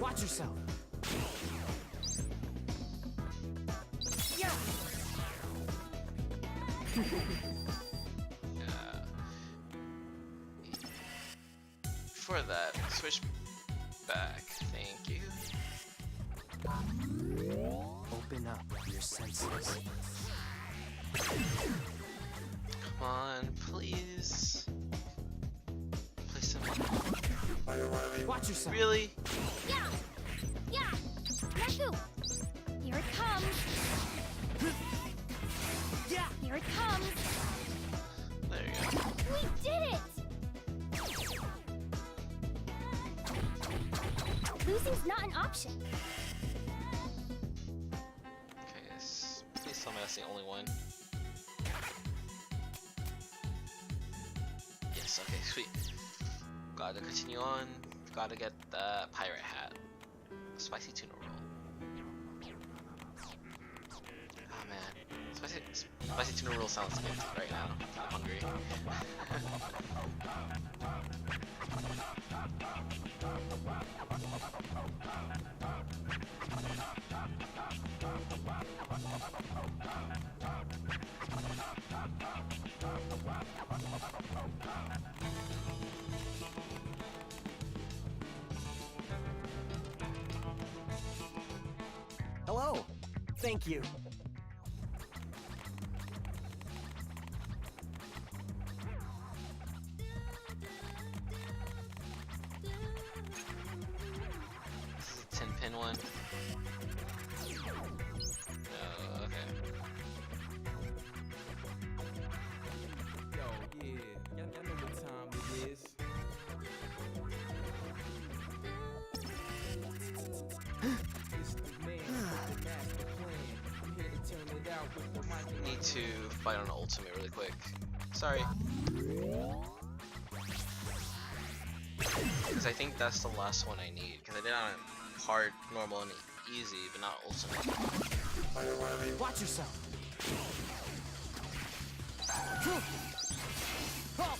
Watch yourself. Yeah. For that, switch back. Thank you. Open up your senses. Come on, please. Place some. Watch yourself. Really? Yeah! Yeah! Naku! Here it comes! Yeah. Here it comes! There you go. We did it! Losing's not an option. Okay, yes. Please tell me that's the only one. Yes, okay, sweet. Gotta continue on. Gotta get the pirate hat. Spicy tuna roll. Oh man. Spicy tuna roll sounds good right now. I'm hungry. Hello. Thank you. This is a 10-pin one. Oh, okay. Yo, yeah. Y'all know what time it is. It's the man with the master plan. I'm here to turn it out with the mic. Need to fight on ultimate really quick. Sorry. Because I think that's the last one I need. Because I did it on hard, normal, and easy, but not ultimate. Watch yourself.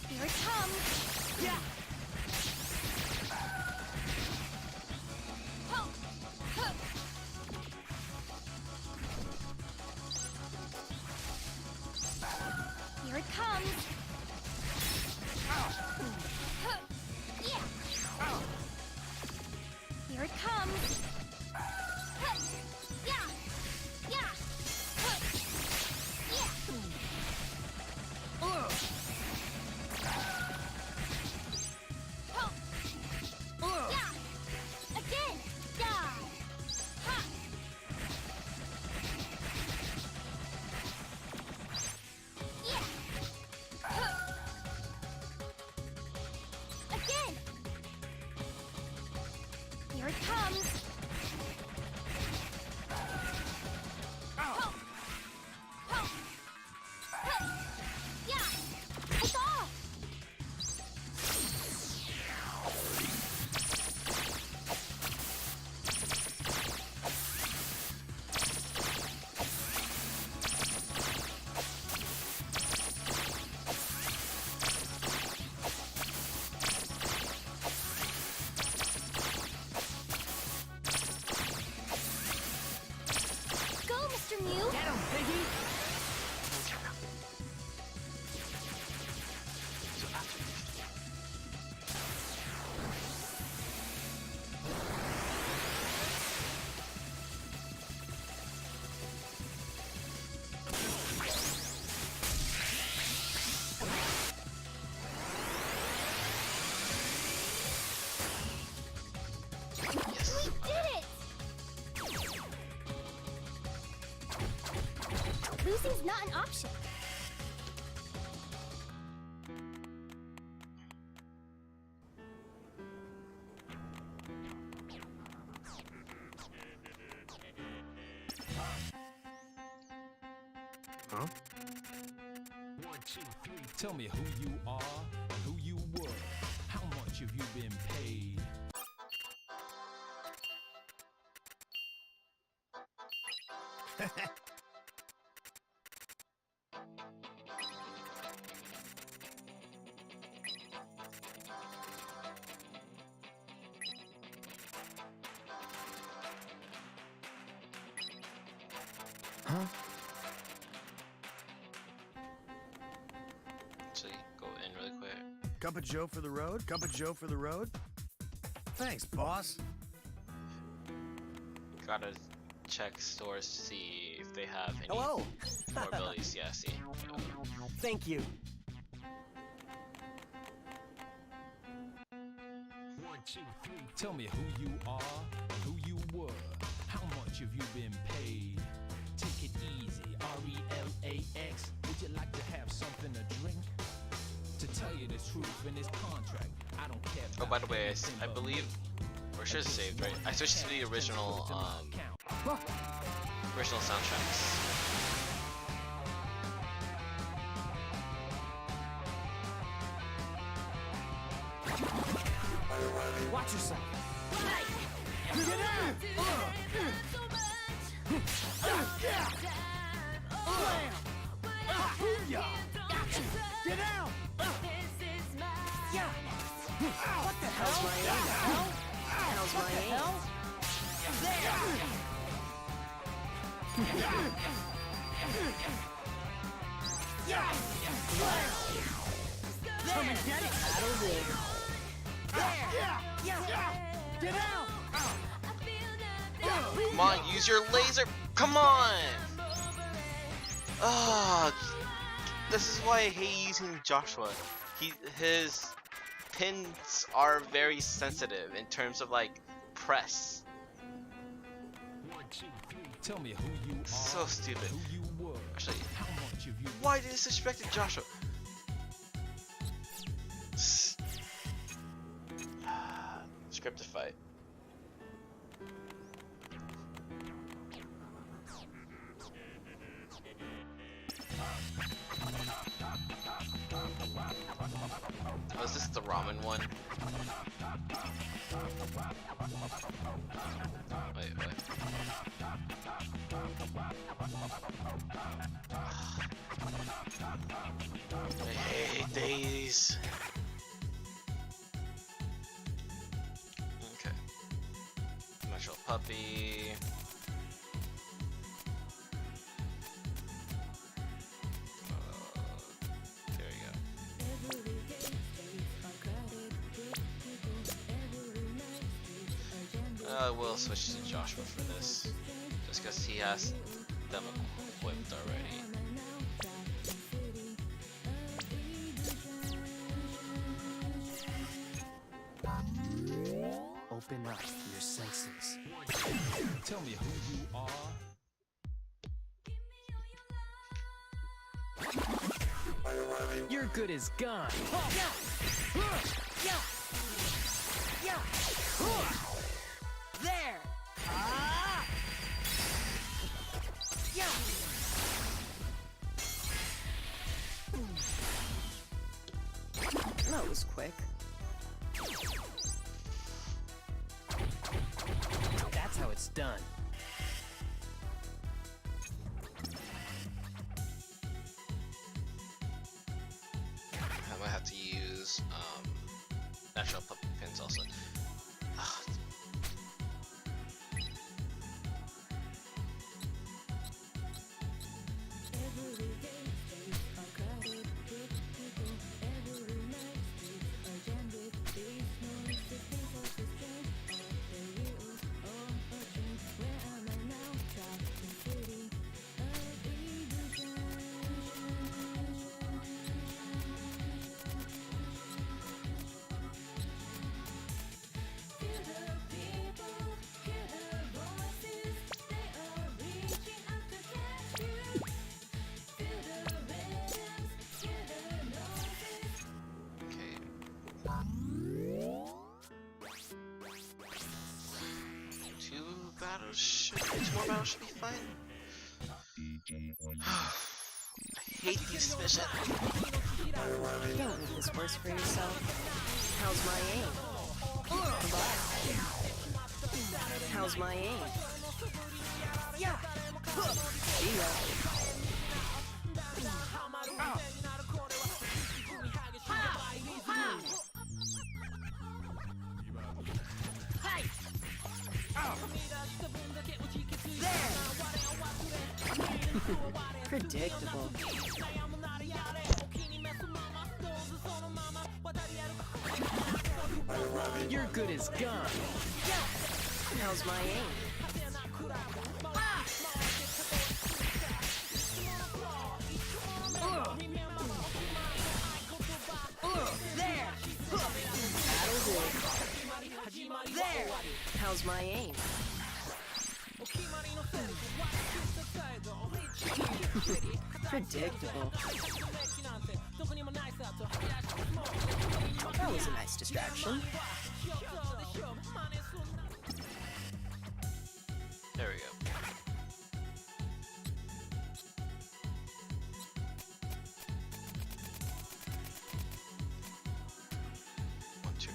Here it comes! Yeah. Ho! Ho! Here it comes! Huh. Yeah! Here it comes! Huh. Yeah! Yeah! Huh. Yeah! Ho! Yeah! Again! Yeah! Ha! Yeah! Huh. Again! Here it comes! Ho! Ho! Huh. Yeah! It's off! Go, Mr. Mew! Get him, Piggy. Yes. We did it! Losing's not an option. Huh? Tell me who you are, who you were. How much have you been paid? Actually, go in really quick. Cup of Joe for the road? Cup of Joe for the road? Thanks, boss. Gotta check stores to see if they have any Hello. more abilities. Yeah, see. Thank you. Tell me who you are, who you were, how much have you been paid? Take it easy, RELAX. Would you like to have something to drink? To tell you the truth, in this contract, I don't care. Oh, by the way, I believe we're sure it's saved, right? I switched to the original soundtracks. Watch yourself. Get out! Get out! Yeah. What the hell? How's my aim? How's What my the aim? hell? Come and get it. That'll do. Get out! Come on, use your laser. Come on. Ah, this is why I hate using Joshua. His pins are very sensitive in terms of like press. Tell me who you are, So stupid. who you were, Actually, how much have you why did I disrespect Joshua? Scripted fight. Oh, is this the ramen one? Wait. I hate these. Okay. Natural puppy. There you go. I will switch to Joshua for this, just because he has them equipped already. Open up your senses. tell me who you are? You're good as gone. There. That was quick. That's how it's done. I might have to use natural puppy pins also. Ah, okay. Two more battles should be fine. I hate these missions. You don't need this worse for yourself. How's my aim? How's my aim? See ya. Predictable. You're good as gone. How's my aim? There! That'll do. There! How's my aim? Predictable. That was a nice distraction. There we go. One, two.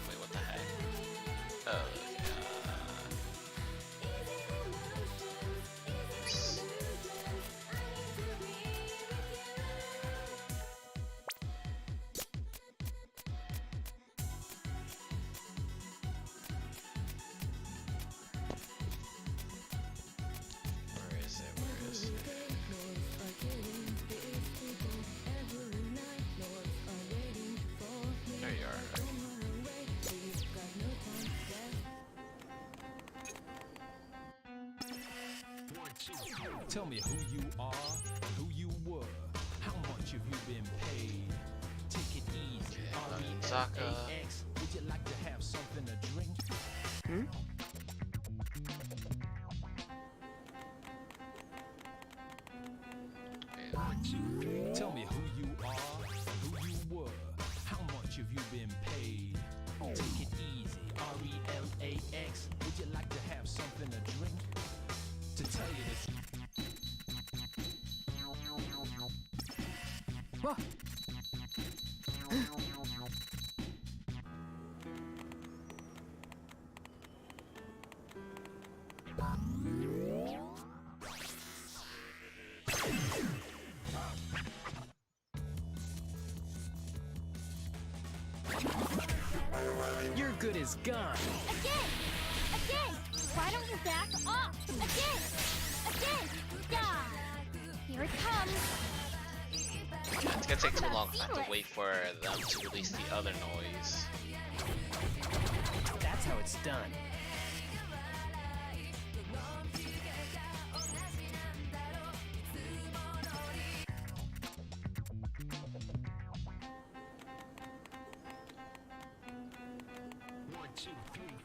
Wait, what the heck? Oh, where is it? Where is it? There you are. Tell me who you are, who you were, how much have you been paid? Take it easy. Zaka. R-E-L-A-X. Would you like to have something to drink? Tell me who you are, who you were, how much have you been paid? Take it easy. R-E-L-A-X. Would you like to have something to drink? To tell you this. Whoa. You're good as gone. Again! Again! Why don't you back off? Again! Again! Yeah! Here it comes! It's gonna take too long. I have to wait for them to release the other noise. That's how it's done.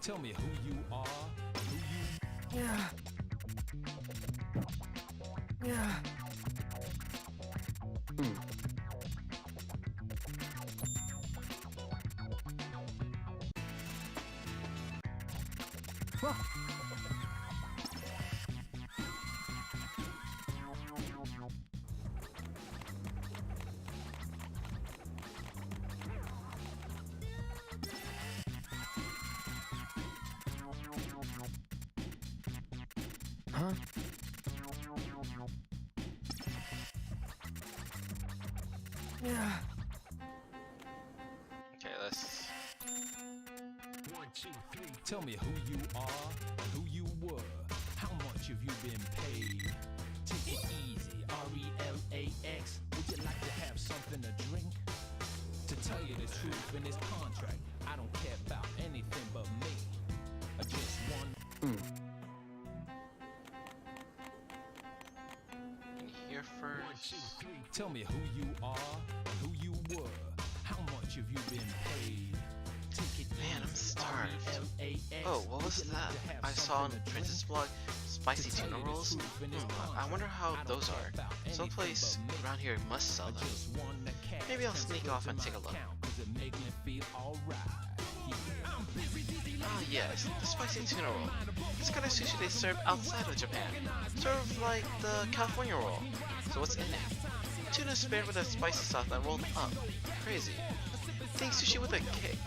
Tell me who you are, who you. Yeah. Yeah. Whoa. Huh? Yeah. Okay, let's. Tell me who you are, who you were, how much have you been paid? Take it easy. R-E-L-A-X. Would you like to have something to drink? To tell you the truth, in this contract, I don't care about anything but me. I just want. In here first. Tell me who you are, who you were, how much have you been paid? Take it Man, I'm easy. starved. R-E-L-A-X. Oh, what was Would you like that? to have I saw on something to Princess drink? Blog spicy tuna rolls? I wonder how those are. Someplace around here must sell them. Maybe I'll sneak off and take a look. Ah yes, the spicy tuna roll. It's the kind of sushi they serve outside of Japan. Sort of like the California roll. So what's in it? Tuna spared with a spicy sauce that rolled up. Crazy. Think sushi with a kick.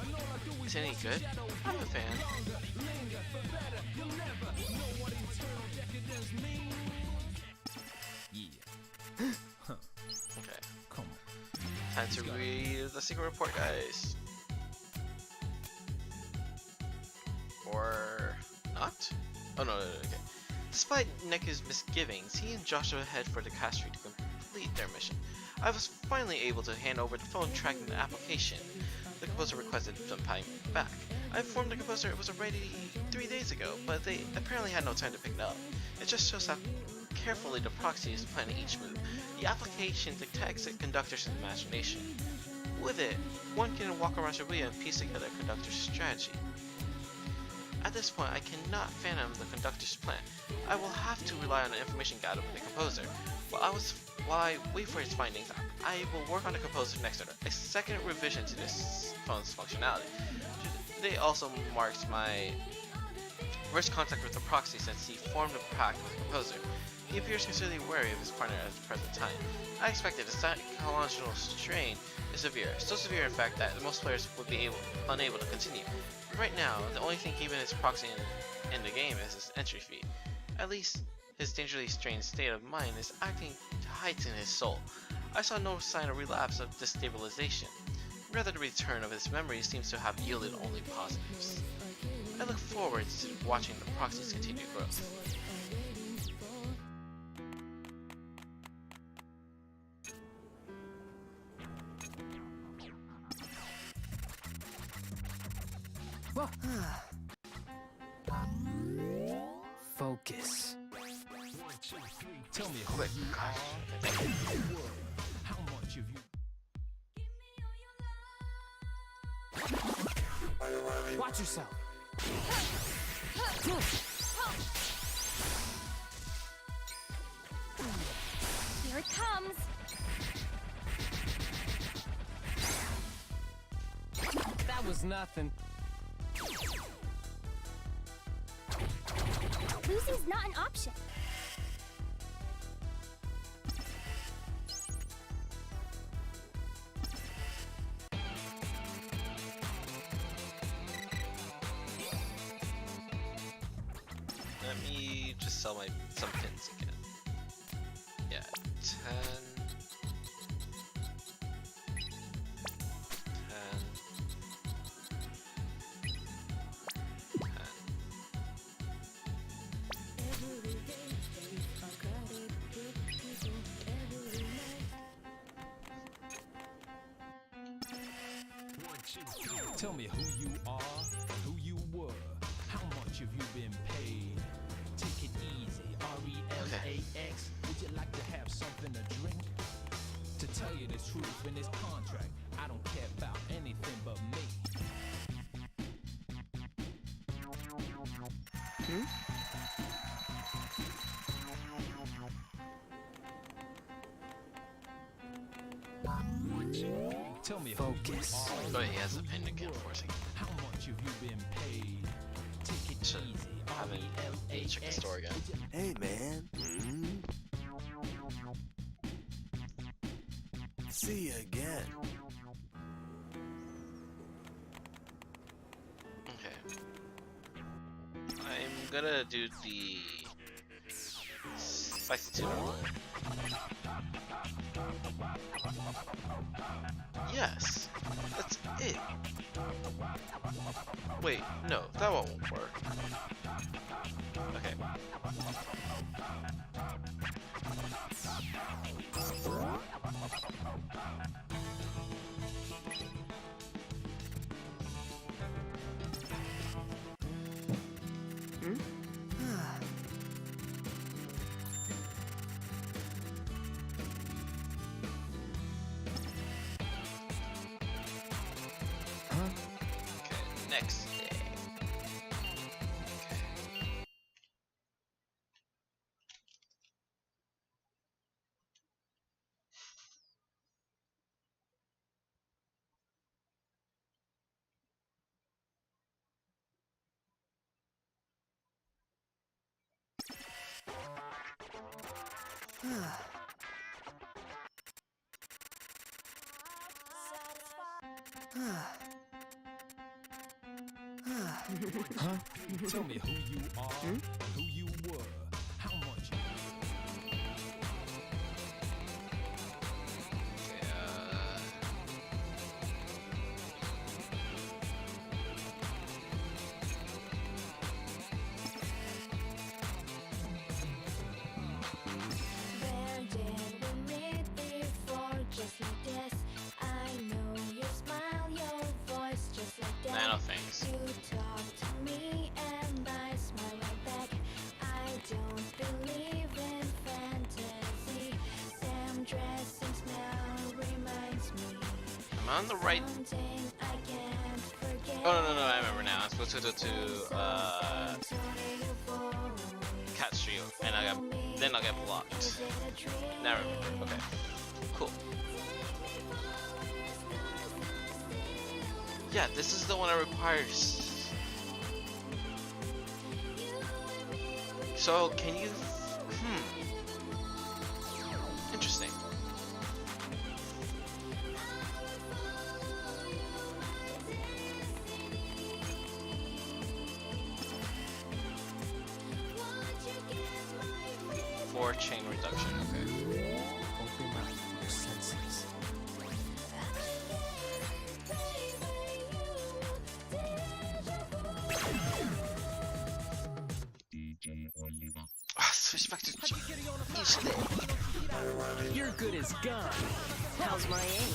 Is it any good? I'm a fan. Yeah. Okay. Come on. Time to read the secret report, guys. Or not? Oh no, okay. Despite Neku's misgivings, he and Joshua head for the castle to complete their mission. I was finally able to hand over the phone tracking application the composer requested some time back. I informed the composer it was ready 3 days ago, but they apparently had no time to pick it up. It just shows how carefully the proxy is planning each move. The application detects a conductor's imagination. With it, one can walk around Shibuya and piece together a conductor's strategy. At this point, I cannot fathom the conductor's plan. I will have to rely on the information gathered by the composer. While I wait for his findings, I will work on the composer next order. A second revision to this phone's functionality. Today also marks my first contact with the proxy since he formed a pact with the composer. He appears considerably wary of his partner at the present time. I expected the psychological strain is severe, so severe in fact that most players would be unable to continue. Right now, the only thing keeping his proxy in the game is his entry fee. At least, his dangerously strained state of mind is acting to heighten his soul. I saw no sign of relapse of destabilization. Rather, the return of his memories seems to have yielded only positives. I look forward to watching the proxy's continued growth. Focus. Tell me Quick, gosh. how much have you Watch yourself. Here it comes. That was nothing. Losing's not an option. Let me just sell some pins again. Yeah, 10. 10. 10. tell me who you are, who you were, how much have you been paid? Take it easy, RELAX. Would you like to have something to drink? To tell you the truth, in this contract, I don't care about anything but me. Tell me Focus. who you Oh, are, he has a pin again, forcing. how much have you been paid? Take it Should easy, haven't checked the store again. Hey, man. See you again. Okay. I'm gonna do the spicy tuna roll. Yes, that's it. Wait, no, that won't work. Okay. Okay, next day. Huh? Tell me who you are, who you were, how much you Where did we meet before? Just like this. I know your smile, your voice, just like that. No thanks. You talk to me and I smile right back. I don't believe in fantasy. Same dressing smell reminds me I'm on the right. something I can't forget. Oh no, I remember now. I'm supposed to go to Cat Street, and then I'll get blocked. Now I remember. Okay, cool. Yeah, this is the one that requires. So can you? Interesting. For chain reduction, okay. Open up your senses. Switch back to easily. You're good as gone. How's my aim?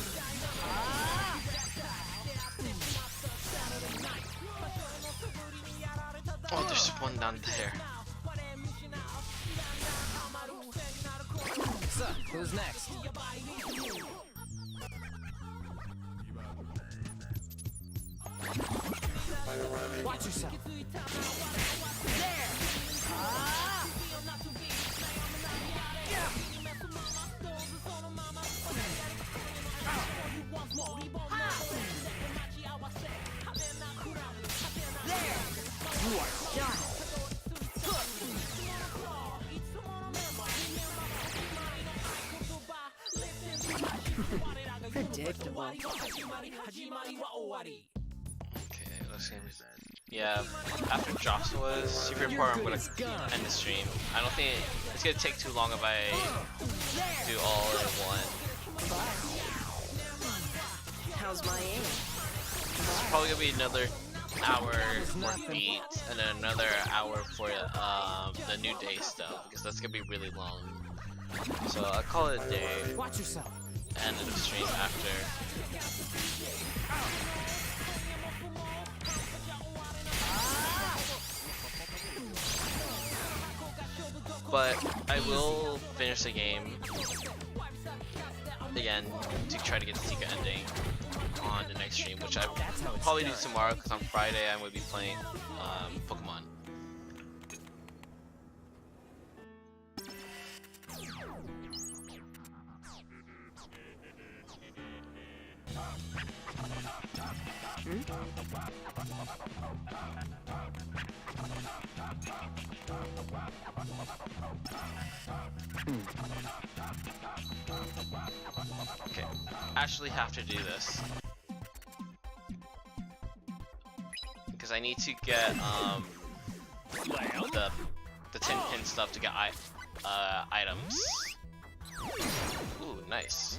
Oh, there's one down there. So, who's next? Watch yourself. You are done. Predictable. Okay, let's see. Yeah, after Joshua's super report, I'm gonna end the stream. I don't think it's gonna take too long if I do all in one. How's my aim? It's probably gonna be another hour for beats, and then another hour for the new day stuff, because that's gonna be really long. So I'll call it a day. Watch yourself. End of the stream after. But I will finish the game again to try to get the secret ending on the next stream, which I will probably do tomorrow because on Friday I'm going to be playing Pokemon. Okay, actually have to do this because I need to get the 10 pin stuff to get items. Ooh, nice.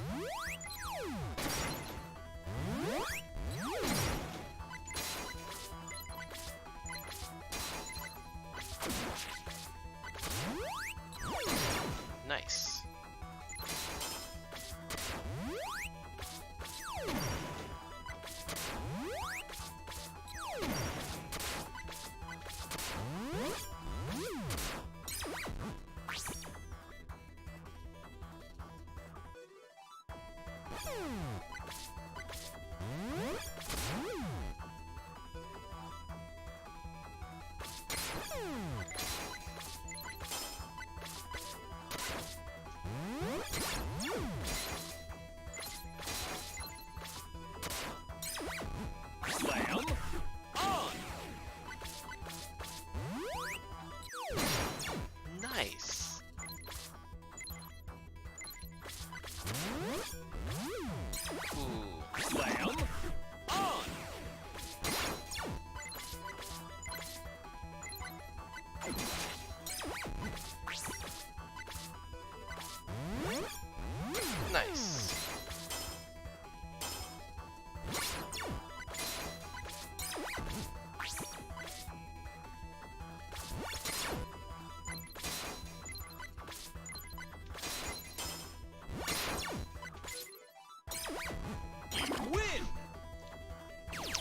Nice. Nice.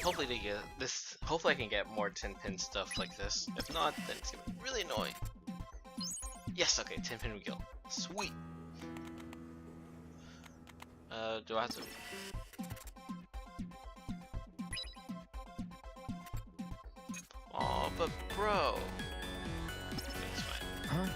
hopefully they get this. Hopefully I can get more 10-pin stuff like this. If not, then it's gonna be really annoying. Yes, okay, 10-pin reveal. Sweet. Do I have to? Oh, but bro. Okay, it's fine. Huh?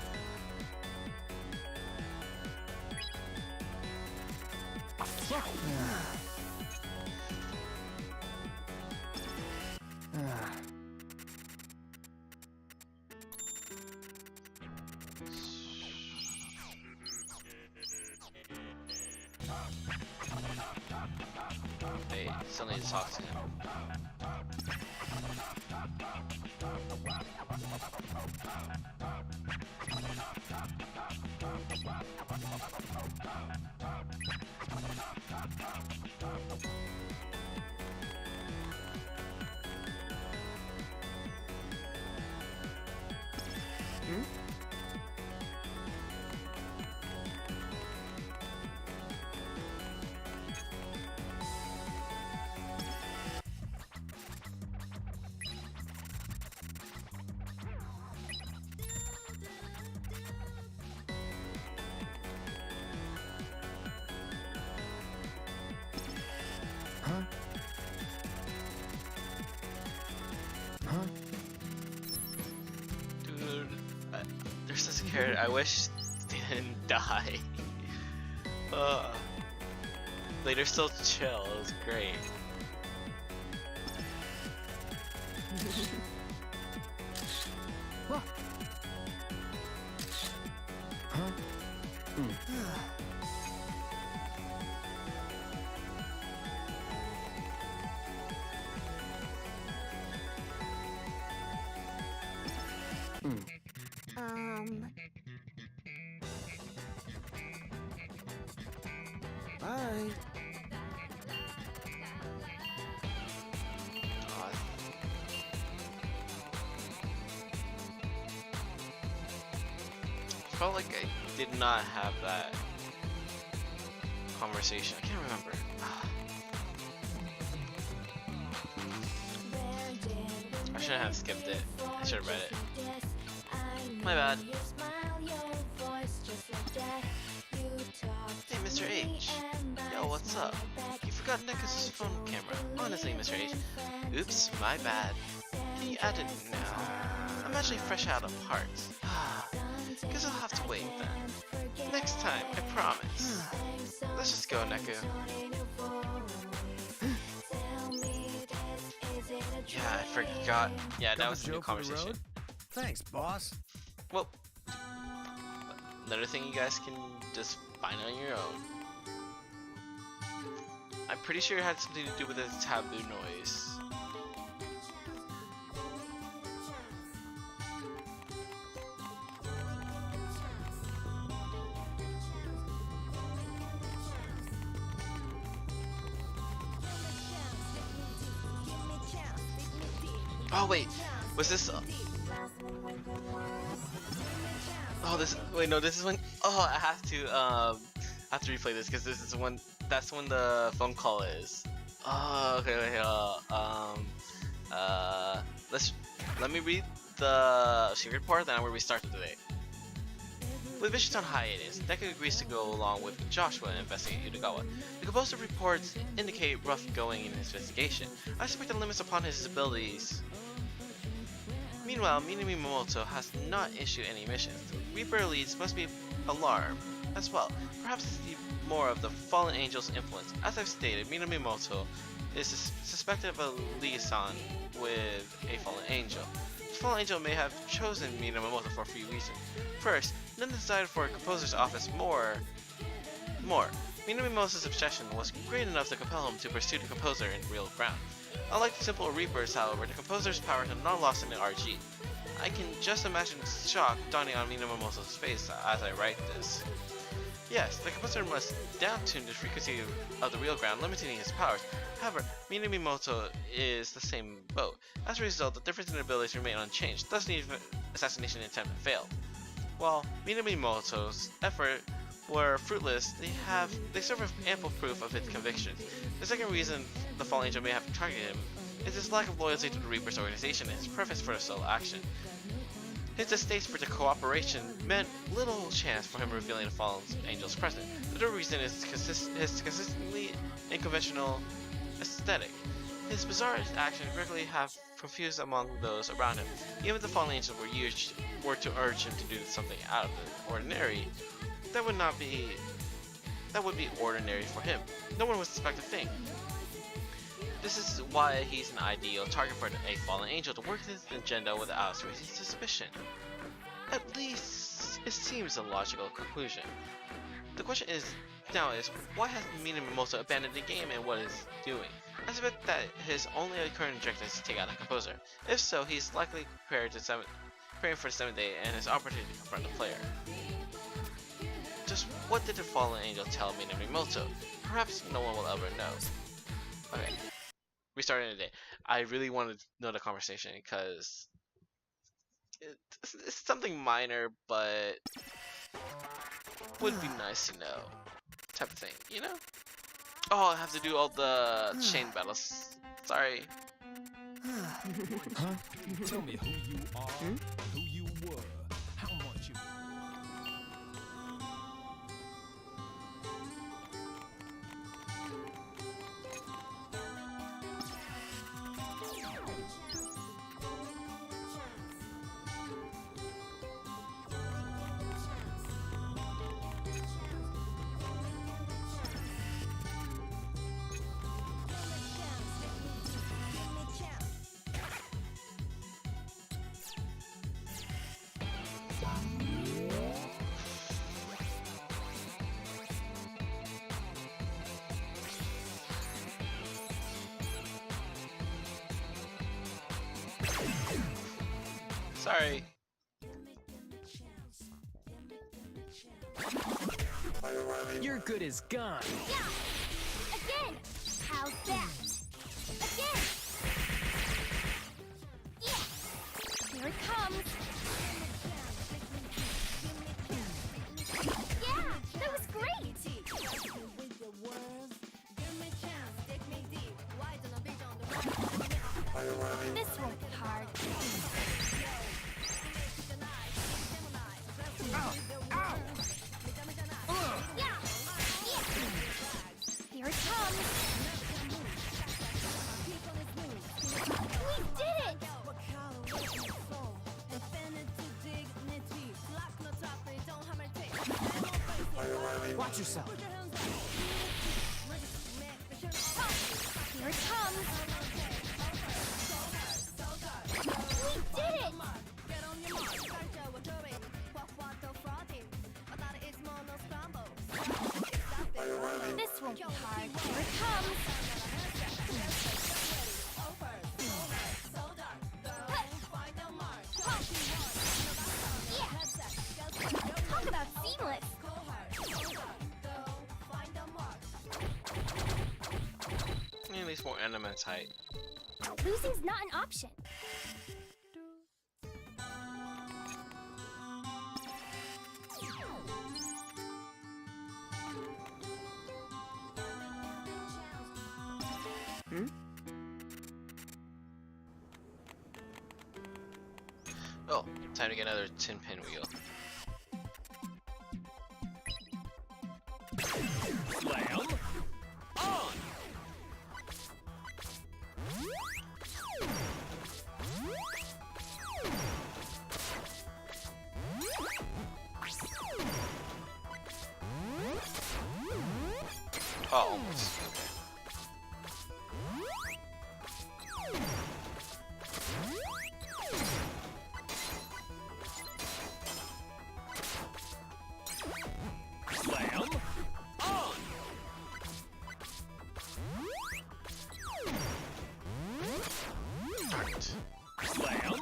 Hey, still need to talk to him. Huh? Huh? Dude, there's such a character. I wish they didn't die. Like they're still chill. It was great. Huh? Bye. God. Felt like I did not have that conversation. I can't remember. I shouldn't have skipped it. I should have read it. My bad. Hey, Mr. H. Yo, what's up? You forgot Nicholas' phone camera. Honestly, Mr. H. Oops, my bad. Can you add it now? I'm actually fresh out of parts. Guess I'll have to wait then. Next time, I promise. Let's just go, Neku. Yeah, I forgot. Yeah, that was a new conversation. Thanks, boss. Well, another thing you guys can just find on your own. I'm pretty sure it had something to do with the taboo noise. Oh wait, was this? Oh, this. Wait, no, this is when. Oh, I have to replay this because this is when. That's when the phone call is. Oh, okay, wait. Let me read the secret part, then I will restart the debate. With Vicious on hiatus, Deku agrees to go along with Joshua and investigate Utagawa. The composer reports indicate rough going in his investigation. I suspect the limits upon his abilities. Meanwhile, Minami Momoto has not issued any missions. Reaper leads must be alarmed as well. Perhaps it's more of the Fallen Angel's influence. As I've stated, Minami Momoto is suspected of a liaison with a Fallen Angel. The Fallen Angel may have chosen Minami Momoto for a few reasons. First, none decided for a composer's office more. Minami Momoto's obsession was great enough to compel him to pursue the composer in real ground. Unlike the simple Reapers, however, the composer's powers are not lost in the RG. I can just imagine shock dawning on Minami Momoto's face as I write this. Yes, the composer must downtune the frequency of the real ground, limiting his powers. However, Minami Momoto is the same boat. As a result, the difference in abilities remain unchanged, thus the assassination attempt failed. While Minami Momoto's efforts were fruitless, they serve as ample proof of his convictions. The second reason the Fallen Angel may have targeted him It's his lack of loyalty to the Reaper's organization and his preference for solo action. His distaste for the cooperation meant little chance for him revealing the fallen angel's presence. The real reason is his consistently unconventional aesthetic. His bizarre actions regularly have confused among those around him. Even if the fallen angels were to urge him to do something out of the ordinary, that would be ordinary for him. No one would suspect a thing. This is why he's an ideal target for a fallen angel to work his agenda without raising suspicion. At least, it seems a logical conclusion. The question now is, why has Minamoto abandoned the game and what is he doing? I suspect that his only current objective is to take out the composer. If so, he's likely preparing for the 7th day and his opportunity to confront the player. Just what did the fallen angel tell Minamoto? Perhaps no one will ever know. Okay. Restarting the day. I really wanted to know the conversation because it's something minor, but would be nice to know. Type of thing, you know? Oh, I have to do all the chain battles. Sorry. Huh? Tell me who you are, who you were, how much you. Sorry. You're good as gone. Yeah! Again! How's that? Again! Yeah! Here it comes! Yeah! That was great! This won't be hard. Yeah! Here it comes! We did it! Watch yourself. Here it comes! We did it! This won't be hard. Here it comes! Yeah! Talk about seamless! At least more animate height. Losing's not an option. Oh, time to get another tin pin wheel. Slam on. Oh, almost. Slam on. Darn it. Slam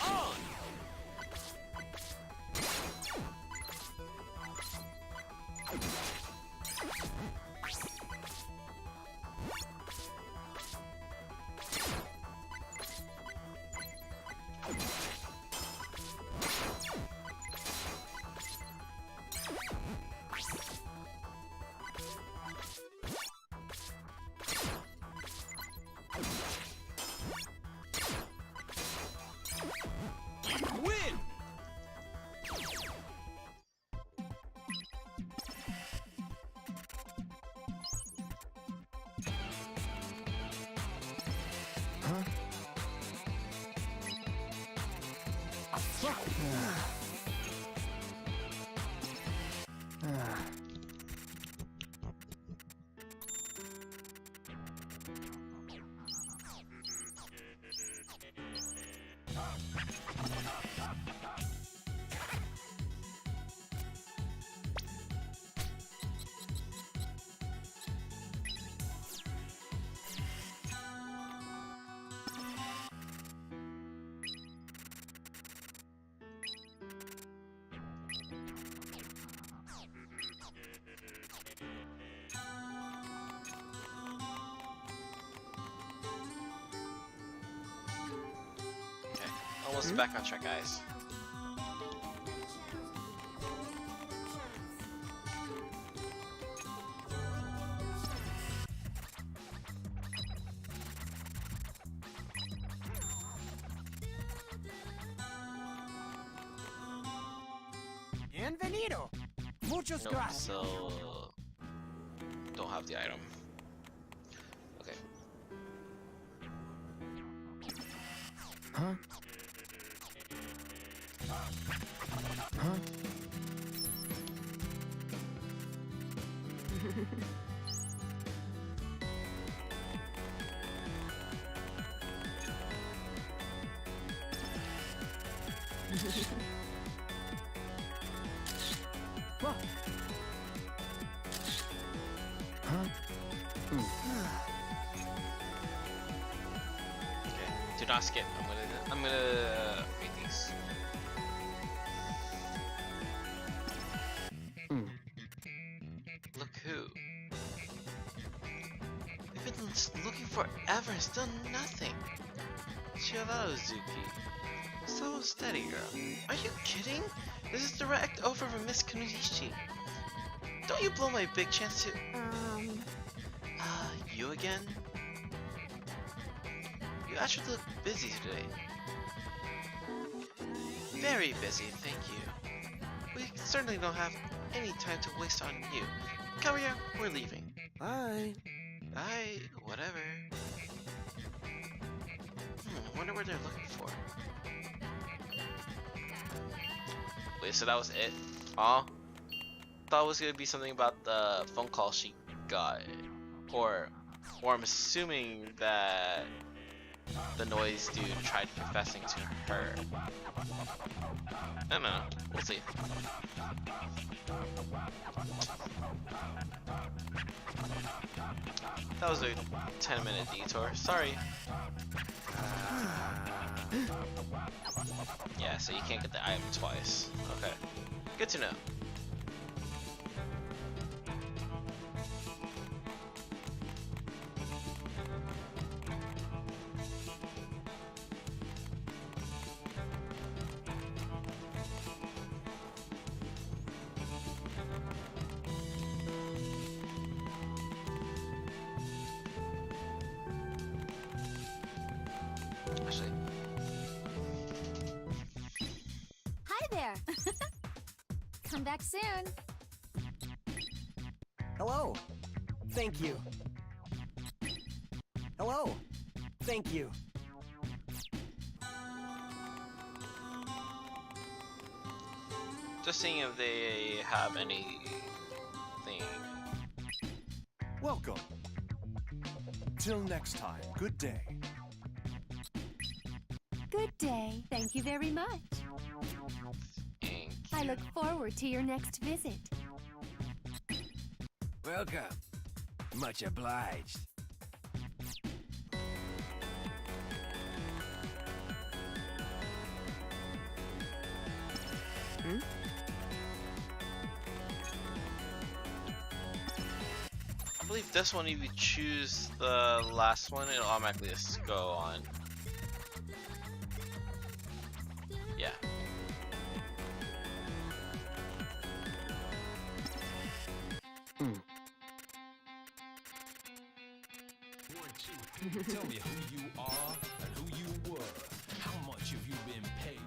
on. almost back on track, guys. Bienvenido. Muchas Nope, gracias. so don't have the item. Okay. Huh? Huh? What? Huh? Okay. Do not skip. I'm gonna read these. Look who. We've been looking forever and still nothing. Chill out, Zuki. So steady, girl. Are you kidding? This is direct over from Miss Kunishi. Don't you blow my big chance to... you again? You actually look busy today. Very busy, thank you. We certainly don't have any time to waste on you. Come here, we're leaving. Bye. Bye, whatever. Wonder what they're looking for. Wait, so that was it? Thought it was gonna be something about the phone call she got, or I'm assuming that the noise dude tried confessing to her. I don't know. We'll see. That was a 10-minute detour. Sorry. Yeah, so you can't get the item twice. Okay. Good to know. Actually, Hi there. Come back soon. Hello. Thank you. Hello. Thank you. just seeing if they have anything. Welcome. Till next time, good day. Good day. Thank you very much. I look forward to your next visit. Welcome. Much obliged. I believe this one, if you choose the last one, it'll automatically just go on. Yeah. Tell me who you are and who you were. How much have you been paid?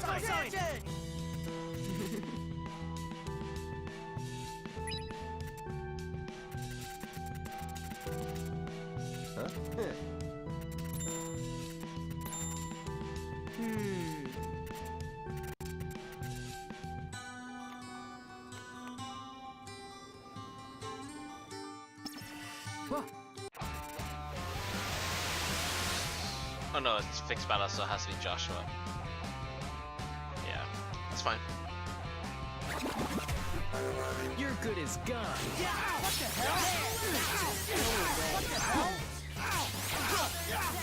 Sergeant! Huh? Oh no, it's fixed battle, so it has to be Joshua. Yeah, it's fine. You're good as gone. What the hell? What the hell?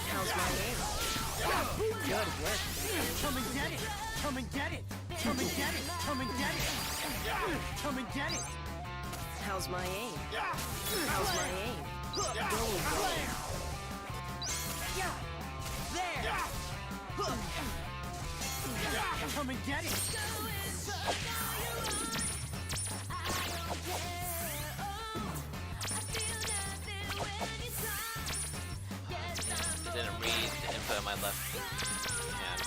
How's my aim? Good work. Come and get it! Come and get it! Come and get it! Come and get it! Come and get it! How's my aim? How's my aim? There! Come and get it! I didn't read the input on my left hand.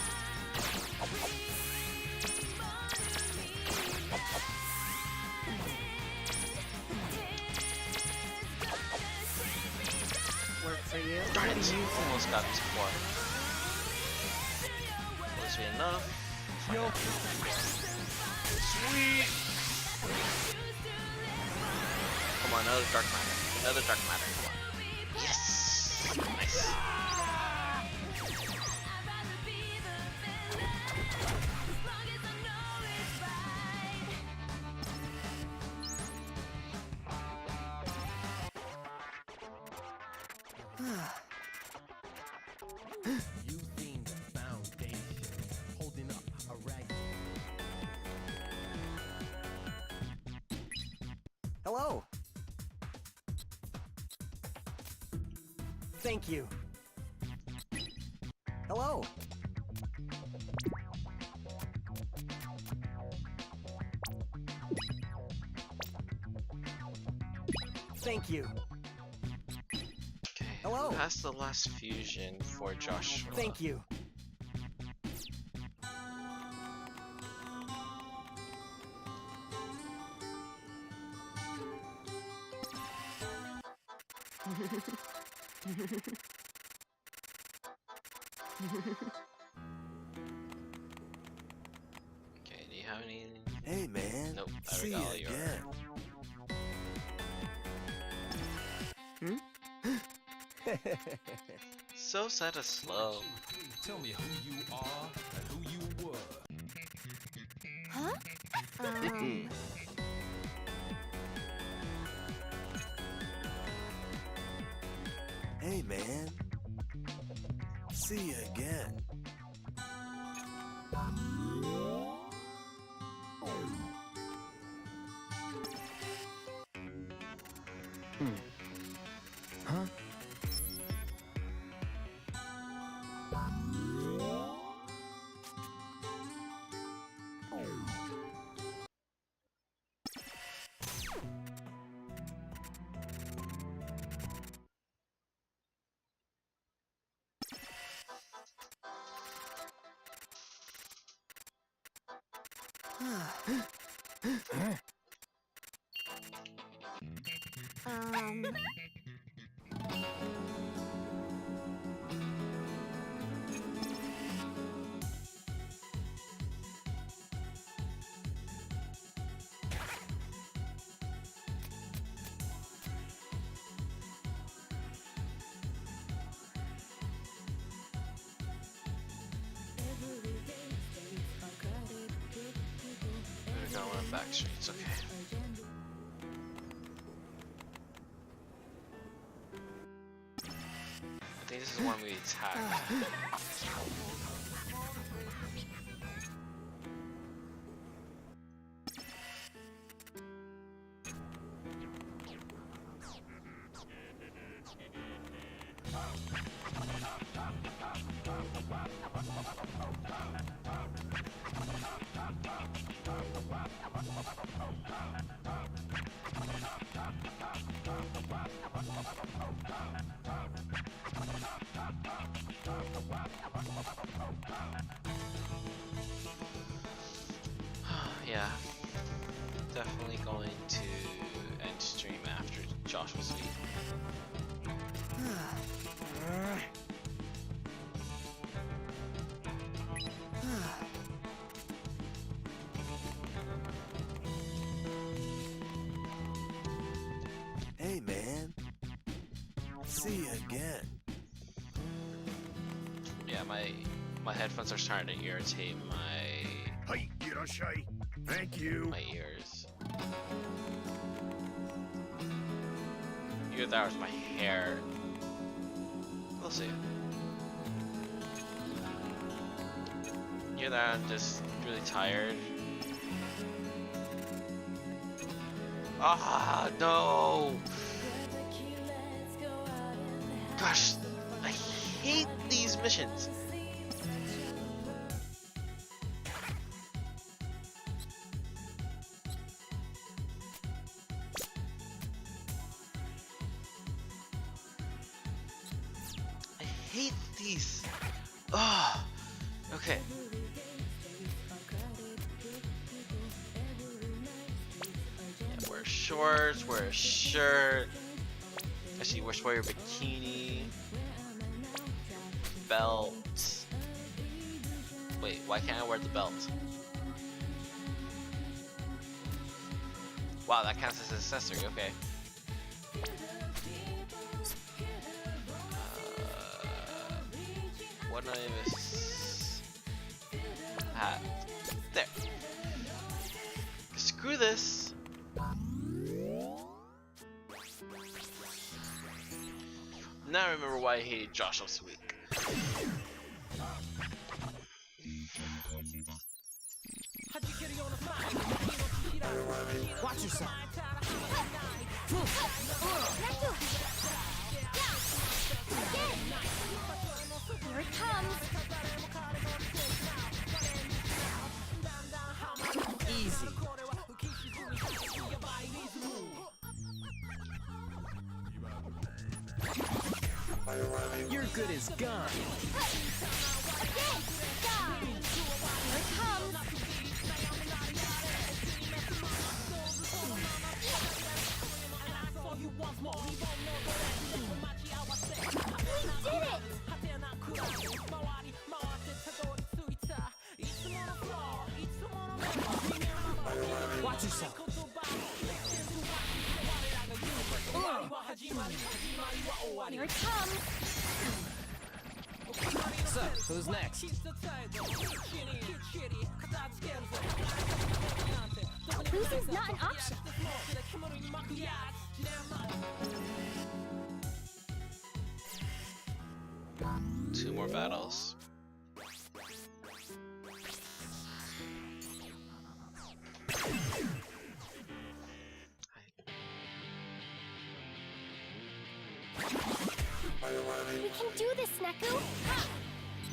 Work for you. Darn it! Almost got to 4. Close be enough. Sweet! Come on, another dark matter. Another dark matter. Come on. Yes! Nice. You've seen the foundation, holding up a rag. Hello! Thank you. Hello! Thank you. Okay. Hello. Who has the last fusion for Joshua? Thank you. Okay, do you have any? Hey man. Nope, I See already got you all your. again. So sad and slow. Tell me who you are and who you were. Huh? Hey man. See you again. Huh? We're going on back streets, okay. I think this is one we attack. Yeah, definitely going to end stream after Joshua's leave. See you again. Yeah, my headphones are starting to irritate my Hey, Irashai. Thank you. ears. Either that or it's my hair. We'll see. Either that I'm just really tired. Ah, no! Gosh, I hate these missions. I hate these. Ah, okay. Yeah, wear shorts, wear a shirt. Actually, wear your bikini. Belt. Wait, why can't I wear the belt? Wow, that counts as an accessory, okay. What name is hat? There. Screw this. Now I remember why I hated Josh last week. Watch yourself. Here it comes. Easy. You're good as gone. Here it comes. We did it! Watch yourself. Here it comes. So, who's next? Losing's not an option. Two more battles. We can do this, Neku.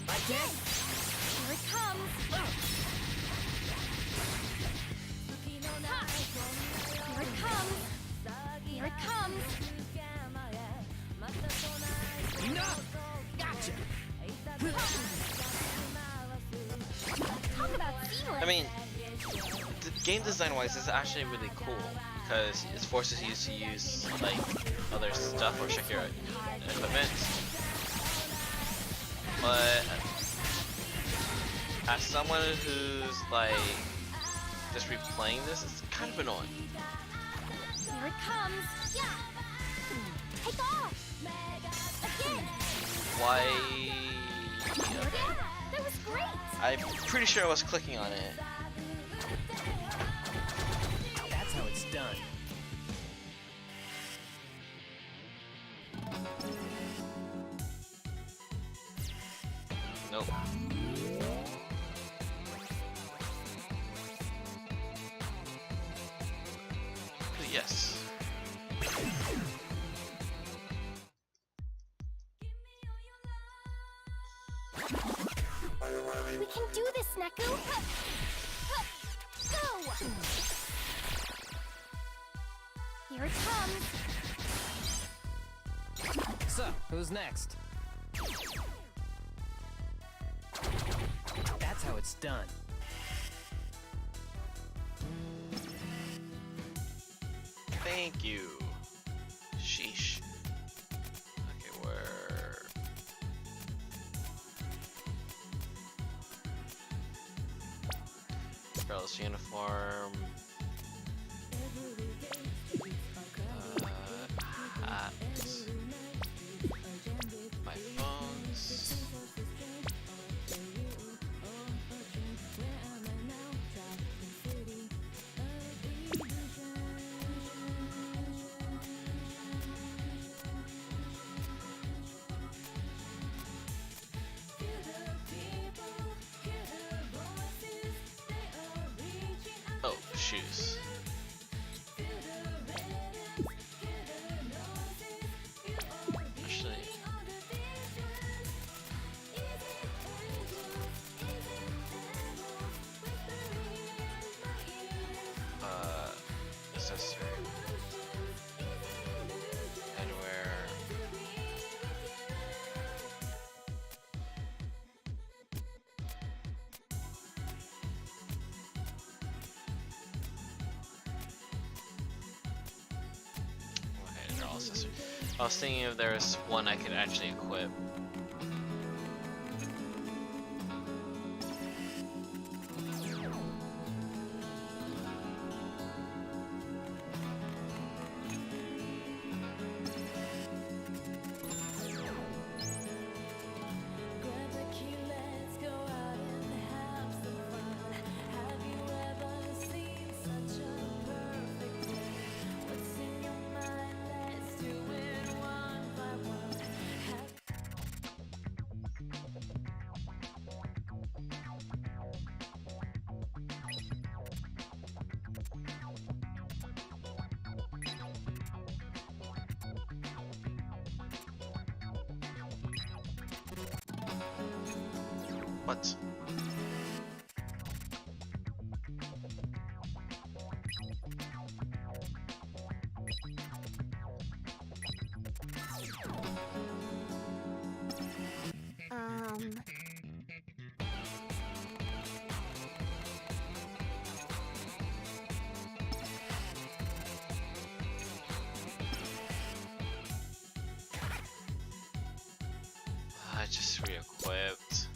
I can. Here it comes. Here it comes. Here it comes. Enough! Gotcha! Talk about seamless. I mean, the game design wise is actually really cool because it forces you to use like other stuff or check your equipment. But as someone who's like just replaying this, it's kind of annoying. Here it comes. Yeah. Take off. Again. Why? Again. That was great. I'm pretty sure I was clicking on it. That's how it's done. Nope. Yes. We can do this, Neku. Go. Here it comes. So, who's next? That's how it's done. Thank you. Sheesh. Okay, where? Girls uniform. Hat. shoes. Actually, accessory. And where? Okay, they're all accessory. I was thinking if there's one I could actually equip. Grab the key, let's go out and have some fun. Have you ever seen such a perfect day? What's in your mind? Let's do it one by one. What? I just re-equipped.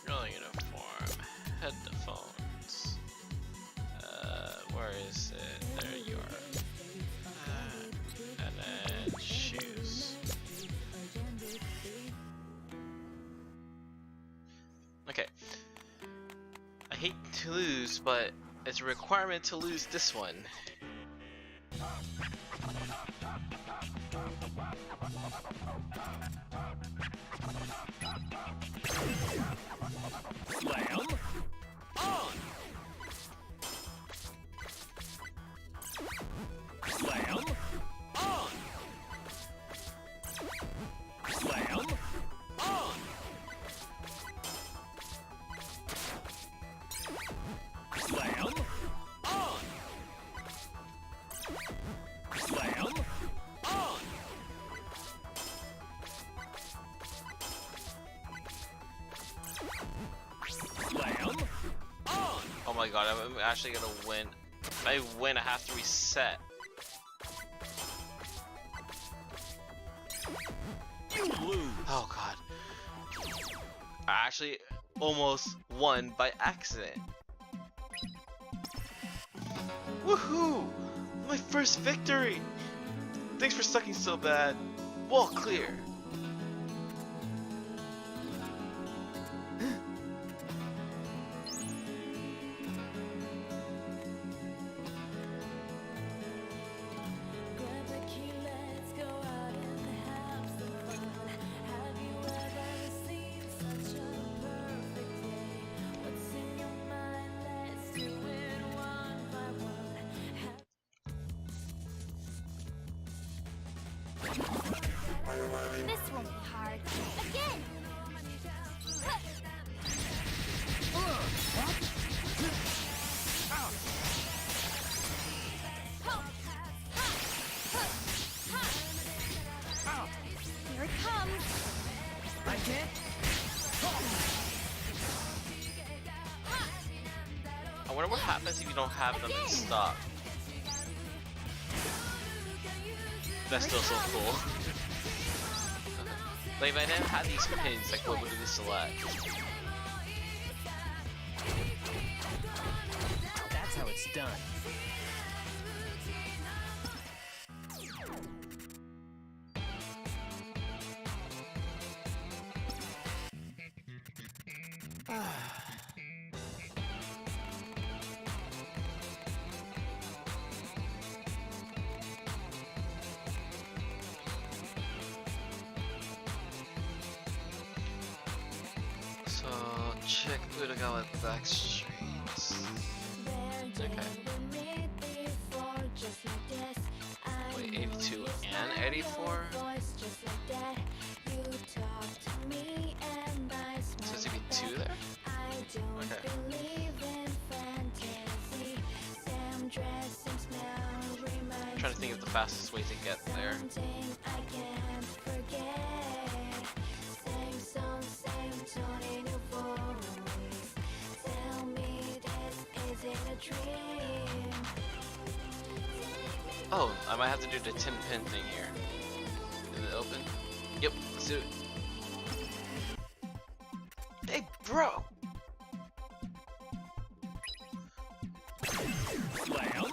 Really uniform. Headphones. Where is it? There you are. And then shoes. Okay. I hate to lose, but it's a requirement to lose this one. Slam on. Slam on. Slam on. Slam on. Slam on. Slam on. Oh my god, I'm actually gonna win. If I win, I have to reset. You lose. Oh god. I actually almost won by accident. Woohoo! My first victory! Thanks for sucking so bad. Wall clear. Grab the key, let's go out and have some fun. Have you ever seen such a perfect day? What's in your mind? Let's do it one by one. This won't be hard. Again! Here it comes! I can't. I wonder what happens if you don't have them in stock. That's still so cool. Like if I didn't have these pins, like what would we select? That's how it's done. So check Udagawa Backstreets. Okay. Wait, 82 and 84? So it's even 2 there? Okay. I'm trying to think of the fastest way to get there. Oh, I might have to do the 10 pin thing here. Is it open? Yep, let's do it. Hey, bro! Slam on.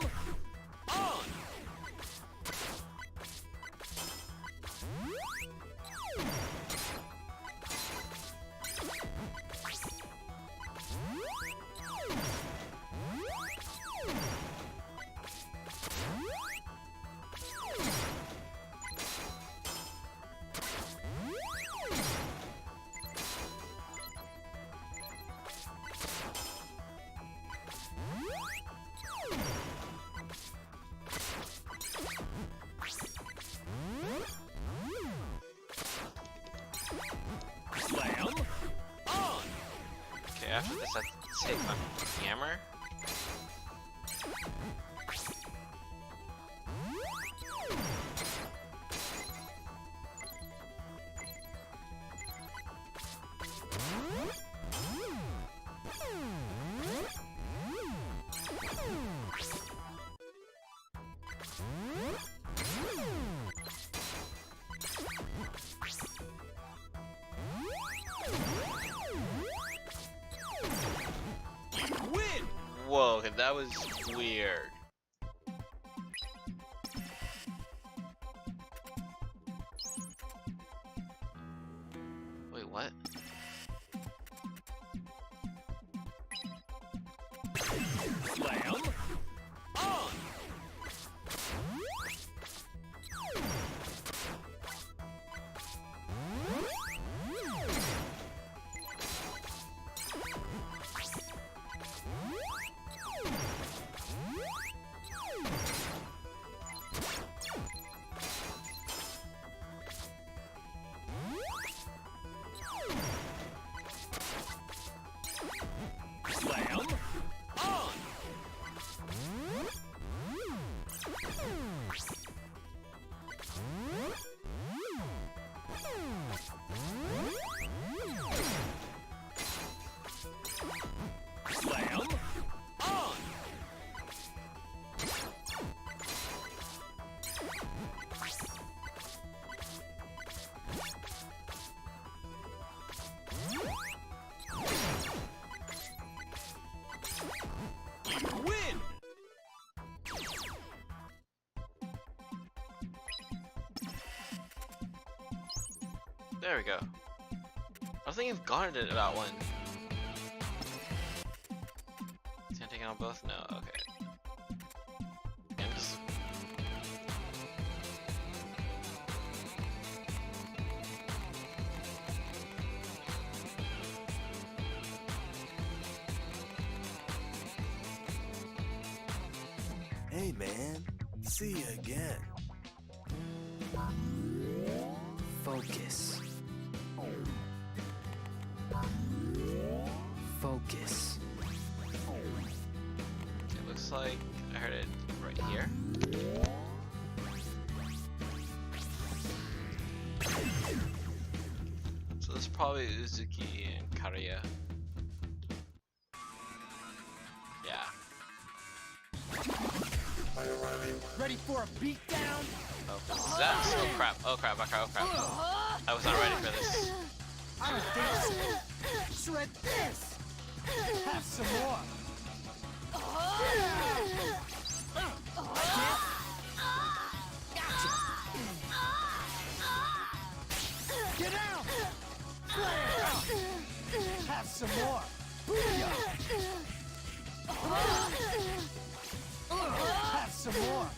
Slam on. Okay, after this I have to take my hammer. Win. Whoa, okay, that was weird. Wait, what? Slam on. Slam on. Slam on. Win. There we go. I think I've gotten it that one. Is he taking on both? No, okay. I'm just... Hey man, see you again. Focus. Focus. It looks like I heard it right here. So this is probably Uzuki and Kariya. Yeah. Ready for a beatdown? Oh, this is that? Oh crap, oh crap, oh crap, oh crap. I was not ready for this. I don't think so. Shred this! Have some more! Gotcha! Get out! Flare! Have Have some more. Booyah! Have some more.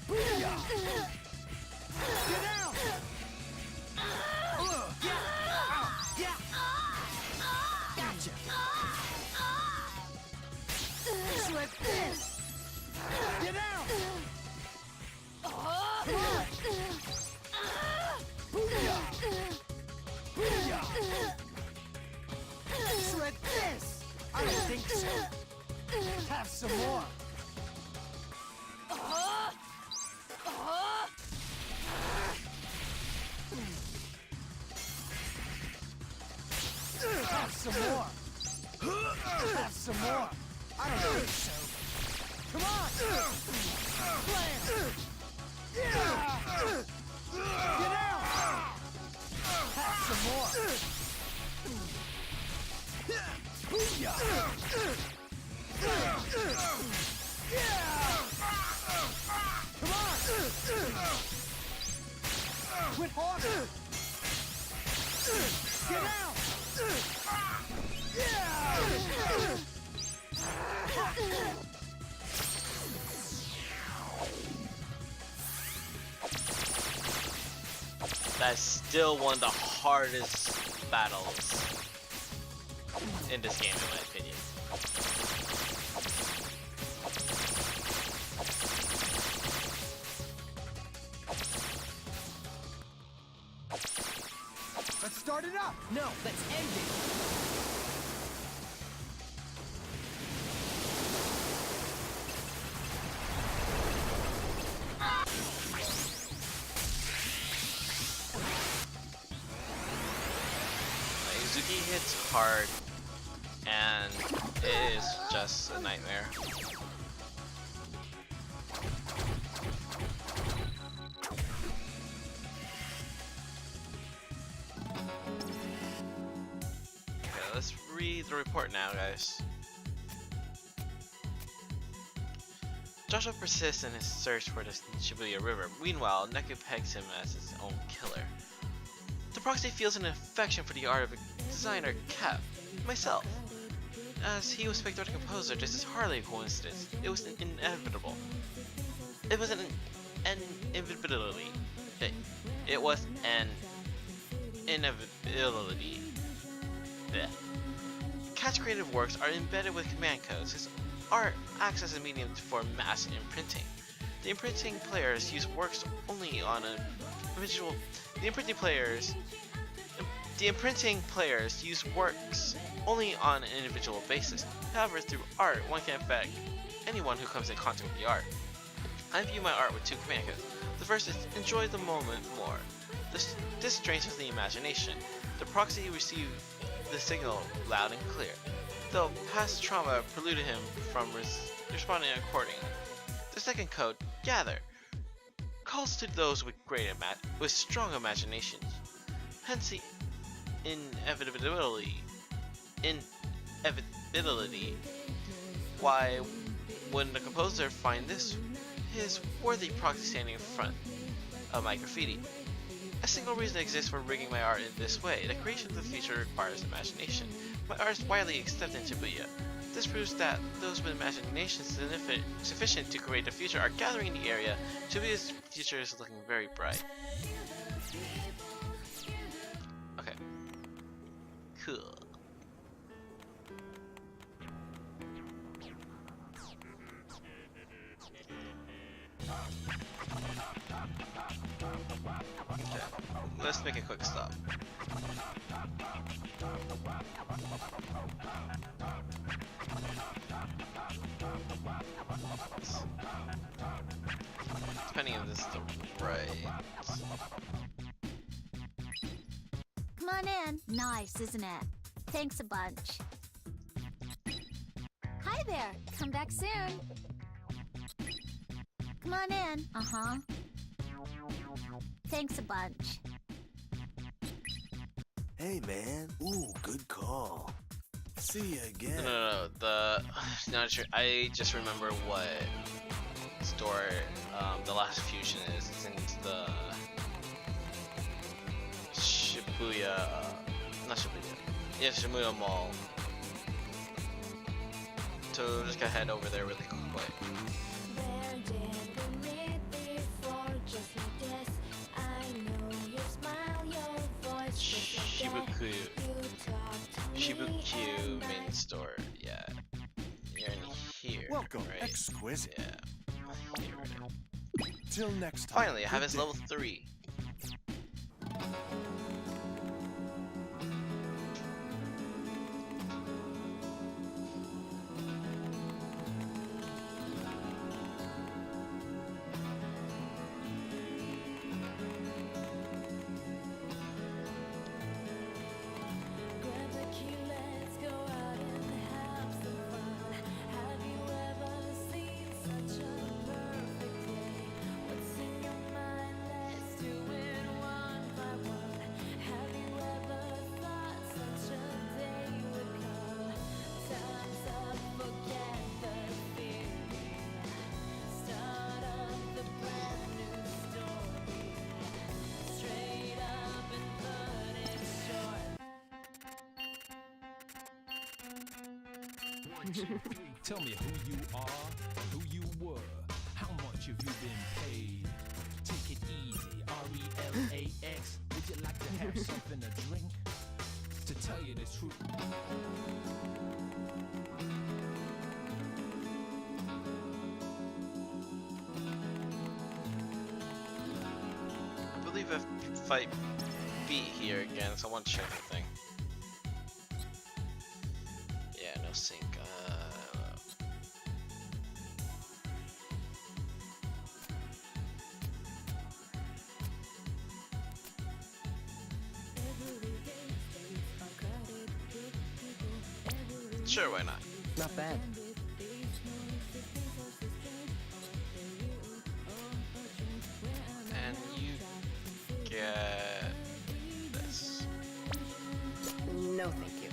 Booyah! Get down! Yeah! Gotcha! Just like this! Get down! Come on! Booyah! Booyah! Just like this! I don't think so. Have some more. Have some more. Have some more. I don't think so. Come on. Blam. Yeah. Get out. Have some more. Booyah. Yeah. Come on. Quit hogging. Get out. Yeah. That's still one of the hardest battles in this game, in my opinion. Let's start it up. No, let's end it. Izuki hits hard, and it is just a nightmare. Okay, let's read the report now, guys. Joshua persists in his search for the Shibuya River. Meanwhile, Neku pegs him as his own killer. The proxy feels an affection for the art of a designer Cap, myself. As he was picked by the composer, this is hardly a coincidence. It was inevitable. It was an inevitability. It was an inevitability. Blech. Cat's creative works are embedded with command codes. His art acts as a medium for mass imprinting. The imprinting players use works only on a individual. The imprinting players use works only on an individual basis. However, through art, one can affect anyone who comes in contact with the art. I view my art with two command codes. The first is enjoy the moment more. This strengthens the imagination. The proxy received the signal loud and clear, though past trauma precluded him from responding accordingly. The second code, gather, calls to those with strong imaginations. Hence the inevitability. Why, when the composer finds his worthy proxy standing in front of my graffiti. A single reason exists for rigging my art in this way. The creation of the future requires imagination. My art is widely accepted in Shibuya. This proves that those with imagination sufficient to create the future are gathering in the area. Shibuya's future is looking very bright. Okay. Cool. Okay. Let's make a quick stop. Depending on this is the right. Come on in. Nice, isn't it? Thanks a bunch. Hi there. Come back soon. Come on in. Uh-huh. Thanks a bunch. Hey, man. Ooh, good call. See ya again. No. Not sure. I just remember what store the last fusion is. It's in the Shibuya, not Shibuya, Yeah, Shimuya Mall. So just gotta head over there really quick. Where did we meet before? Just like this. I know your smile, your voice, just like that. Shibuku. You talk to me Shibuku and main I store. Yeah. You're in here. Welcome, right? exquisite. Yeah. Here. Till next time. Finally, I have good his day. level 3. grab the key, let's go out and have some fun. Have you ever seen such a perfect day? What's in your mind? Let's do it one by one. Have you ever thought such a day would come? Time's up, forget the theory. Start up the brand new story. Straight up and cut it short. Tell me who you are, who you were, how much have you been paid? Take it easy, RELAX. Would you like to have something to drink? To tell you the truth. I believe I fight B here again, so I want to check the thing. Yeah, no sync. Sure, why not? Not bad. And you get this. No, thank you.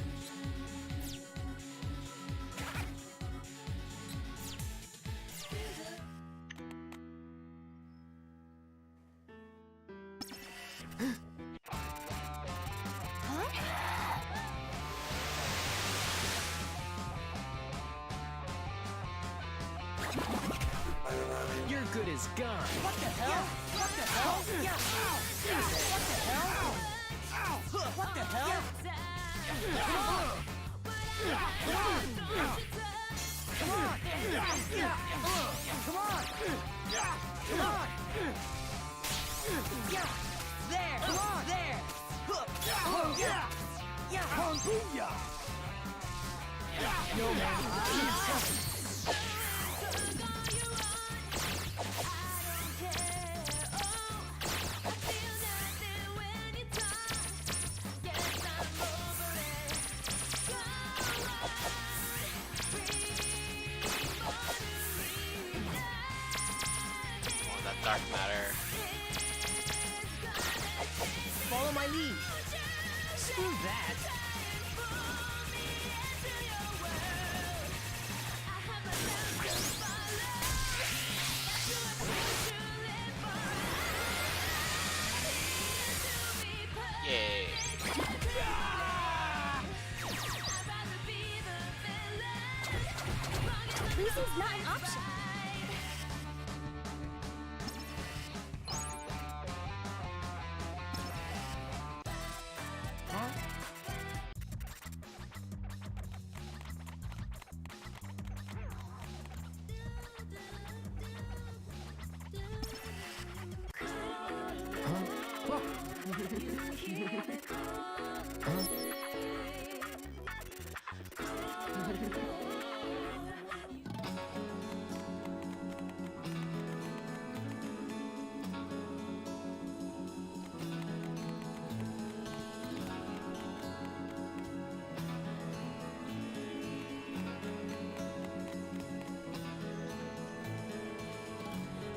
You're good as gone. What the hell? What the hell? Yeah. What the hell? What the hell? Come on. Come on. Come on. Come on. Yeah. There. Come on. There. Oh, yeah. Yeah. Booyah. No, man. Oh, that dark matter. Follow my lead. Screw that. Yay. Losing's not an option.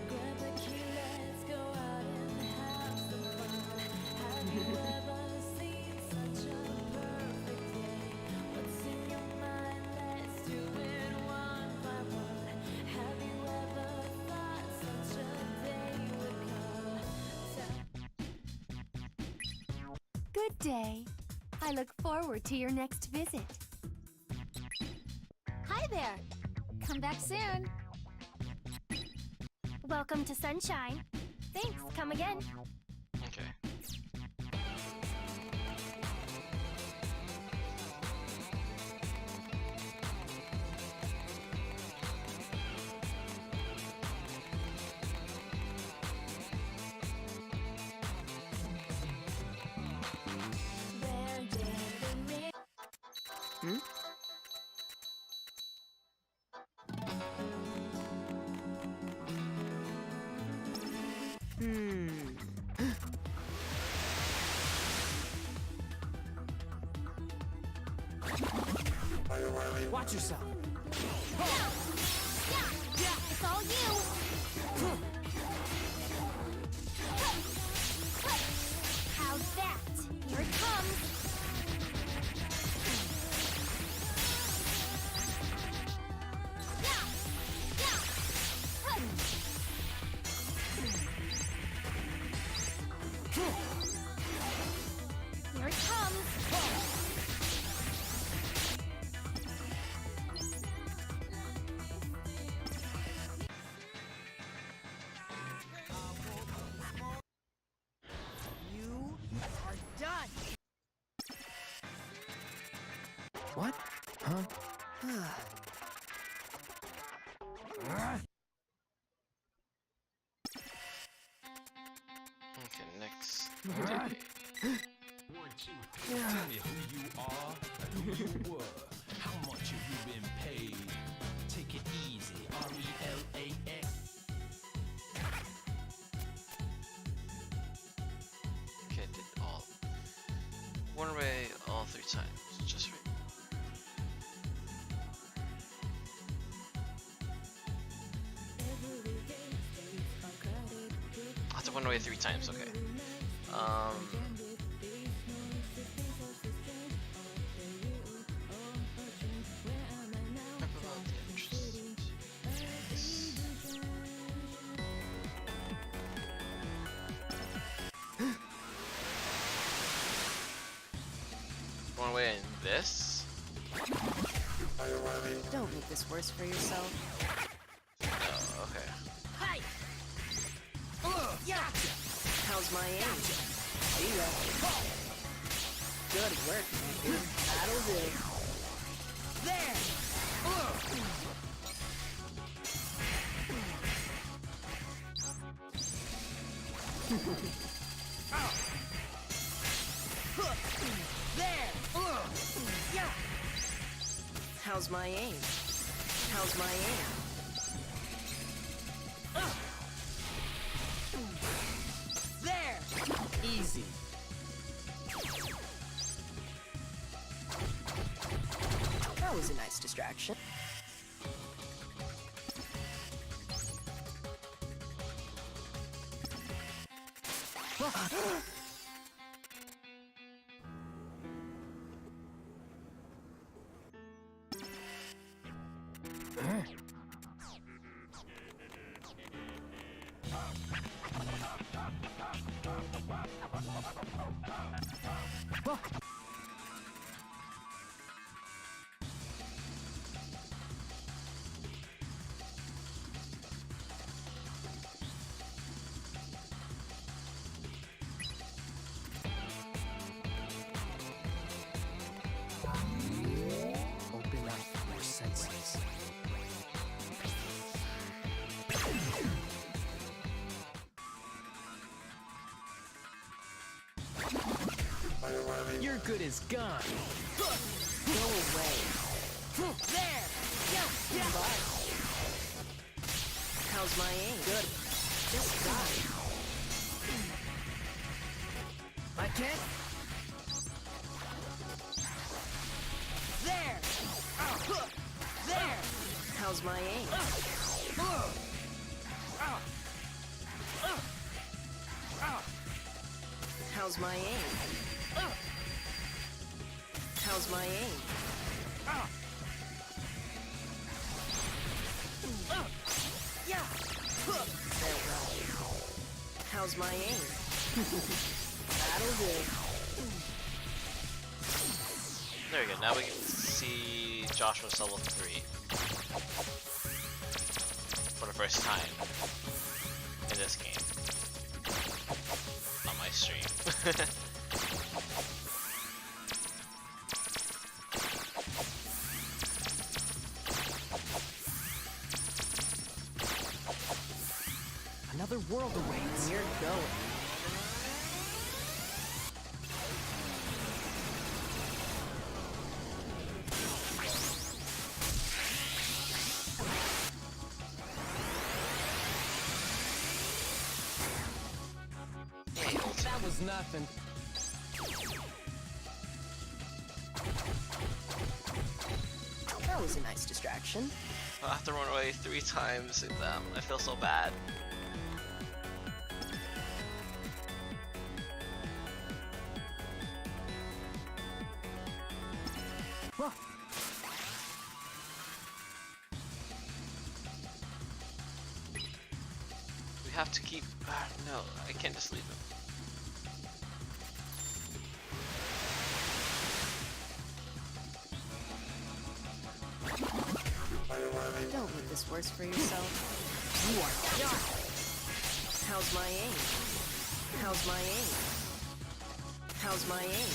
Grab the key, let's go out and have some fun. Have you ever seen such a perfect day? What's in your mind? Let's do it one by one. Have you ever thought such a day would come? Good day. I look forward to your next visit. Hi there. Come back soon. Welcome to Sunshine. Thanks, come again. Okay. Where did the ring? Hmm? Watch yourself. Yeah, it's all you. How's that? Here it comes. Here it comes. You are done. What? Huh? Okay, next day. Tell me who you are and who you were. How much have you been paid? Take it easy. RELAX. Okay, I did all. One away all 3 times. Just right. I have to run away 3 times, okay. Run away in this? Don't make this worse for yourself. Oh, okay. Hi. Gotcha. How's my aim? See ya. Good work, Matthew. That'll do. There. There. Yeah. How's my aim? How's my aim? There. Easy. That was a nice distraction. Open up your senses. You're good as gone. Go away. There. Yeah. Bye. How's my aim? Good. Just die. I can't. There. There. How's my aim? How's my aim? How's my aim? Yeah. Farewell. How's my aim? That'll do. There we go. Now we can see Joshua's level 3 for the first time in this game on my stream. Another world awaits. You're going. That was nothing. That was a nice distraction. I have to run away 3 times with them. I feel so bad. Whoa. We have to keep. No, I can't just leave him. Don't make this worse for yourself. You are done. How's my aim? How's my aim? How's my aim?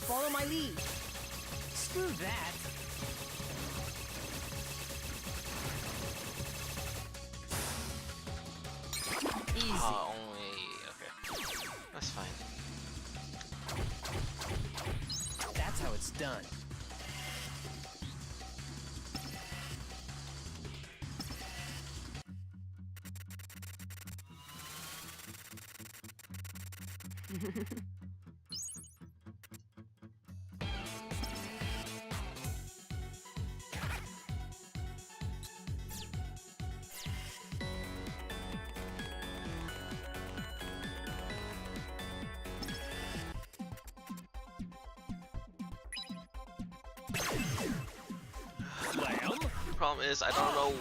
Follow my lead. Screw that. Easy. Only. Okay. That's fine. That's how it's done. The problem is I don't know.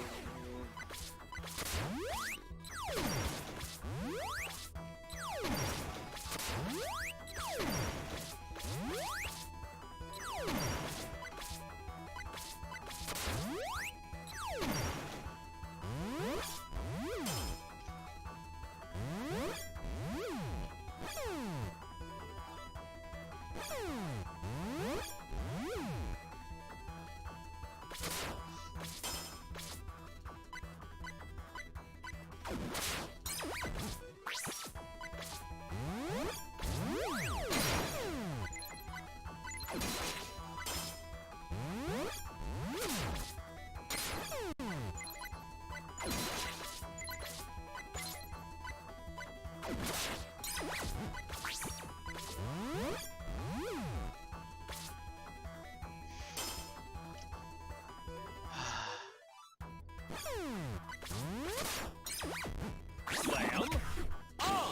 Slam on! Slam.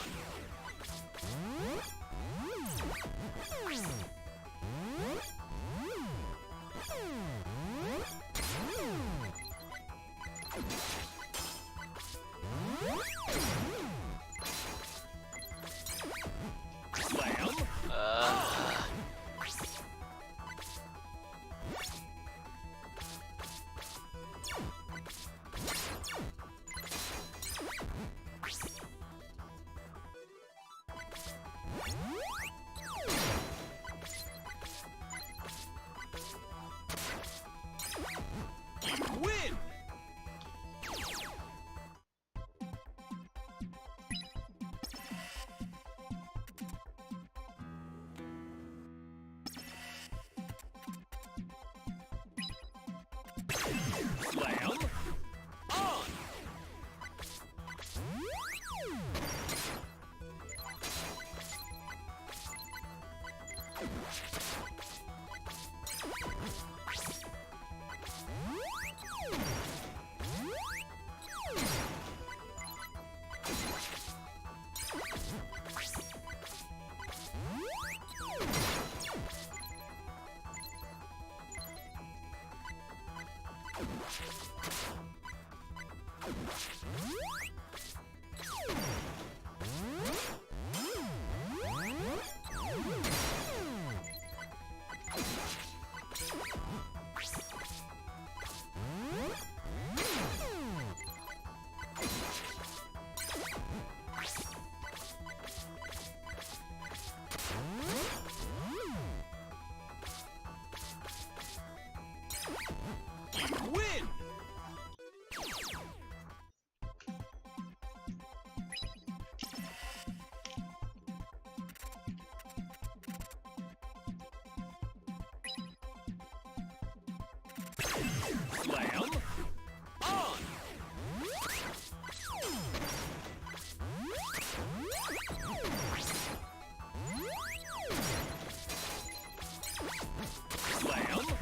Win! Slam on! Slam on! Slam on! Slam on!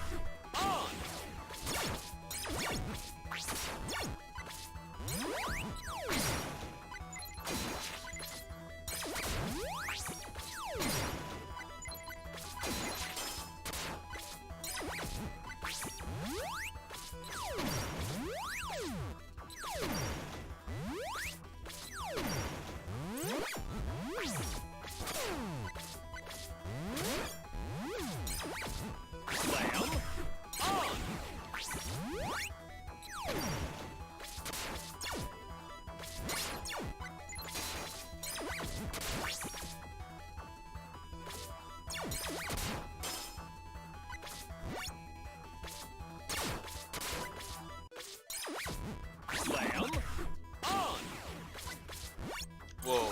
Slam on! Whoa,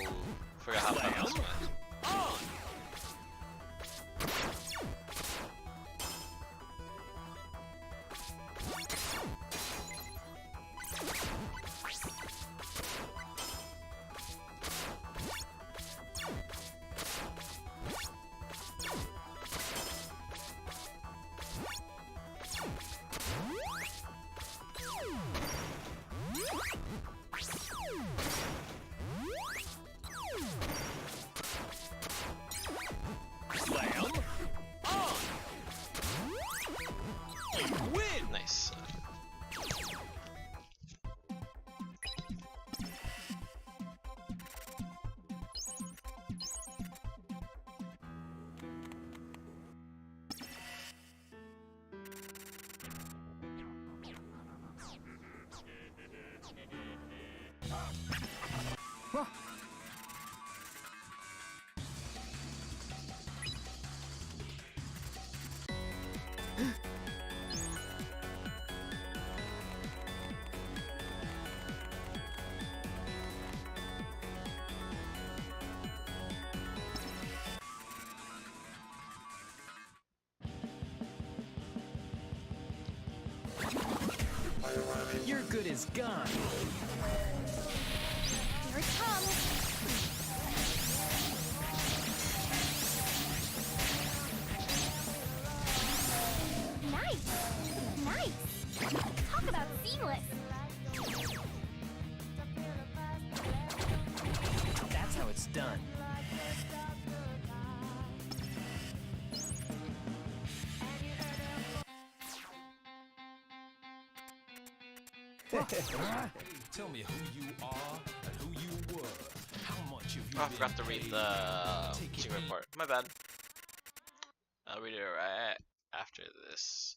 forgot how fast this Slam went. on! Slam on! You win! Nice. Your good is gone. Here it comes. Nice. Nice. Talk about seamless. That's how it's done. Tell me who you are and who you were. How much have you Oh, I been forgot to read paid? the Take it team easy. report. My bad. I'll read it right after this.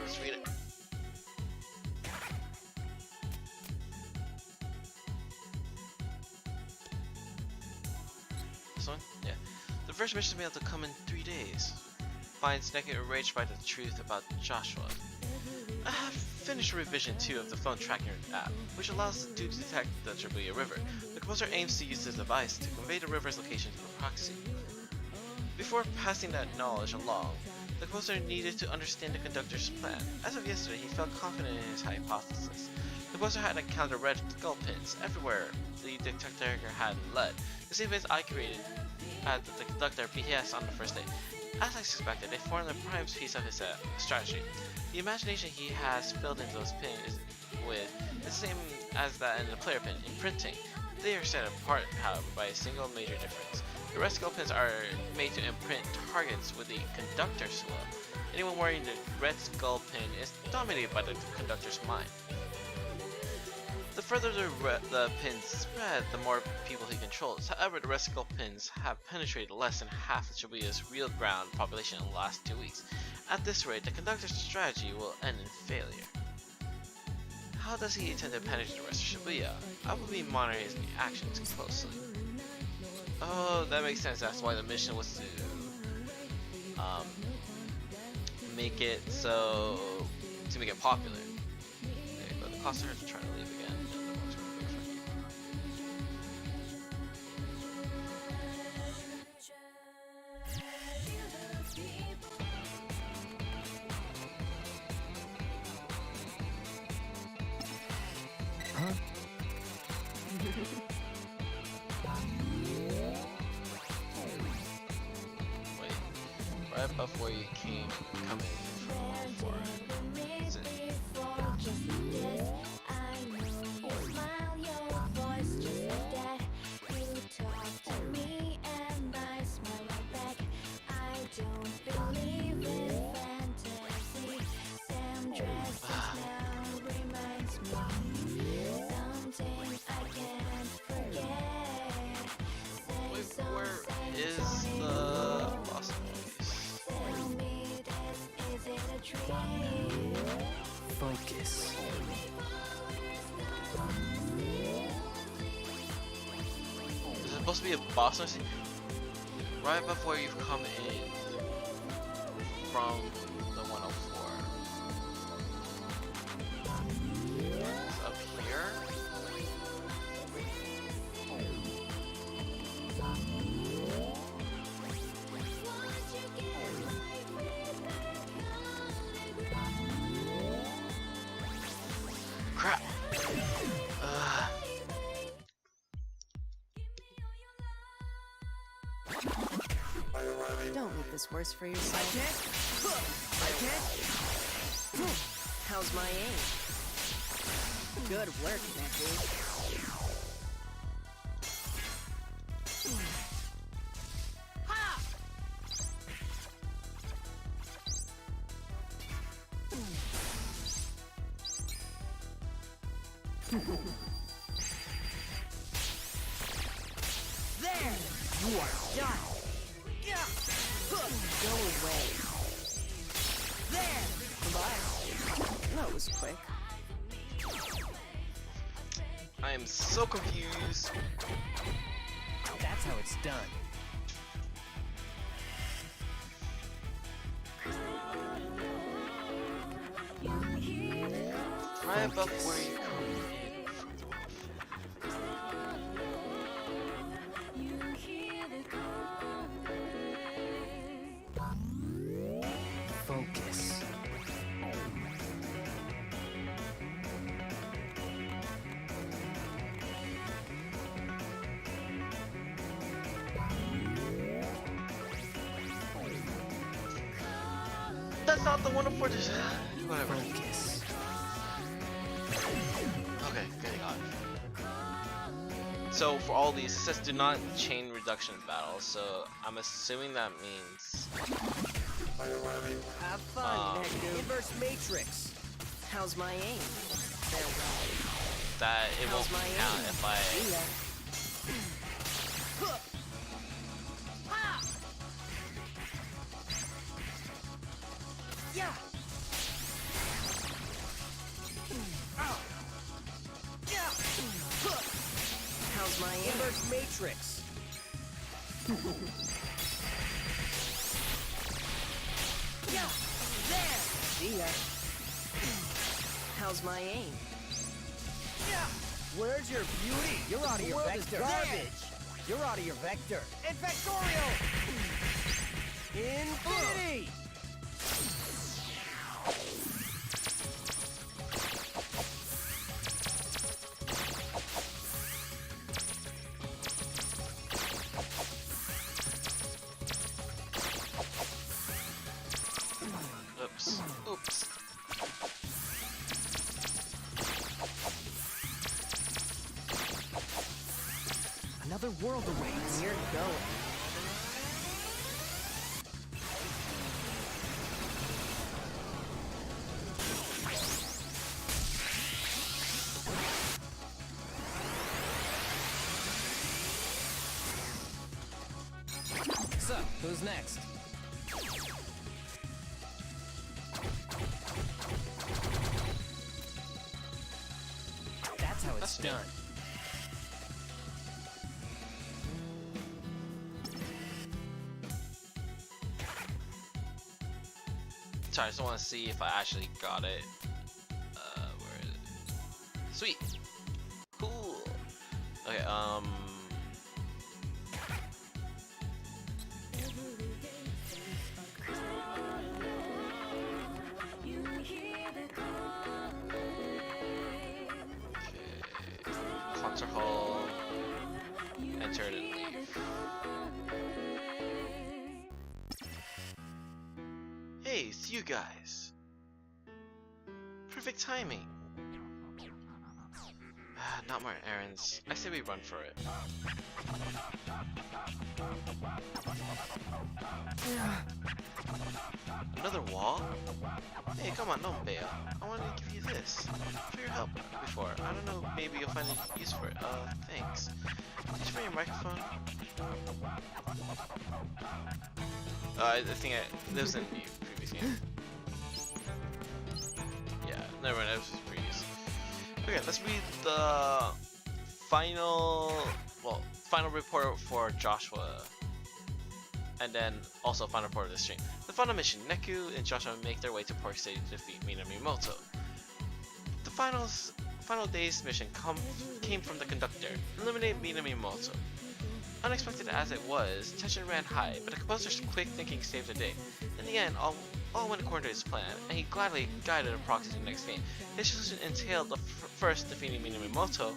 Let's read it. This one? Yeah. The first mission mail to come in 3 days. Finds Naked enraged by the truth about Joshua. I have finished revision 2 of the phone tracking app, which allows the dude to detect the Shibuya River. The composer aims to use the device to convey the river's location to the proxy. Before passing that knowledge along, the composer needed to understand the conductor's plan. As of yesterday, he felt confident in his hypothesis. The composer had encountered red skull pins everywhere the detector had led, the same as I created at the conductor BS on the first day. As I suspected, they formed a prime piece of his strategy. The imagination he has filled in those pins with is the same as that in the player pin, imprinting. They are set apart, however, by a single major difference. The red skull pins are made to imprint targets with the conductor's will. Anyone wearing the red skull pin is dominated by the conductor's mind. The further the pins spread, the more people he controls. However, the red skull pins have penetrated less than half of Shibuya's real ground population in the last 2 weeks. At this rate, the conductor's strategy will end in failure. How does he intend to penetrate the rest of Shibuya? I will be monitoring his actions closely. Oh, that makes sense. That's why the mission was to make it so to make it popular. Okay, but the cluster is trying to leave again. right above where you come in from before. Is it? Wait, where is the Lost Boys? Focus. Is it supposed to be a boss noise? Right above where you've come in from the 104. It's up here. Crap. Don't make this worse for yourself. I can't. How's my aim? Good work, Becky. There! You are done! Go away. There! Goodbye. That was quick. I am so confused. That's how it's done. Right above where you come in from the 104. Focus. That's not the 104. Just whatever. Focus. Okay, good God. So for all these, it says do not chain reduction battles. So I'm assuming that means Have fun, Nectar. Inverse matrix. How's my aim? Farewell. that it won't How's my count aim? if I. See ya. Yeah. How's my aim? Inverse matrix. Yeah. There. See ya. How's my aim? Yeah. Where's your beauty? You're out of your vector. Garbage. You're out of your vector. Infectorial. Infinity. Oops. Oops. Another world awaits. You're going. So, who's next? That's how it's That's new. done. Sorry, I just want to see if I actually got it. Where is it? Sweet. Cool. Okay, concert hall. Enter and leave. you guys. Perfect timing. Not more errands. I say we run for it. Another wall? Hey, come on, don't bail. I wanted to give you this. For your help before. I don't know, maybe you'll find a use for it. Thanks. Did you bring your microphone? I think that was in the previous game. Yeah, never mind, that was previous. Okay, let's read the final report for Joshua. And then also final report of the stream. The final mission, Neku and Joshua make their way to Park City to defeat Minamimoto. The final day's mission came from the conductor, eliminate Minamimoto. Unexpected as it was, tension ran high, but the composer's quick thinking saved the day. In the end, all went according to his plan, and he gladly guided a proxy to the next game. His solution entailed the first defeating Minamimoto,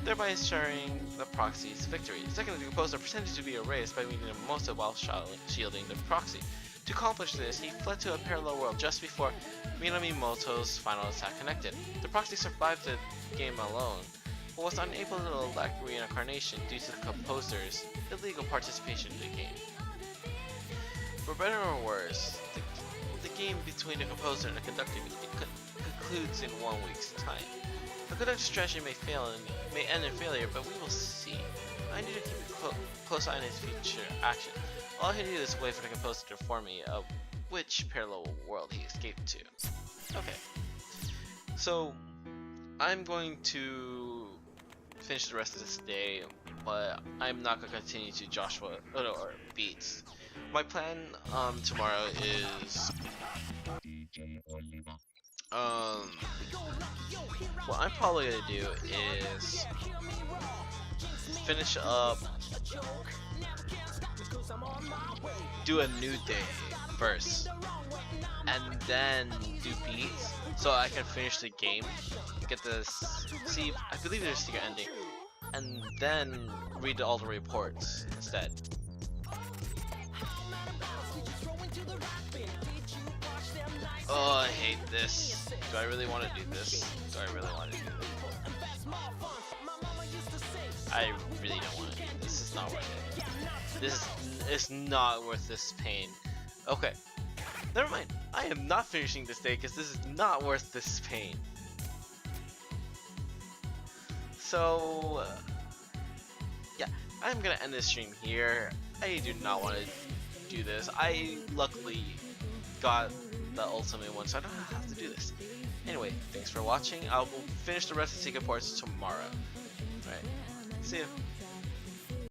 thereby ensuring the proxy's victory. Secondly, the composer pretended to be erased by Minamoto while shielding the proxy. To accomplish this, he fled to a parallel world just before Minamimoto's final attack connected. The proxy survived the game alone, but was unable to elect reincarnation due to the composer's illegal participation in the game. For better or worse, the game between the composer and the conductor concludes in 1 week's time. The conductor's strategy may end in failure, but we will see. I need to keep a close eye on his future action. All I need to do is wait for the composer to inform me of which parallel world he escaped to. Okay. So, I'm going to finish the rest of this day, but I'm not going to continue to Joshua or Beats. My plan tomorrow is what I'm probably gonna do is finish up, do a new day first, and then do beats, so I can finish the game, get this. See, I believe there's a secret ending, and then read all the reports instead. Oh, I hate this. Do I really want to do this? Do I really want to do this? I really don't want to do this. This is not worth it. This is not worth this pain. Okay. Never mind. I am not finishing this day because this is not worth this pain. So, yeah. I'm going to end this stream here. I do not want to do this. I luckily got the ultimate one, so I don't have to do this. Anyway, thanks for watching. I will finish the rest of Secret Ports tomorrow. Alright, see ya.